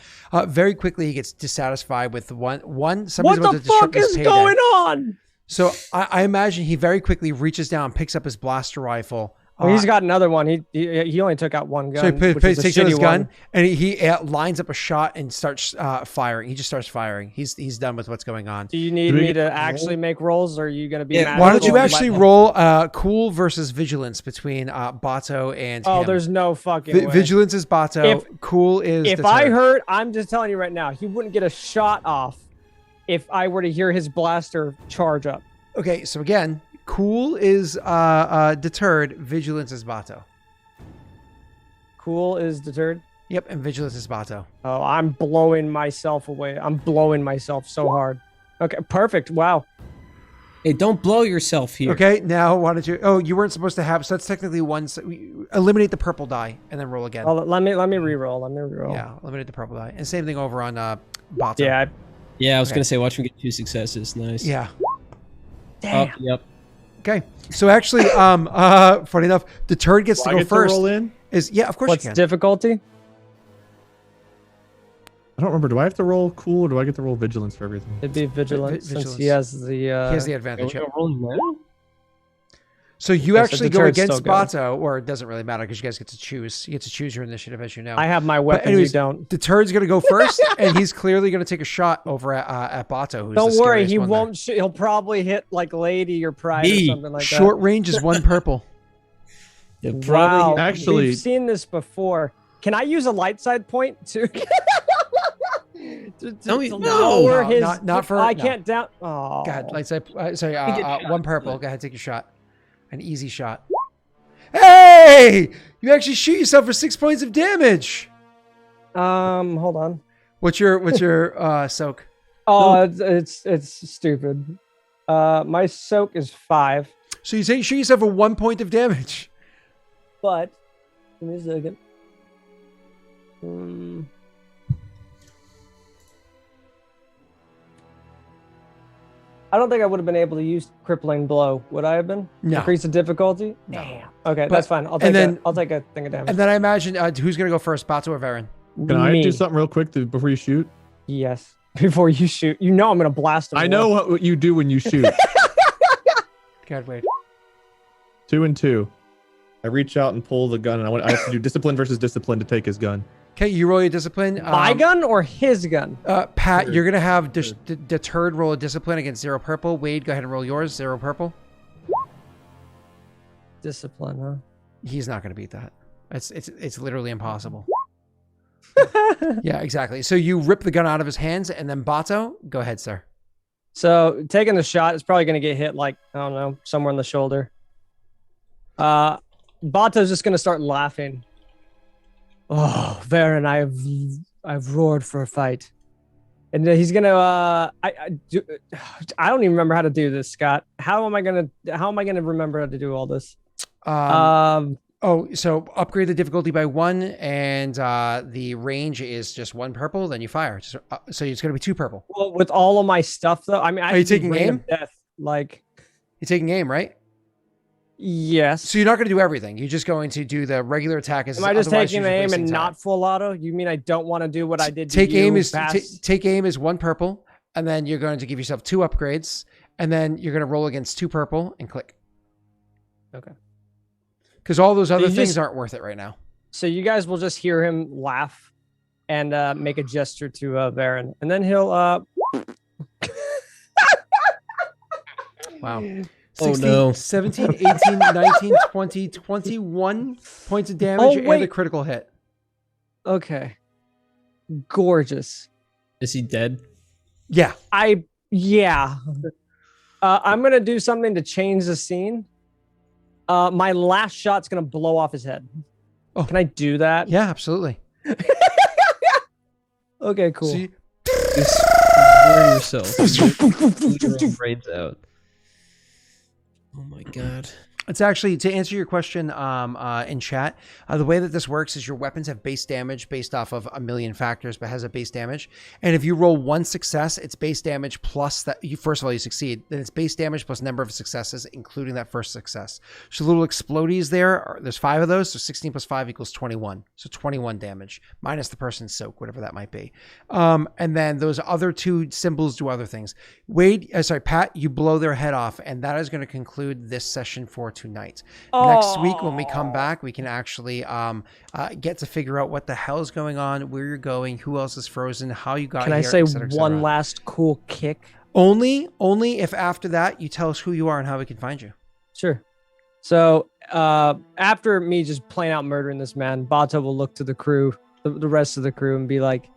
Very quickly, he gets dissatisfied with one. What the fuck is going on? So I imagine he very quickly reaches down, picks up his blaster rifle. Well, he's got another one. He only took out one gun. So he which is a takes out his shitty gun, one. and he lines up a shot and starts firing. He just starts firing. He's done with what's going on. Do you need me to actually make rolls, or are you going to be? Yeah, why don't you actually roll cool versus vigilance between Bato and him? there's no fucking way. Vigilance is Bato. Cool is If Deterred. I heard, I'm just telling you right now, he wouldn't get a shot off if I were to hear his blaster charge up. Okay, so again, cool is Deterred. Vigilance is Bato. Cool is Deterred. Yep, and vigilance is Bato. Oh, I'm blowing myself away. I'm blowing myself so hard. Okay, perfect. Wow. Hey, don't blow yourself here. Okay, now why don't you? Oh, you weren't supposed to have. So that's technically one. So eliminate the purple die and then roll again. Oh, let me re-roll. Let me re-roll. Yeah, eliminate the purple die, and same thing over on Bato. Yeah. Yeah, I was gonna say, watch him get 2 successes. Nice. Yeah. Damn. Oh, yep. Okay. So actually, funny enough, Deterred gets to go first. roll in? Yeah, of course What's you can. difficulty? I don't remember. Do I have to roll cool, or do I get to roll vigilance for everything? It'd be vigilance, Vigilance. since he has the. He has the advantage. Yep. rolling now? So you Yeah, so actually go Deterred's against still good. Bato, or it doesn't really matter because you guys get to choose. You get to choose your initiative, as you know. I have my weapon. anyways, You don't. Deterred's going to go first, and he's clearly going to take a shot over at Bato. Who's Don't the worry, scariest he one there. won't. He'll probably hit like Lady or Pride Me. or something like Short range is 1 purple. Yeah, that. probably. Wow, Actually- we've seen this before. Can I use a light side point to? No, lower no, his. not for- I no. can't down. Oh. Go ahead. Light side. Sorry, get shot. 1 purple. Go ahead, take your shot. An easy shot. Hey! You actually shoot yourself for 6 points of damage. Hold on. What's your soak? Oh, it's stupid. My soak is 5, So you say you shoot yourself for 1 point of damage. but give me a second. I don't think I would have been able to use crippling blow. Would I have been? No. Increase the difficulty? No. Damn. Okay, But- that's fine. I'll take and then- that. I'll take a thing of damage. And then I imagine who's going to go first, Bato or Varen? Can I Me. do something real quick before you shoot? Yes. Before you shoot, you know I'm gonna blast him. I know what you do when you shoot. God, wait. 2 and 2. I reach out and pull the gun, and I have to do discipline versus discipline to take his gun. Okay, you roll your discipline. My gun or his gun? Pat, you're going to have Deterred roll a discipline against 0 purple. Wade, go ahead and roll yours, 0 purple. Discipline, huh? He's not going to beat that. It's literally impossible. Yeah, exactly. So you rip the gun out of his hands, and then Bato, go ahead, sir. So taking the shot is probably gonna get hit like, I don't know, somewhere in the shoulder. Bato's just gonna start laughing. Oh, Varen, I have I've roared for a fight. And he's gonna I don't even remember how to do this, Scott. How am I gonna remember how to do all this? So upgrade the difficulty by 1, and the range is just 1 purple. Then you fire. So it's going to be 2 purple. Well, with all of my stuff, though, I mean, Are you taking aim? Death, like, you're taking aim, right? Yes. So you're not going to do everything. You're just going to do the regular attack. Am I just taking aim and not full auto? You mean I don't want to do what I did? Take aim is take aim is 1 purple, and then you're going to give yourself 2 upgrades, and then you're going to roll against 2 purple and click. Okay. Because all those other things aren't worth it right now. So you guys will just hear him laugh and make a gesture to Baron, and then he'll Wow. 16, oh no. 17, 18, 19, 20, 21 points of damage and a critical hit. Okay. Gorgeous. Is he dead? Yeah. Yeah. I'm going to do something to change the scene. My last shot's going to blow off his head. Oh. Can I do that? Yeah, absolutely. Okay, cool. So just burn yourself. Your brains out. Oh my god. It's actually, to answer your question in chat, the way that this works is your weapons have base damage based off of a million factors, but has a base damage. And if you roll 1 success, it's base damage plus that. First of all, you succeed. Then it's base damage plus number of successes, including that first success. So little explodies there's 5 of those. So 16 plus 5 equals 21. So 21 damage minus the person's soak, whatever that might be. And then those other 2 symbols do other things. Pat, you blow their head off, and that is going to conclude this session for tonight. Next week when we come back, we can actually get to figure out what the hell is going on, where you're going, who else is frozen, how you got here. Can I say et cetera, et cetera. one last cool kick? Only if after that you tell us who you are and how we can find you. Sure. So after me just plain out murdering this man, Bato will look to the crew, the rest of the crew, and be like,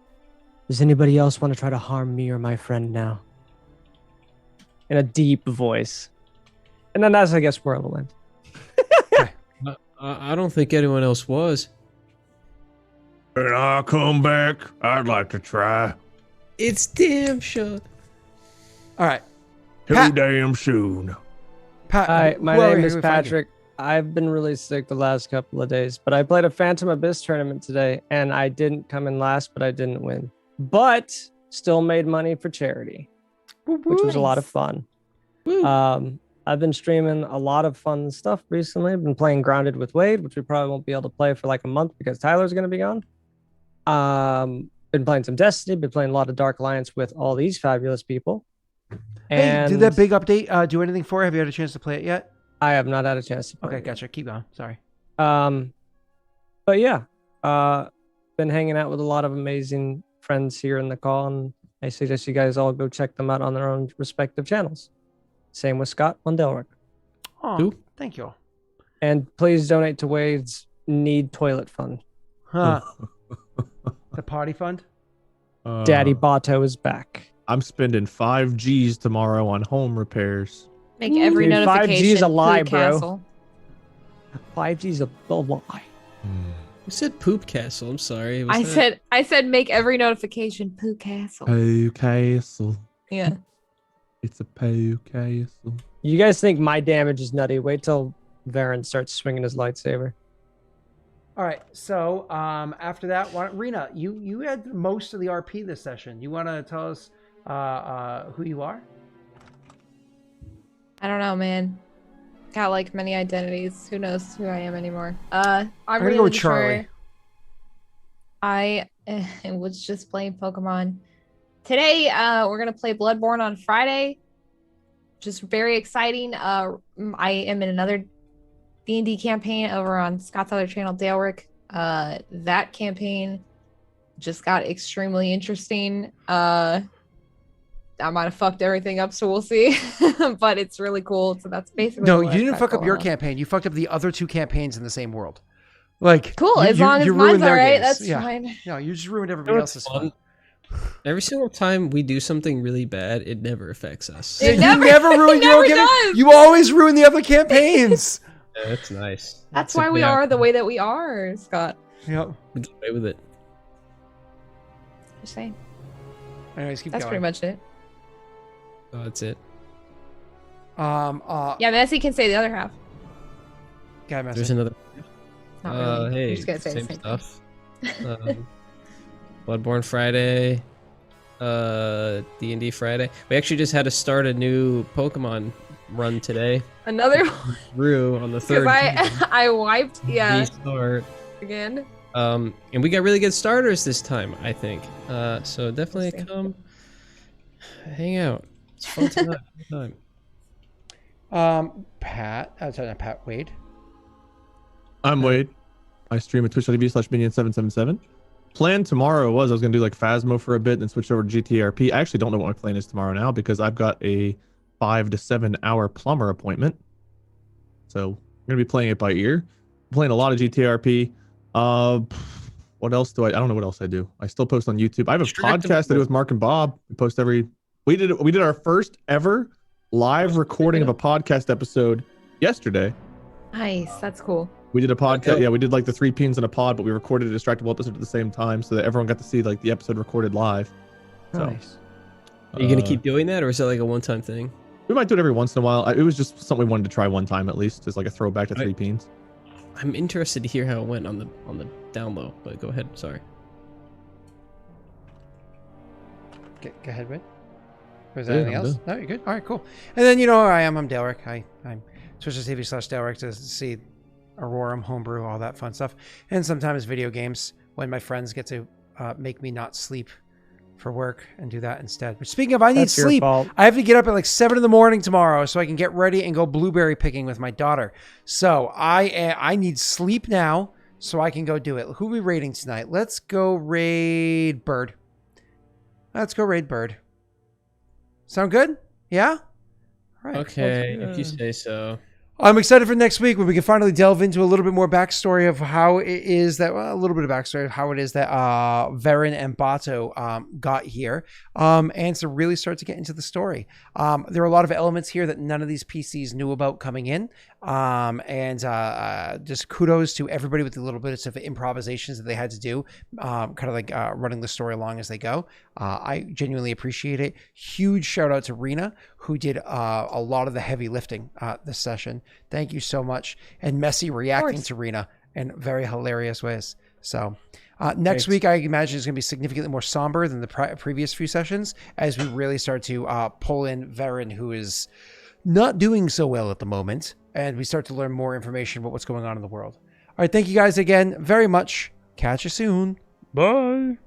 does anybody else want to try to harm me or my friend now? In a deep voice. And then that's, I guess, where it'll end. I don't think anyone else was. When I come back, I'd like to try. It's damn sure. All right. Too Pat. damn soon. Pat, Hi, my name is Patrick. I've been really sick the last couple of days, but I played a Phantom Abyss tournament today, and I didn't come in last, but I didn't win. But still made money for charity, which was a lot of fun. I've been streaming a lot of fun stuff recently. I've been playing Grounded with Wade, which we probably won't be able to play for like a month because Tyler's going to be gone. Been playing some Destiny, been playing a lot of Dark Alliance with all these fabulous people. And hey, did that big update do anything for you? Have you had a chance to play it yet? I have not had a chance to play Okay, it. gotcha. Keep going. Sorry. But yeah, been hanging out with a lot of amazing friends here in the call, and I suggest you guys all go check them out on their own respective channels. Same with Scott Mundelrick. Oh, thank you. And please donate to Wade's Need Toilet Fund. Huh. The party fund? Daddy Bato is back. I'm spending 5 G's tomorrow on home repairs. Make every Dude, notification 5G's a lie, Poop bro. Castle. 5G's a lie. Who said Poop Castle? I'm sorry. I said make every notification Poop Castle. Poo Castle. Yeah. It's a Poo Castle. You guys think my damage is nutty? Wait till Varen starts swinging his lightsaber. All right. So after that, Rena, you had most of the RP this session. You want to tell us who you are? I don't know, man. Got like many identities. Who knows who I am anymore? I'm gonna go with Charlie. I was just playing Pokemon. Today, we're gonna play Bloodborne on Friday. Just very exciting. I am in another D&D campaign over on Scott's other channel, Daleric. That campaign just got extremely interesting. I might have fucked everything up, so we'll see. But it's really cool. So that's basically. No, you didn't fuck up your campaign. You fucked up the other 2 campaigns in the same world. Like cool, as long as mine's all right, that's yeah. fine. No, you just ruined everybody else's fun. Every single time we do something really bad, it never affects us. It You never- never ruin it your own never campaign. does. You always ruin the other campaigns. Yeah, that's nice. That's why we are the way that we are, Scott. Yep. We get away with it. Just saying. Anyways, keep That's going. pretty much it. Oh, that's it. Yeah, Messi can say the other half. Okay, Messi. There's another. Not really. Hey, You're just gonna say the same same stuff. Bloodborne Friday, D&D Friday. We actually just had to start a new Pokemon run today. Another Through on the because third. I wiped Restart. again. And we got really good starters this time, I think. So definitely Interesting. come hang out. It's fun time. Pat. Sorry, not Pat. Wade. I'm Wade. I stream at twitch.tv/minion777. Plan tomorrow was I was gonna do like Phasmo for a bit, then switch over to GTRP. I actually don't know what my plan is tomorrow now because I've got a 5 to 7 hour plumber appointment. So I'm gonna be playing it by ear. I'm playing a lot of GTRP. What else do I don't know what else I do. I still post on YouTube. I have a podcast I do with Mark and Bob. We post we did our first ever live recording of a podcast episode yesterday. Nice. That's cool. We did a podcast. Okay. Yeah, we did like the 3 peens in a pod, but we recorded a distractible episode at the same time so that everyone got to see like the episode recorded live. So, Nice. Are you gonna keep doing that, or is it like a one-time thing? we might do it every once in a while. It was just something we wanted to try one time at least, as like a throwback to 3 peens. I'm interested to hear how it went on the down low. But go ahead. Sorry. Go ahead, Wade. Was there Yeah, anything I'm else? done. No, you're good. All right, cool. And then you know where I am. I'm Delric. I'm twitch.tv/Delric to see Aurorum, homebrew, all that fun stuff. And sometimes video games when my friends get to make me not sleep for work and do that instead. But speaking of, I need That's your sleep. fault. I have to get up at like 7 in the morning tomorrow so I can get ready and go blueberry picking with my daughter. So I need sleep now so I can go do it. Who are we raiding tonight? Let's go raid Bird. Sound good? Yeah? All right. Okay, if you say so. I'm excited for next week when we can finally delve into a little bit more backstory of how it is that, well, a little bit of backstory of how it is that Varen and Bato got here, and to really start to get into the story. There are a lot of elements here that none of these PCs knew about coming in, and just kudos to everybody with the little bits of improvisations that they had to do, kind of like running the story along as they go. I genuinely appreciate it. Huge shout out to Rena, who did a lot of the heavy lifting this session. Thank you so much. And Messi reacting to Rena in very hilarious ways. So next week, I imagine is going to be significantly more somber than the previous few sessions as we really start to pull in Varen, who is not doing so well at the moment. And we start to learn more information about what's going on in the world. All right. Thank you guys again very much. Catch you soon. Bye.